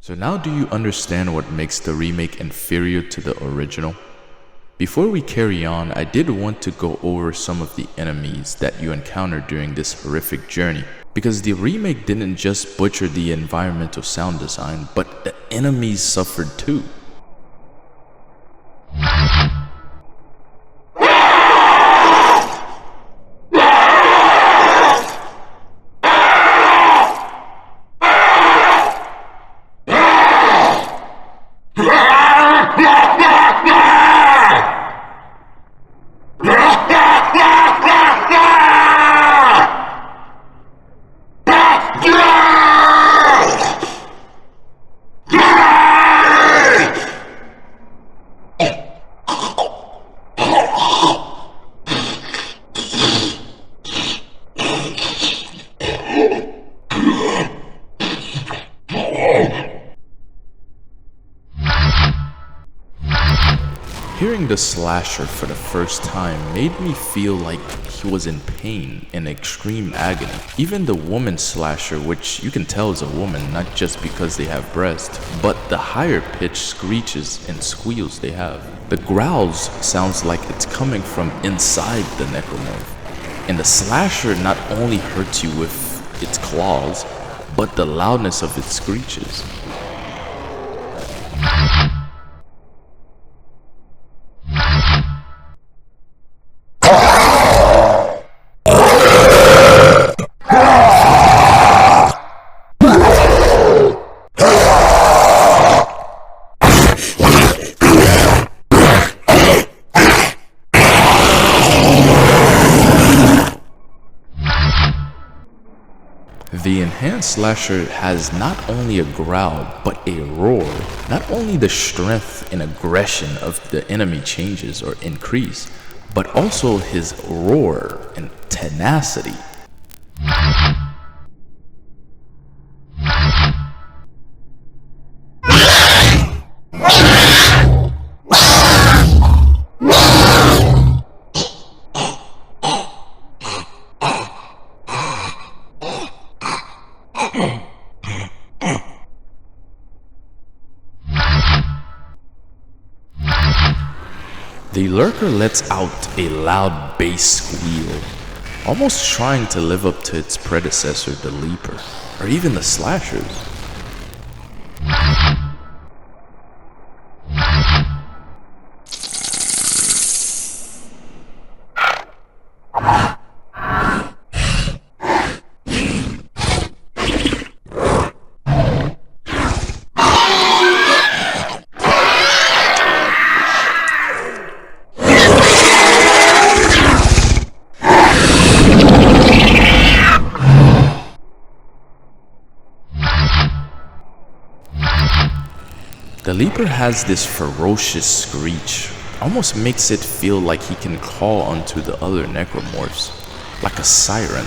So now do you understand what makes the remake inferior to the original? Before we carry on, I did want to go over some of the enemies that you encountered during this horrific journey. Because the remake didn't just butcher the environmental sound design, but the enemies suffered too. Hearing the slasher for the first time made me feel like he was in pain and extreme agony. Even the woman slasher, which you can tell is a woman not just because they have breasts, but the higher pitched screeches and squeals they have. The growls sounds like it's coming from inside the necromorph. And the slasher not only hurts you with its claws, but the loudness of its screeches. The enhanced slasher has not only a growl, but a roar. Not only the strength and aggression of the enemy changes or increase, but also his roar and tenacity. The lurker lets out a loud bass squeal, almost trying to live up to its predecessor, the Leaper, or even the slashers. The Leaper has this ferocious screech, almost makes it feel like he can call onto the other necromorphs, like a siren.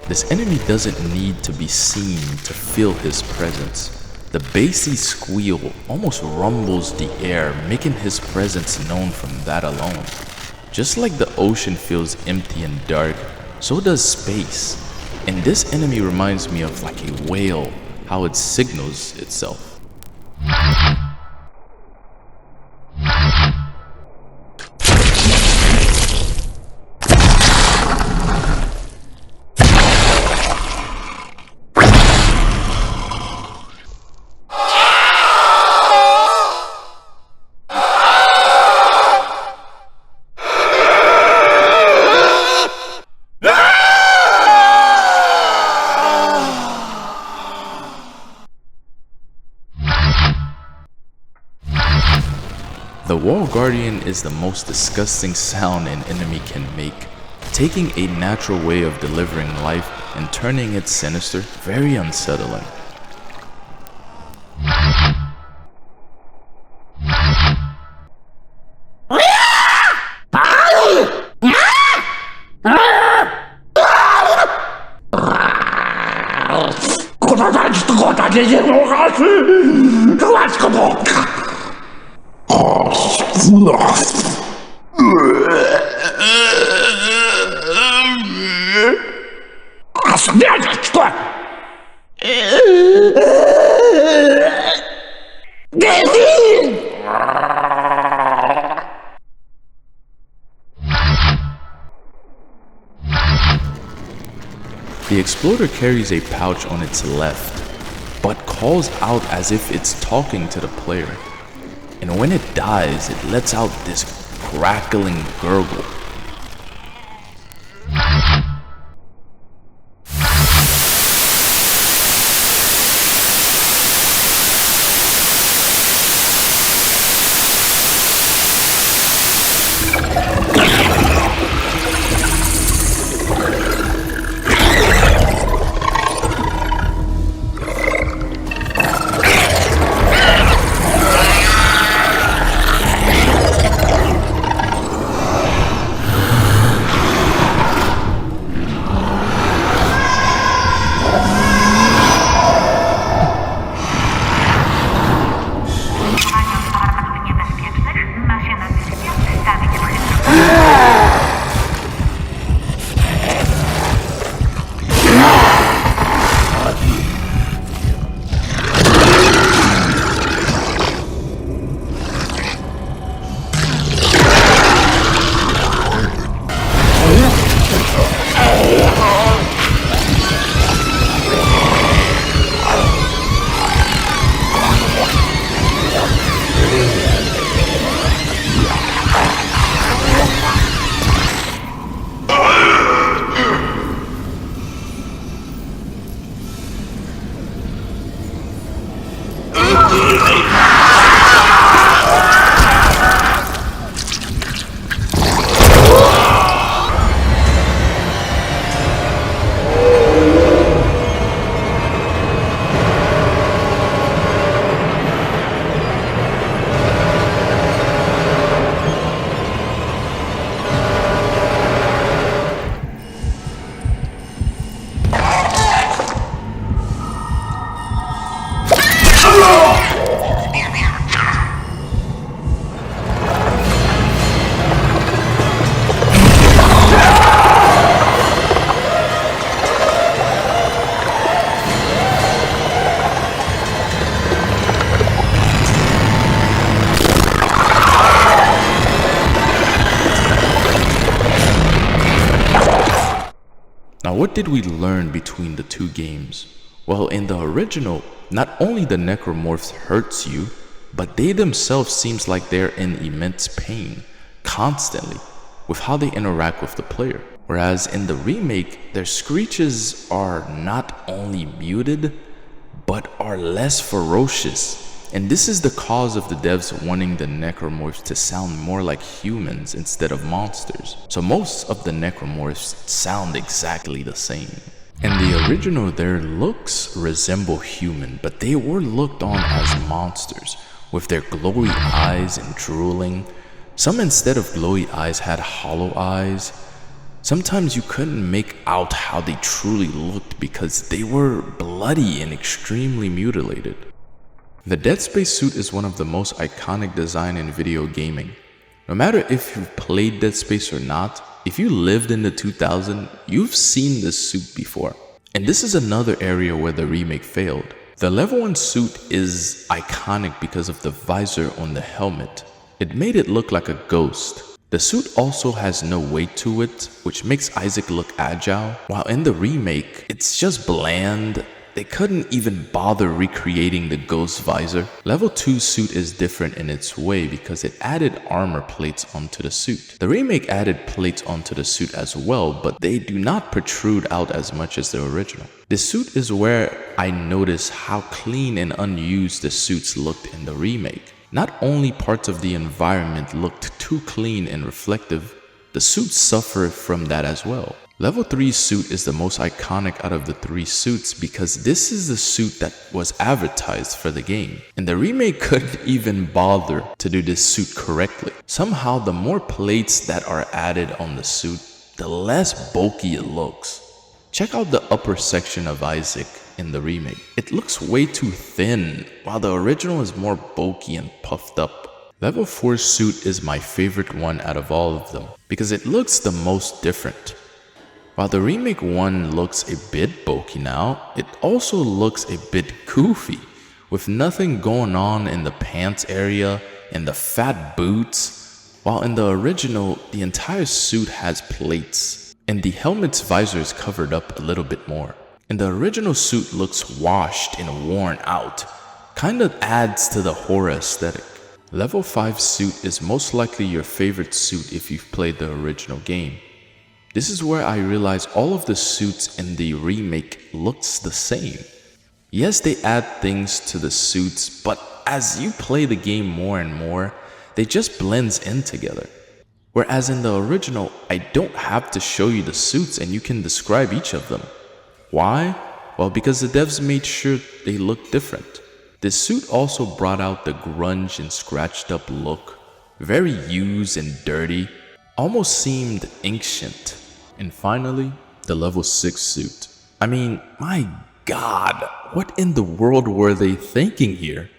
This enemy doesn't need to be seen to feel his presence. The bassy squeal almost rumbles the air, making his presence known from that alone. Just like the ocean feels empty and dark, so does space. And this enemy reminds me of like a whale, how it signals itself. The Wall Guardian is the most disgusting sound an enemy can make, taking a natural way of delivering life and turning it sinister, very unsettling. The exploder carries a pouch on its left, but calls out as if it's talking to the player. And when it dies, it lets out this crackling gurgle. Now, what did we learn between the two games? Well, in the original, not only the Necromorphs hurts you, but they themselves seems like they're in immense pain, constantly, with how they interact with the player. Whereas in the remake, their screeches are not only muted, but are less ferocious. And this is the cause of the devs wanting the Necromorphs to sound more like humans instead of monsters. So most of the Necromorphs sound exactly the same. In the original, their looks resemble human, but they were looked on as monsters, with their glowy eyes and drooling. Some instead of glowy eyes had hollow eyes. Sometimes you couldn't make out how they truly looked because they were bloody and extremely mutilated. The Dead Space suit is one of the most iconic designs in video gaming. No matter if you've played Dead Space or not, if you lived in the 2000s, you've seen this suit before. And this is another area where the remake failed. The level 1 suit is iconic because of the visor on the helmet. It made it look like a ghost. The suit also has no weight to it, which makes Isaac look agile, while in the remake, it's just bland. They couldn't even bother recreating the ghost visor. Level 2 suit is different in its way because it added armor plates onto the suit. The remake added plates onto the suit as well, but they do not protrude out as much as the original. This suit is where I noticed how clean and unused the suits looked in the remake. Not only parts of the environment looked too clean and reflective, the suits suffered from that as well. Level 3 suit is the most iconic out of the 3 suits because this is the suit that was advertised for the game. And the remake couldn't even bother to do this suit correctly. Somehow the more plates that are added on the suit, the less bulky it looks. Check out the upper section of Isaac in the remake. It looks way too thin, while the original is more bulky and puffed up. Level 4 suit is my favorite one out of all of them because it looks the most different. While the remake one looks a bit bulky now, it also looks a bit goofy, with nothing going on in the pants area and the fat boots, while in the original, the entire suit has plates, and the helmet's visor is covered up a little bit more. And the original suit looks washed and worn out, kinda adds to the horror aesthetic. Level 5 suit is most likely your favorite suit if you've played the original game. This is where I realized all of the suits in the remake looks the same. Yes, they add things to the suits, but as you play the game more and more, they just blends in together. Whereas in the original, I don't have to show you the suits and you can describe each of them. Why? Well, because the devs made sure they look different. This suit also brought out the grunge and scratched up look, very used and dirty, almost seemed ancient. And finally, the level 6 suit. I mean, my god, what in the world were they thinking here?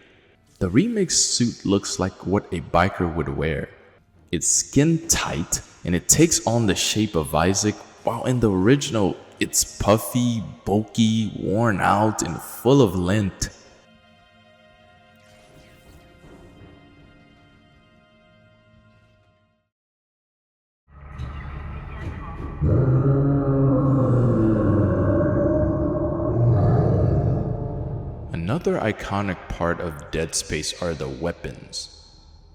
The remake suit looks like what a biker would wear. It's skin tight and it takes on the shape of Isaac, while in the original, it's puffy, bulky, worn out, and full of lint. Another iconic part of Dead Space are the weapons.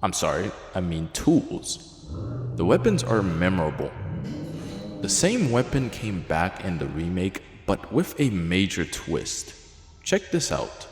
I mean tools. The weapons are memorable. The same weapon came back in the remake, but with a major twist. Check this out.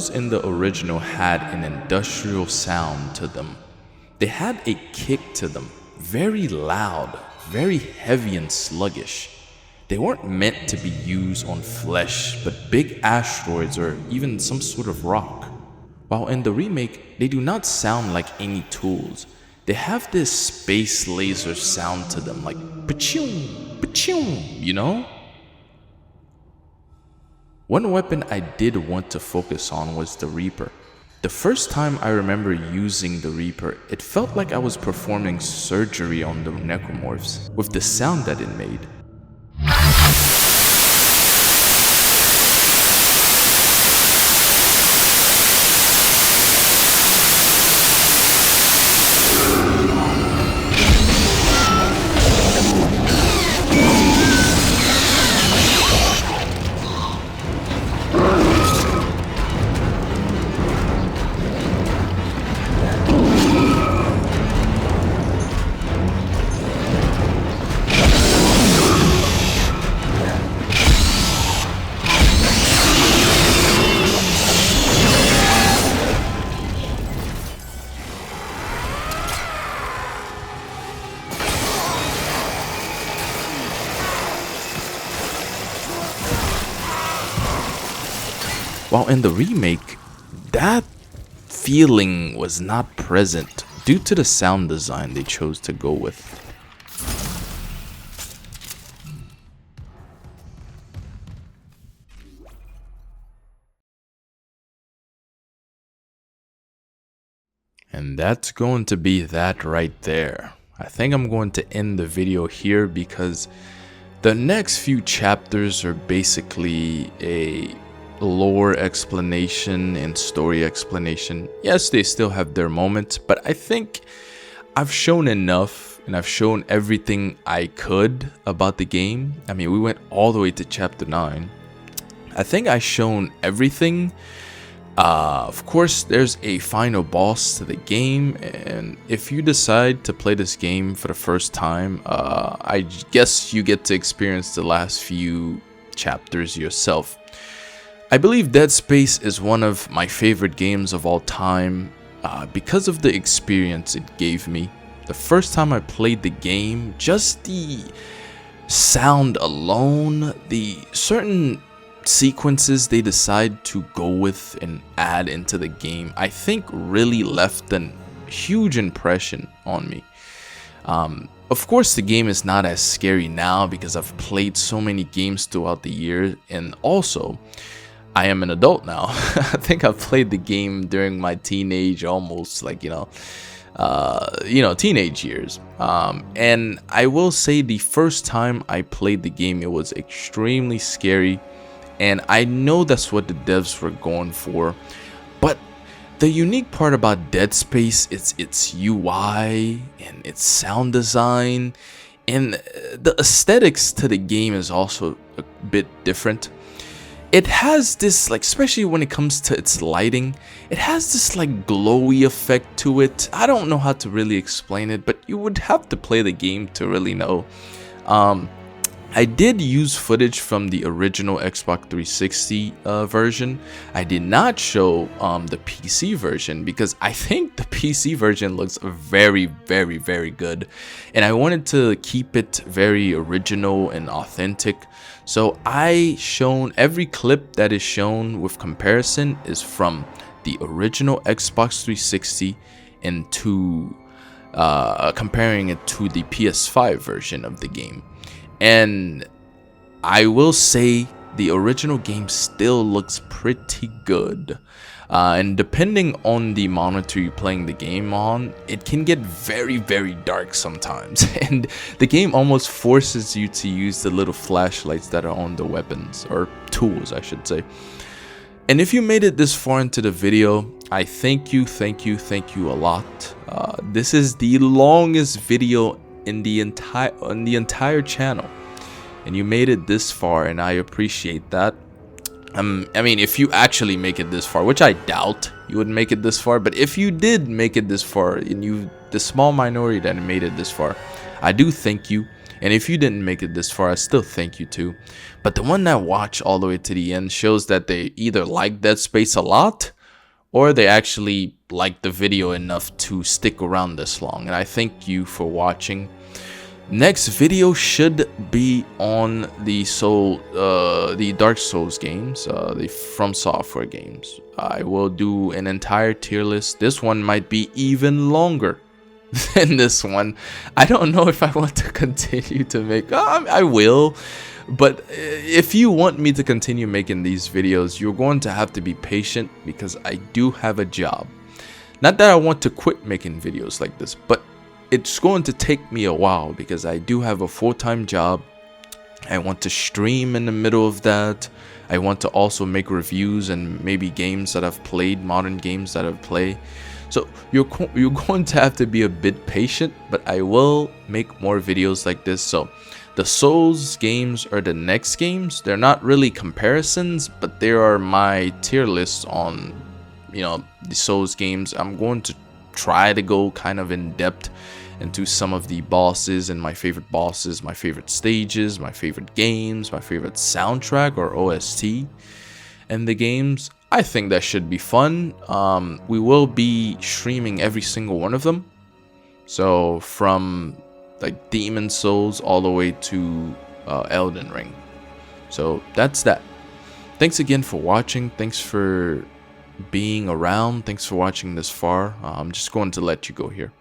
controls in the original had an industrial sound to them. They had a kick to them, very loud, very heavy and sluggish. They weren't meant to be used on flesh, but big asteroids or even some sort of rock. While in the remake, they do not sound like any tools. They have this space laser sound to them, like pa-choom, pa-choom, you know? One weapon I did want to focus on was the Reaper. The first time I remember using the Reaper, it felt like I was performing surgery on the Necromorphs with the sound that it made. While in the remake, that feeling was not present due to the sound design they chose to go with. And that's going to be that right there. I think I'm going to end the video here because the next few chapters are basically a lore explanation and story explanation. Yes, they still have their moments, but I think I've shown enough and I've shown everything I could about the game. I mean, we went all the way to chapter 9. I think I've shown everything. Of course, there's a final boss to the game, and if you decide to play this game for the first time, I guess you get to experience the last few chapters yourself. I believe Dead Space is one of my favorite games of all time because of the experience it gave me. The first time I played the game, just the sound alone, the certain sequences they decide to go with and add into the game, I think really left a huge impression on me. Of course, the game is not as scary now because I've played so many games throughout the year, and also I am an adult now. I think I've played the game during my teenage, almost like, teenage years. And I will say the first time I played the game, it was extremely scary. And I know that's what the devs were going for. But the unique part about Dead Space is its UI and its sound design. And the aesthetics to the game is also a bit different. It has this, like, especially when it comes to its lighting, it has this like glowy effect to it. I don't know how to really explain it, but you would have to play the game to really know. I did use footage from the original Xbox 360 version. I did not show the PC version because I think the PC version looks very, very, very good. And I wanted to keep it very original and authentic. So I shown every clip that is shown with comparison is from the original Xbox 360 and to comparing it to the PS5 version of the game. And I will say the original game still looks pretty good. And depending on the monitor you're playing the game on, it can get very, very dark sometimes. And the game almost forces you to use the little flashlights that are on the weapons, or tools, I should say. And if you made it this far into the video, I thank you a lot. This is the longest video in the entire channel, and you made it this far, and I appreciate that. I mean, if you actually make it this far, which I doubt you would make it this far, but if you did make it this far, and the small minority that made it this far, I do thank you. And if you didn't make it this far, I still thank you too. But the one that watched all the way to the end shows that they either like Dead Space a lot, or they actually like the video enough to stick around this long. And I thank you for watching. Next video should be on the Dark Souls games, the From Software games. I will do an entire tier list. This one might be even longer than this one. I don't know if I want to continue to make. I will, but if you want me to continue making these videos, you're going to have to be patient because I do have a job. Not that I want to quit making videos like this, but it's going to take me a while because I do have a full-time job. I want to stream in the middle of that. I want to also make reviews and maybe games that I've played, modern games that I've played. So you're going to have to be a bit patient, but I will make more videos like this. So the Souls games are the next games. They're not really comparisons, but they are my tier lists on, the Souls games. I'm going to try to go kind of in depth into some of the bosses and my favorite bosses, my favorite stages, my favorite games, my favorite soundtrack or OST and the games. I think that should be fun. We will be streaming every single one of them. So from like Demon Souls all the way to Elden Ring. So that's that. Thanks again for watching. Thanks for being around. Thanks for watching this far. I'm just going to let you go here.